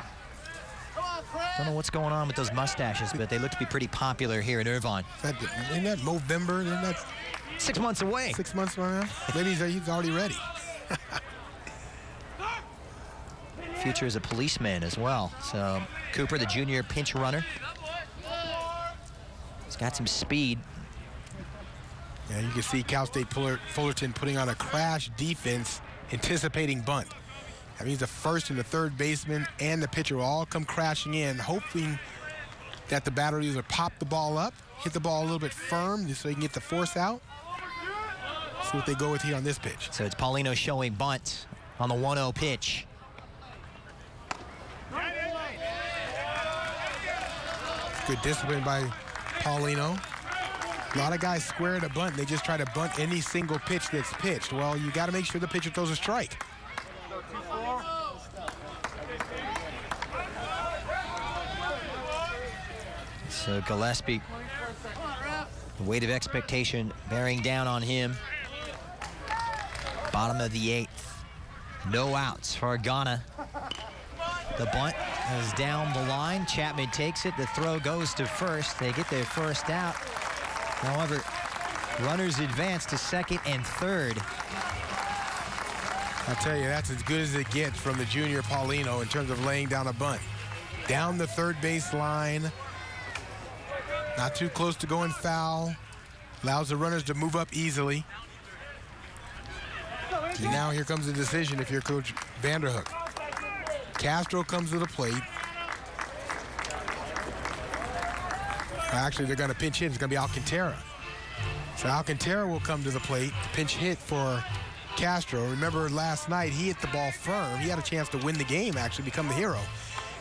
Don't know what's going on with those mustaches, but they look to be pretty popular here in Irvine. Isn't that Movember? Isn't that 6 months away? 6 months from now? Maybe he's already ready. Future as a policeman as well. So Cooper, the junior pinch runner. He's got some speed. Yeah, you can see Cal State Fullerton putting on a crash defense, anticipating bunt. That means the first and the third baseman and the pitcher will all come crashing in, hoping that the batter either pop the ball up, hit the ball a little bit firm just so he can get the force out. See what they go with here on this pitch. So it's Paulino showing bunt on the 1-0 pitch. Good discipline by Paulino. A lot of guys square to bunt. They just try to bunt any single pitch that's pitched. Well, you got to make sure the pitcher throws a strike. So Gillespie, the weight of expectation bearing down on him. Bottom of the 8th. No outs for Ghana. The bunt is down the line. Chapman takes it. The throw goes to first. They get their first out. However, runners advance to second and third. I'll tell you, that's as good as it gets from the junior Paulino in terms of laying down a bunt. Down the third base line. Not too close to going foul. Allows the runners to move up easily. And now here comes the decision if you're Coach Vanderhook. Castro comes to the plate. Actually, they're going to pinch hit. It's going to be Alcantara. So Alcantara will come to the plate. Pinch hit for Castro. Remember last night, he hit the ball firm. He had a chance to win the game, actually, become the hero.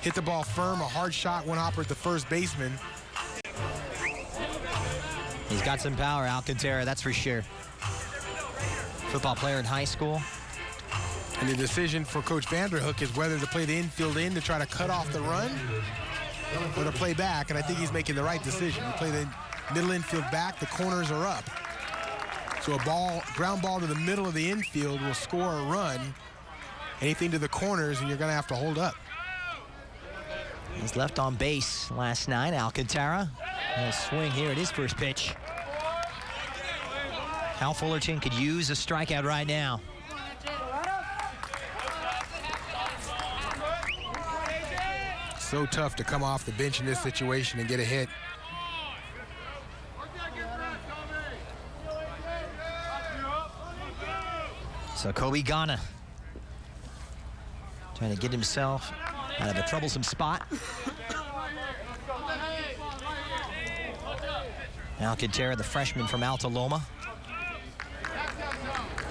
Hit the ball firm, a hard shot, one hopper at the first baseman. He's got some power, Alcantara, that's for sure. Football player in high school. And the decision for Coach Vanderhook is whether to play the infield in to try to cut off the run or to play back, and I think he's making the right decision. You play the middle infield back, the corners are up. So a ground ball to the middle of the infield will score a run. Anything to the corners, and you're going to have to hold up. He's left on base last night, Alcantara. And a swing here at his first pitch. Hal Fullerton could use a strikeout right now. So tough to come off the bench in this situation and get a hit. So Kobe Ghana trying to get himself out of a troublesome spot. Alcantara, the freshman from Alta Loma.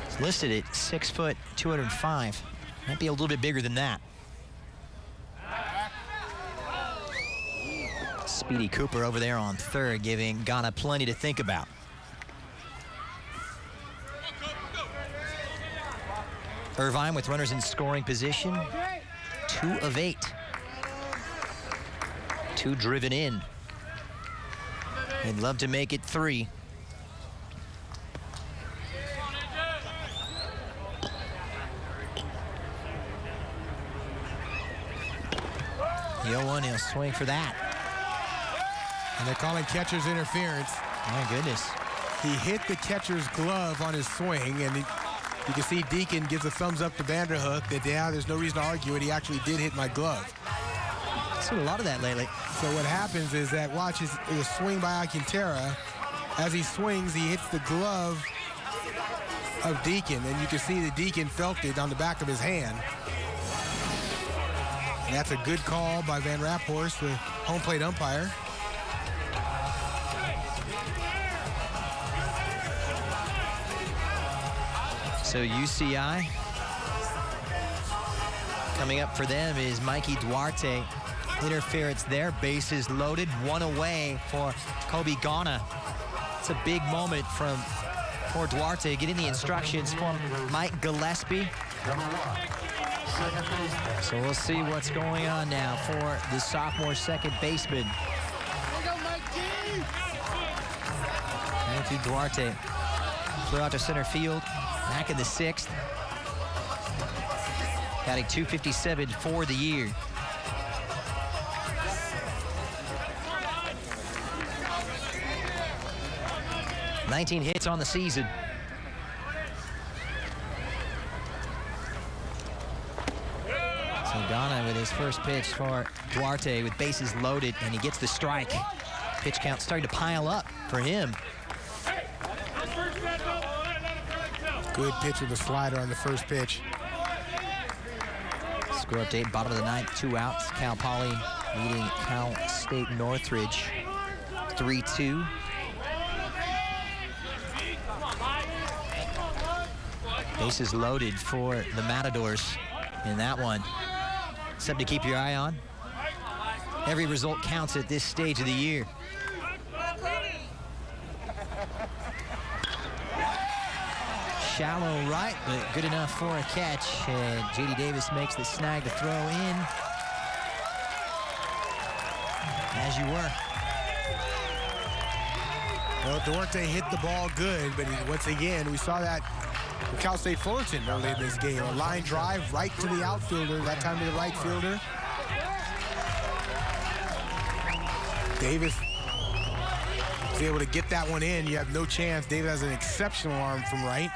He's listed at 6 foot, 205. Might be a little bit bigger than that. Speedy Cooper over there on third, giving Ghana plenty to think about. Irvine with runners in scoring position. 2 of 8. 2 driven in. They'd love to make it 3. The 0-1, he'll swing for that. And they're calling catcher's interference. My goodness. He hit the catcher's glove on his swing, and you can see Deacon gives a thumbs up to Vanderhook that, yeah, there's no reason to argue it. He actually did hit my glove. I've seen a lot of that lately. So what happens is that, watch his swing by Alcantara. As he swings, he hits the glove of Deacon, and you can see that Deacon felt it on the back of his hand. And that's a good call by Van Raphorst, the home plate umpire. So UCI, coming up for them is Mikey Duarte. Interference there, bases loaded, one away for Kobe Ghana. It's a big moment for Duarte, getting the instructions from Mike Gillespie. So we'll see what's going on now for the sophomore second baseman. Matthew Duarte flew out to center field, back in the 6th. Batting .257 for the year. $19 hits on the season. So Ghana with his first pitch for Duarte with bases loaded, and he gets the strike. Pitch count starting to pile up for him. Good pitch with a slider on the first pitch. Score update, bottom of the 9th, 2 outs. Cal Poly leading Cal State Northridge 3-2. Bases loaded for the Matadors in that one. Something to keep your eye on. Every result counts at this stage of the year. Shallow right, but good enough for a catch. And J.D. Davis makes the snag to throw in. As you were. Well, Duarte hit the ball good, but once again, we saw that with Cal State Fullerton early in this game. A line drive right to the outfielder, that time to the right fielder. Davis was able to get that one in. You have no chance. Davis has an exceptional arm from right.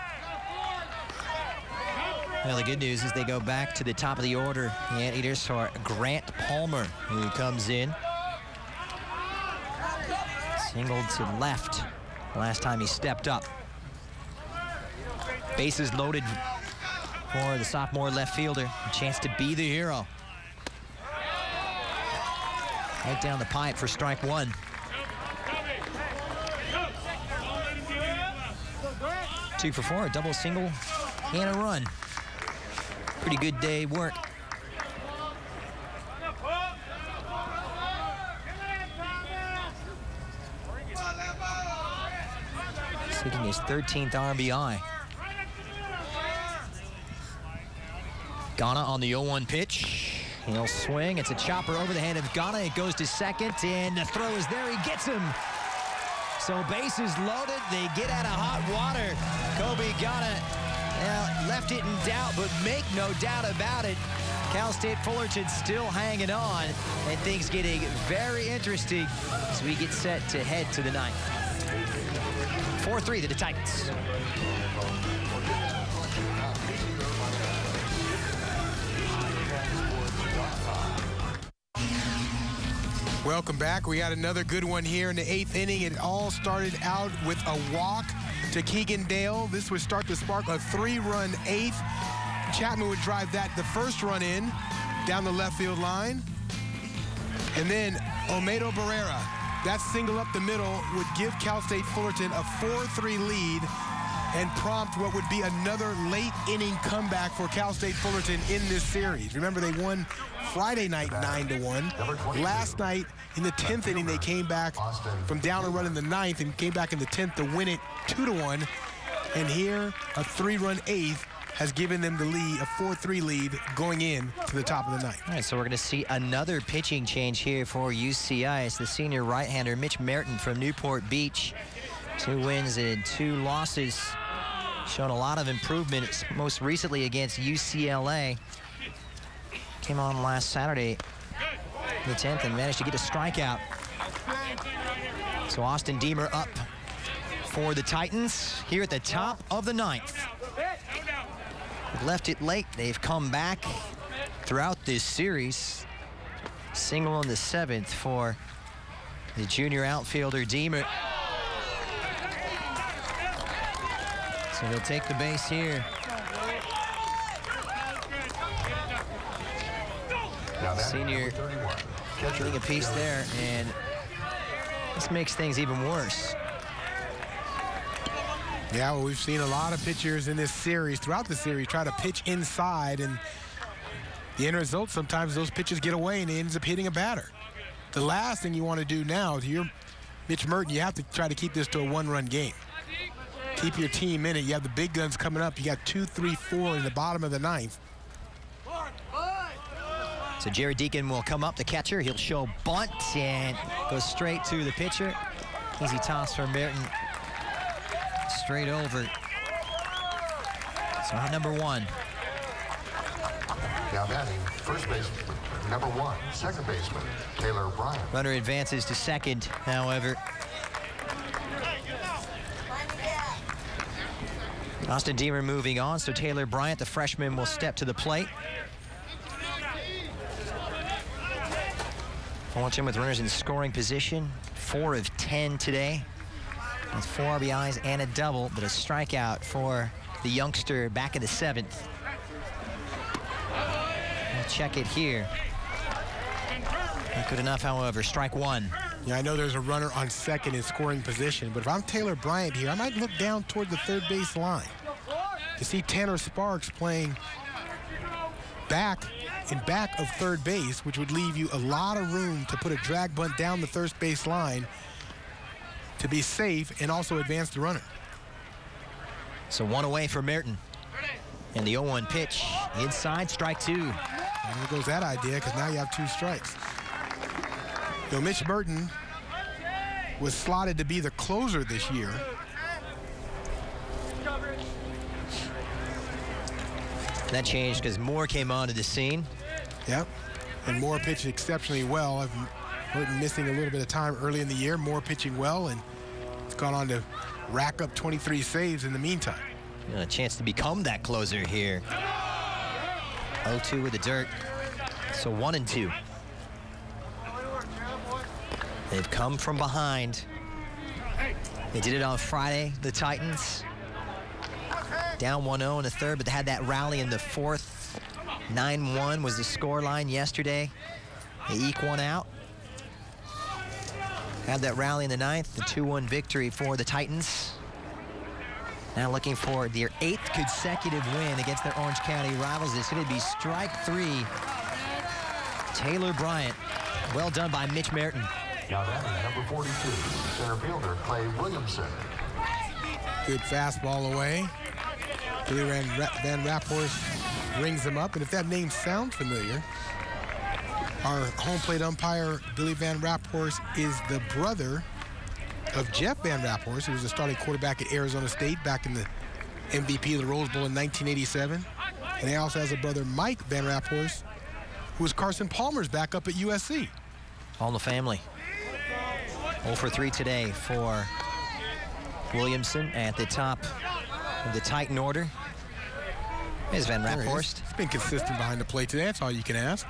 Well, the good news is they go back to the top of the order. The Anteaters are Grant Palmer, who comes in. Singled to left last time he stepped up. Bases loaded for the sophomore left fielder. A chance to be the hero. Right down the pipe for strike one. Two for four, a double, single, and a run. Pretty good day work. Seeking his 13th RBI. Ghana on the 0-1 pitch. He'll swing. It's a chopper over the head of Ghana. It goes to second, and the throw is there. He gets him. So bases loaded. They get out of hot water. Kobe Ghana left it in doubt, but make no doubt about it. Cal State Fullerton still hanging on, and things getting very interesting as we get set to head to the 9th. 4-3 to the Titans. Welcome back. We got another good one here in the 8th inning. It all started out with a walk to Keegan Dale. This would start to spark a 3-run 8th. Chapman would drive that the first run in down the left field line. And then Olmedo Barrera, that single up the middle would give Cal State Fullerton a 4-3 lead and prompt what would be another late inning comeback for Cal State Fullerton in this series. Remember, they won Friday night 9-1. Last night in the 10th inning, they came back from down a run in the 9th and came back in the 10th to win it 2-1. And here, a 3-run 8th has given them the lead, a 4-3 lead going in to the top of the 9th. All right, so we're going to see another pitching change here for UCI. It's the senior right-hander Mitch Merton from Newport Beach. 2 wins and 2 losses. Shown a lot of improvement, most recently against UCLA. Came on last Saturday, the 10th, and managed to get a strikeout. So Austin Deemer up for the Titans here at the top of the 9th. Left it late. They've come back throughout this series. Single on the 7th for the junior outfielder Deemer. So they'll take the base here. Senior getting a piece there, and this makes things even worse. Yeah, well, we've seen a lot of pitchers in this series, throughout the series, try to pitch inside, and the end result, sometimes those pitches get away and it ends up hitting a batter. The last thing you want to do now, if you're Mitch Merton, you have to try to keep this to a one-run game. Keep your team in it. You have the big guns coming up. You got 2, 3, 4 in the bottom of the ninth. So Jerry Deacon will come up, the catcher. He'll show bunt and go straight to the pitcher. Easy toss for Merton. Straight over. So number 1. Now batting, first baseman, number 1, second baseman, Taylor Bryant. Runner advances to second, however. Austin Deemer moving on, so Taylor Bryant, the freshman, will step to the plate. Fullerton with runners in scoring position, 4 of 10 today, with 4 RBIs and a double, but a strikeout for the youngster back in the 7th. We'll check it here. Not good enough, however. Strike 1. Yeah, I know there's a runner on second in scoring position, but if I'm Taylor Bryant here, I might look down toward the third base line to see Tanner Sparks playing back of third base, which would leave you a lot of room to put a drag bunt down the third base line to be safe and also advance the runner. So 1 away for Merton. And the 0-1 pitch inside, strike 2. And there goes that idea, because now you have 2 strikes. You know, Mitch Merton was slotted to be the closer this year. That changed because Moore came onto the scene. Yep, and Moore pitched exceptionally well. Merton missing a little bit of time early in the year. Moore pitching well, and it's gone on to rack up 23 saves in the meantime. A chance to become that closer here. 0-2 with the dirt. So 1-2. They've come from behind. They did it on Friday, the Titans. Down 1-0 in the third, but they had that rally in the fourth. 9-1 was the scoreline yesterday. They eke one out. Had that rally in the ninth, the 2-1 victory for the Titans. Now looking for their 8th consecutive win against their Orange County rivals. It's going to be strike 3. Taylor Bryant. Well done by Mitch Merton. Now batting, number 42, center fielder Clay Williamson. Good fastball away. Billy Van Raphorst rings him up, and if that name sounds familiar, our home plate umpire, Billy Van Raphorst, is the brother of Jeff Van Raphorst, who was a starting quarterback at Arizona State back in the MVP of the Rose Bowl in 1987. And he also has a brother, Mike Van Raphorst, who was Carson Palmer's backup at USC. All in the family. 0 for 3 today for Williamson at the top of the Titan order. There's Van Raphorst. He's been consistent behind the plate today. That's all you can ask.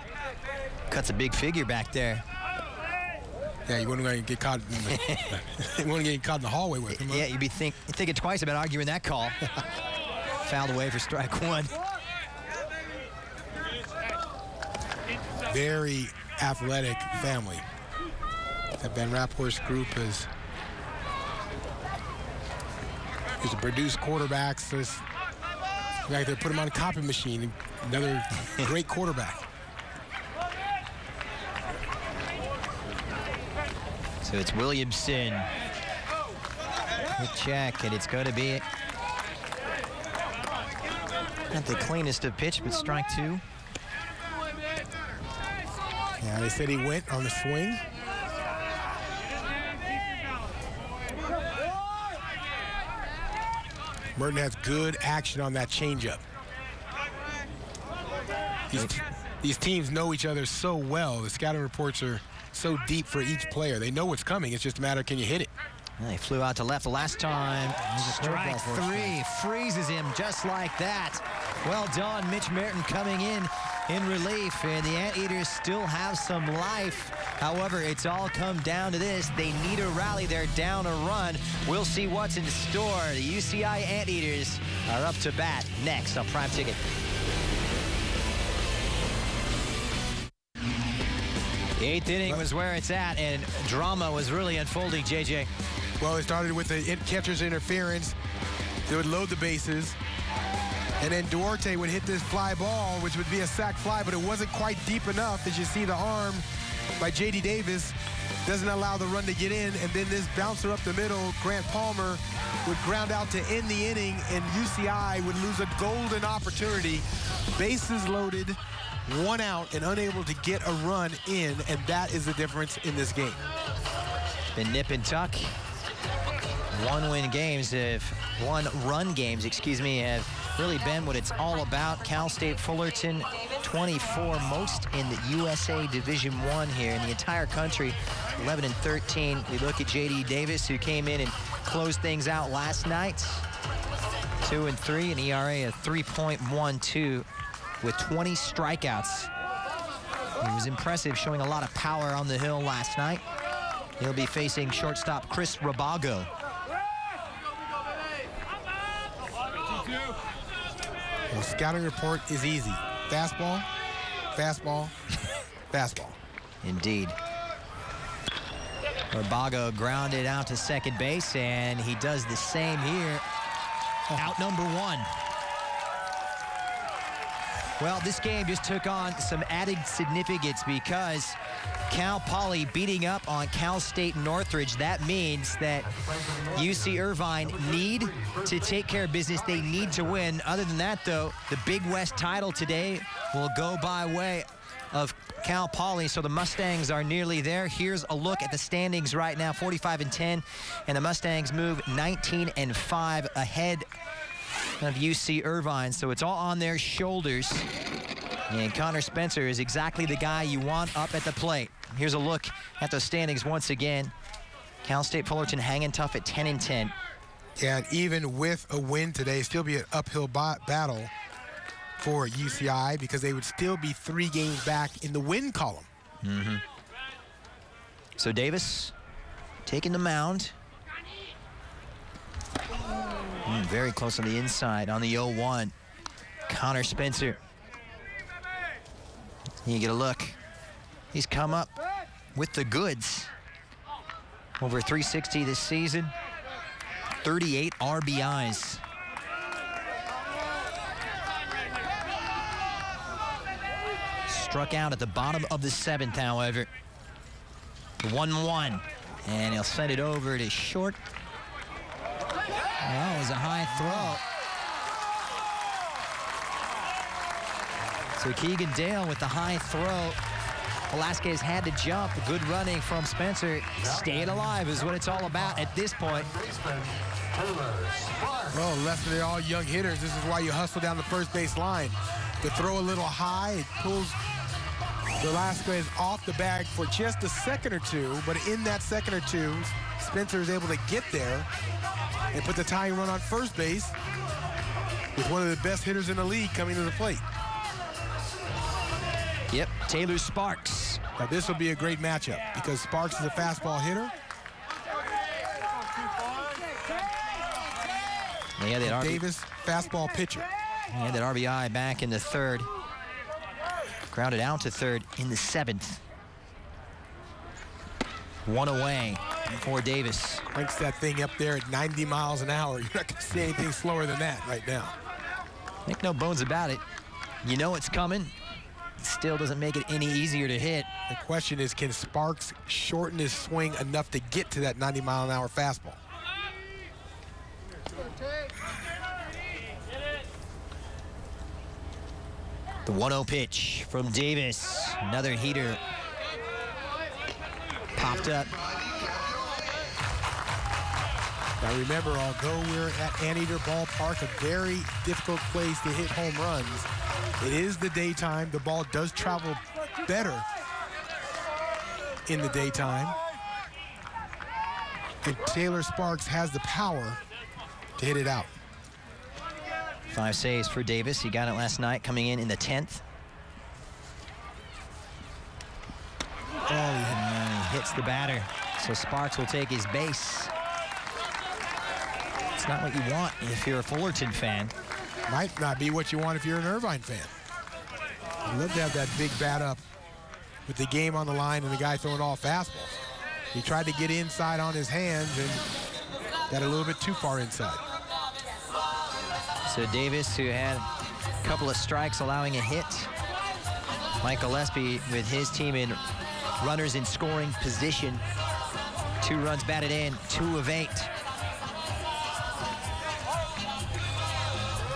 Cuts a big figure back there. Yeah, you wouldn't want to get caught in the, you wouldn't get caught in the hallway with him. Yeah, you'd be thinking twice about arguing that call. Fouled away for strike 1. Very athletic family. That Van Raphorst group is to produce quarterbacks. Like they put him on a copy machine. Another great quarterback. So it's Williamson. Good check, and it's going to be not the cleanest of pitch, but strike 2. Yeah, they said he went on the swing. Merton has good action on that changeup. These teams know each other so well. The scouting reports are so deep for each player. They know what's coming. It's just a matter of can you hit it. He flew out to left the last time. Strike 3 freezes him just like that. Well done, Mitch Merton coming in relief, and the Anteaters still have some life. However, it's all come down to this. They need a rally. They're down a run. We'll see what's in store. The UCI Anteaters are up to bat next on Prime Ticket. The 8th inning was where it's at, and drama was really unfolding, JJ. Well, it started with the catcher's interference. They would load the bases. And then Duarte would hit this fly ball, which would be a sac fly, but it wasn't quite deep enough. As you see, the arm by J.D. Davis doesn't allow the run to get in. And then this bouncer up the middle, Grant Palmer, would ground out to end the inning, and UCI would lose a golden opportunity. Bases loaded, 1 out, and unable to get a run in, and that is the difference in this game. Been nip and tuck. One-run games have really been what it's all about. Cal State Fullerton, 24 most in the USA Division I here in the entire country, 11-13. We look at J.D. Davis, who came in and closed things out last night, 2-3, an ERA of 3.12 with 20 strikeouts. He was impressive, showing a lot of power on the hill last night. He'll be facing shortstop Chris Rabago. Well, scouting report is easy. Fastball, fastball, fastball. Indeed. Rabago grounded out to second base, and he does the same here. Out number 1. Well, this game just took on some added significance because Cal Poly beating up on Cal State Northridge. That means that UC Irvine need to take care of business. They need to win. Other than that, though, the Big West title today will go by way of Cal Poly, so the Mustangs are nearly there. Here's a look at the standings right now, 45-10, and the Mustangs move 19-5 ahead of UC Irvine, so it's all on their shoulders. And Connor Spencer is exactly the guy you want up at the plate. Here's a look at the standings once again. Cal State Fullerton hanging tough at 10-10. Yeah, and even with a win today, still be an uphill battle for UCI because they would still be 3 games back in the win column. Mm-hmm. So Davis taking the mound. Very close on the inside on the 0-1. Connor Spencer. You get a look. He's come up with the goods. Over 360 this season. 38 RBIs. Struck out at the bottom of the 7th, however. 1-1. And he'll send it over to short. Well, it was a high throw. So Keegan Dale with the high throw. Velasquez had to jump. Good running from Spencer. Staying alive is what it's all about at this point. Well, less than they're all young hitters. This is why you hustle down the first base line. To throw a little high, it pulls Velasquez off the bag for just a second or two, but in that second or two, Spencer is able to get there and put the tying run on first base with one of the best hitters in the league coming to the plate. Yep, Taylor Sparks. Now this will be a great matchup because Sparks is a fastball hitter. Yeah, that Davis, fastball pitcher. Yeah, that RBI back in the 3rd. Grounded out to 3rd in the 7th. 1 away for Davis. Cranks that thing up there at 90 miles an hour. You're not going to see anything slower than that right now. Make no bones about it. You know it's coming. It still doesn't make it any easier to hit. The question is, can Sparks shorten his swing enough to get to that 90-mile-an-hour fastball? The 1-0 pitch from Davis. Another heater popped up. Now remember, although we're at Anteater Ballpark, a very difficult place to hit home runs, it is the daytime. The ball does travel better in the daytime. And Taylor Sparks has the power to hit it out. 5 saves for Davis. He got it last night, coming in the 10th. And he hits the batter. So Sparks will take his base. It's not what you want if you're a Fullerton fan. Might not be what you want if you're an Irvine fan. I'd love to have that big bat up with the game on the line and the guy throwing all fastballs. He tried to get inside on his hands and got a little bit too far inside. So Davis, who had a couple of strikes, allowing a hit. Mike Gillespie with his team in runners in scoring position. 2 runs batted in, 2 of 8.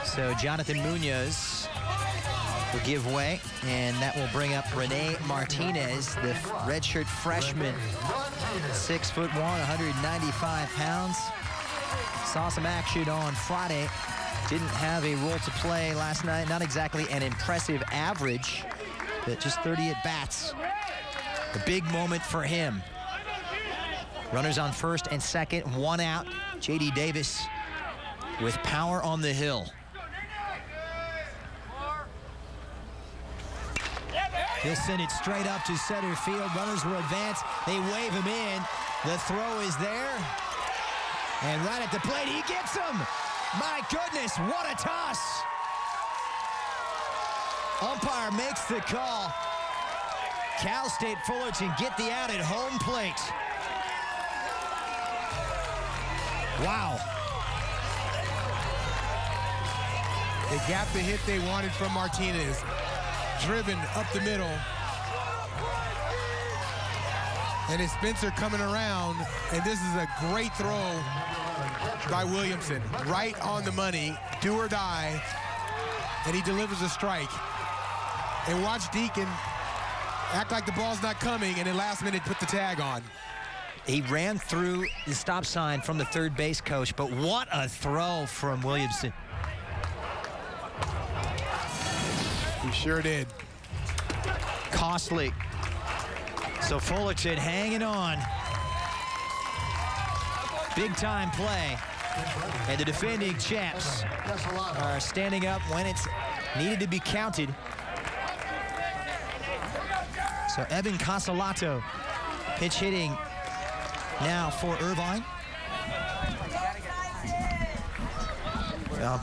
So Jonathan Munoz will give way, and that will bring up Rene Martinez, the redshirt freshman, 6'1", 195 pounds. Saw some action on Friday. Didn't have a role to play last night. Not exactly an impressive average, but just 30 at-bats. A big moment for him. Runners on first and second, 1 out. J.D. Davis with power on the hill. He'll send it straight up to center field. Runners will advance. They wave him in. The throw is there. And right at the plate, he gets him. My goodness, what a toss. Umpire makes the call. Cal State Fullerton get the out at home plate. Wow. They got the hit they wanted from Martinez. Driven up the middle. And it's Spencer coming around, and this is a great throw by Williamson. Right on the money, do or die, and he delivers a strike. And watch Deacon act like the ball's not coming, and then last minute put the tag on. He ran through the stop sign from the third base coach, but what a throw from Williamson. He sure did. Costly. So Fullerton hanging on. Big time play. And the defending champs are standing up when it's needed to be counted. So Evan Casalato pitch hitting now for Irvine.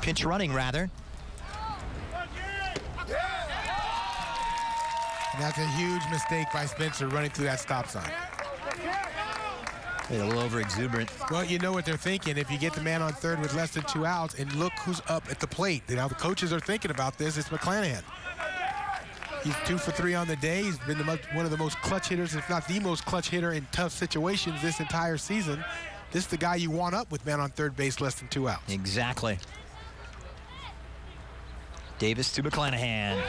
Pinch running, rather. And that's a huge mistake by Spencer running through that stop sign. A little over exuberant. Well, you know what they're thinking. If you get the man on third with less than 2 outs, and look who's up at the plate. You know, the coaches are thinking about this. It's McClanahan. He's 2 for 3 on the day. He's been one of the most clutch hitters, if not the most clutch hitter in tough situations this entire season. This is the guy you want up with man on third base less than 2 outs. Exactly. Davis to McClanahan.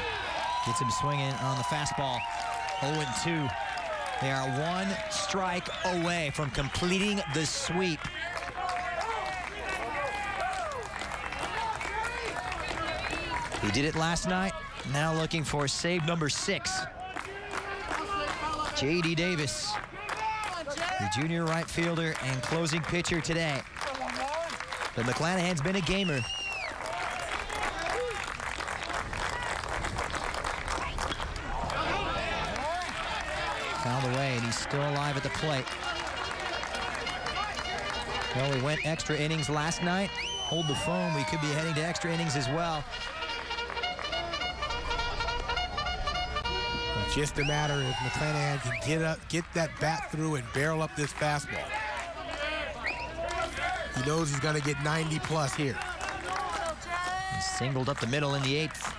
Gets him swinging on the fastball. 0-2. They are 1 strike away from completing the sweep. He did it last night. Now looking for save number 6. J.D. Davis, the junior right fielder and closing pitcher today. But McClanahan's been a gamer. Fouled away, and he's still alive at the plate. Well, we went extra innings last night. Hold the phone. We could be heading to extra innings as well. Just a matter if McClanahan can get that bat through and barrel up this fastball. He knows he's going to get 90 plus here. He singled up the middle in the 8th.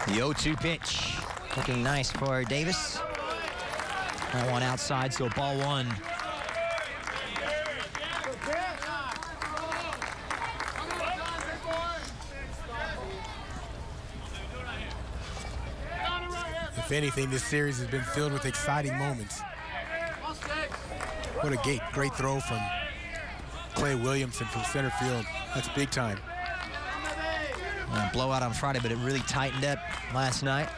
The 0-2 pitch. Looking nice for Davis. That one outside, so ball 1. If anything, this series has been filled with exciting moments. What a great throw from Clay Williamson from center field. That's big time. Blowout on Friday, but it really tightened up last night.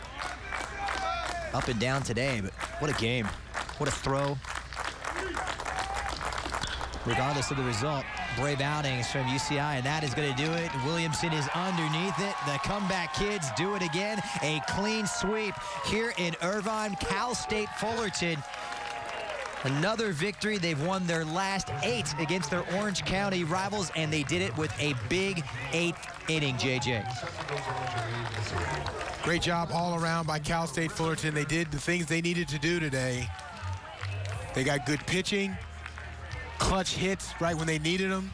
Up and down today, but what a game. What a throw. Regardless of the result, brave outings from UCI, and that is going to do it. Williamson is underneath it. The comeback kids do it again. A clean sweep here in Irvine. Cal State Fullerton. Another victory. They've won their last 8 against their Orange County rivals, and they did it with a big 8th inning, JJ. Great job all around by Cal State Fullerton. They did the things they needed to do today. They got good pitching, clutch hits right when they needed them.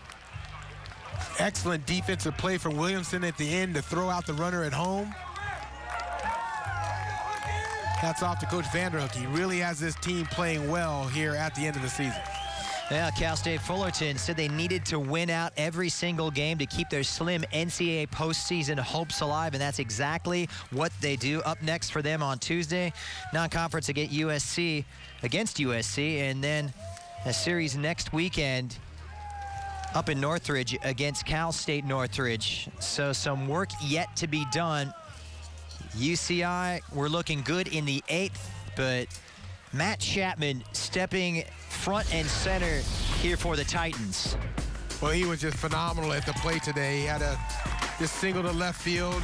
Excellent defensive play from Williamson at the end to throw out the runner at home. That's off to Coach Vanderhook. He really has this team playing well here at the end of the season. Yeah, Cal State Fullerton said they needed to win out every single game to keep their slim NCAA postseason hopes alive, and that's exactly what they do. Up next for them on Tuesday, non-conference against USC, and then a series next weekend up in Northridge against Cal State Northridge. So some work yet to be done. UCI, we're looking good in the 8th, but Matt Chapman stepping front and center here for the Titans. Well, he was just phenomenal at the plate today. He had this single to left field,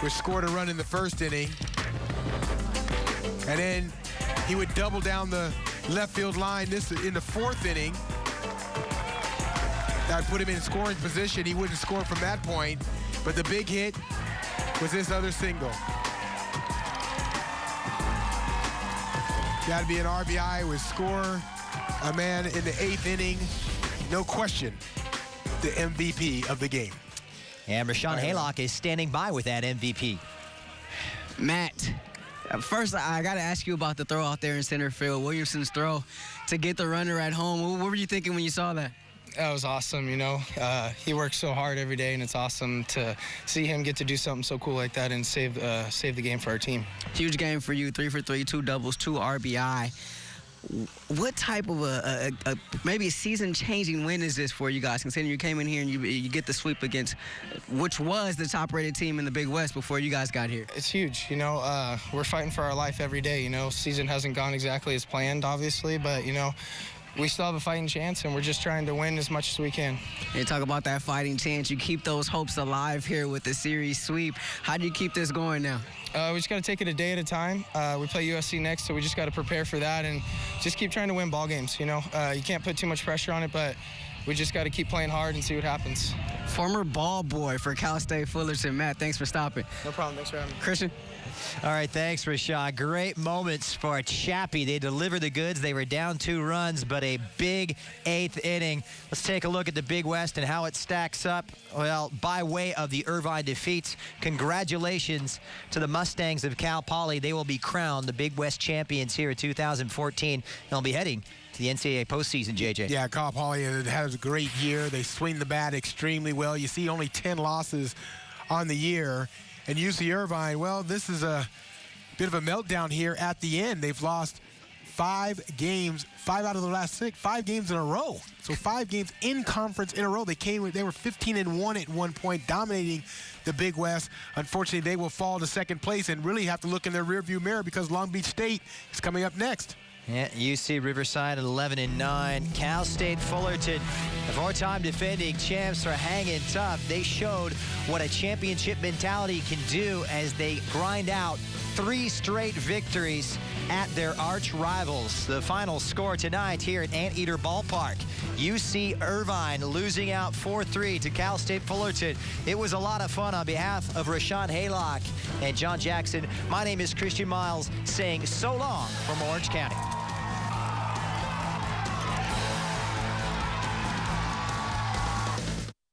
which scored a run in the first inning. And then he would double down the left field line this in the 4th inning. That put him in scoring position. He wouldn't score from that point, but the big hit was this other single. Got to be an RBI with score. A man in the 8th inning, no question, the MVP of the game. And Rashawn Haylock is standing by with that MVP. Matt, first I got to ask you about the throw out there in center field, Williamson's throw to get the runner at home. What were you thinking when you saw that? That was awesome, you know. He works so hard every day, and it's awesome to see him get to do something so cool like that and save the game for our team. Huge game for you, 3 for 3, 2 doubles, 2 RBI. What type of maybe a season-changing win is this for you guys, considering you came in here and you get the sweep against, which was the top-rated team in the Big West before you guys got here? It's huge, you know. We're fighting for our life every day, you know. Season hasn't gone exactly as planned, obviously, but, you know, we still have a fighting chance, and we're just trying to win as much as we can. You talk about that fighting chance. You keep those hopes alive here with the series sweep. How do you keep this going now? We just got to take it a day at a time. We play USC next, so we just got to prepare for that and just keep trying to win ball games, you know. You can't put too much pressure on it, but we just got to keep playing hard and see what happens. Former ball boy for Cal State Fullerton. Matt, thanks for stopping. No problem. Thanks for having me. Christian? All right, thanks, Rashad. Great moments for Chappie. They delivered the goods. They were down 2 runs, but a big 8th inning. Let's take a look at the Big West and how it stacks up. Well, by way of the Irvine defeats, congratulations to the Mustangs of Cal Poly. They will be crowned the Big West champions here in 2014. They'll be heading to the NCAA postseason, JJ. Yeah, Cal Poly has a great year. They swing the bat extremely well. You see only 10 losses on the year. And UC Irvine, well, this is a bit of a meltdown here at the end. They've lost 5 games, 5 out of the last 6, 5 games in a row. So 5 games in conference in a row. They were 15-1 at one point, dominating the Big West. Unfortunately, they will fall to 2nd place and really have to look in their rearview mirror because Long Beach State is coming up next. Yeah, UC Riverside at 11-9. Cal State Fullerton, the 4-time defending champs, are hanging tough. They showed what a championship mentality can do as they grind out 3 straight victories at their arch rivals. The final score tonight here at Anteater Ballpark. UC Irvine losing out 4-3 to Cal State Fullerton. It was a lot of fun. On behalf of Rashawn Haylock and John Jackson, my name is Christian Miles saying so long from Orange County.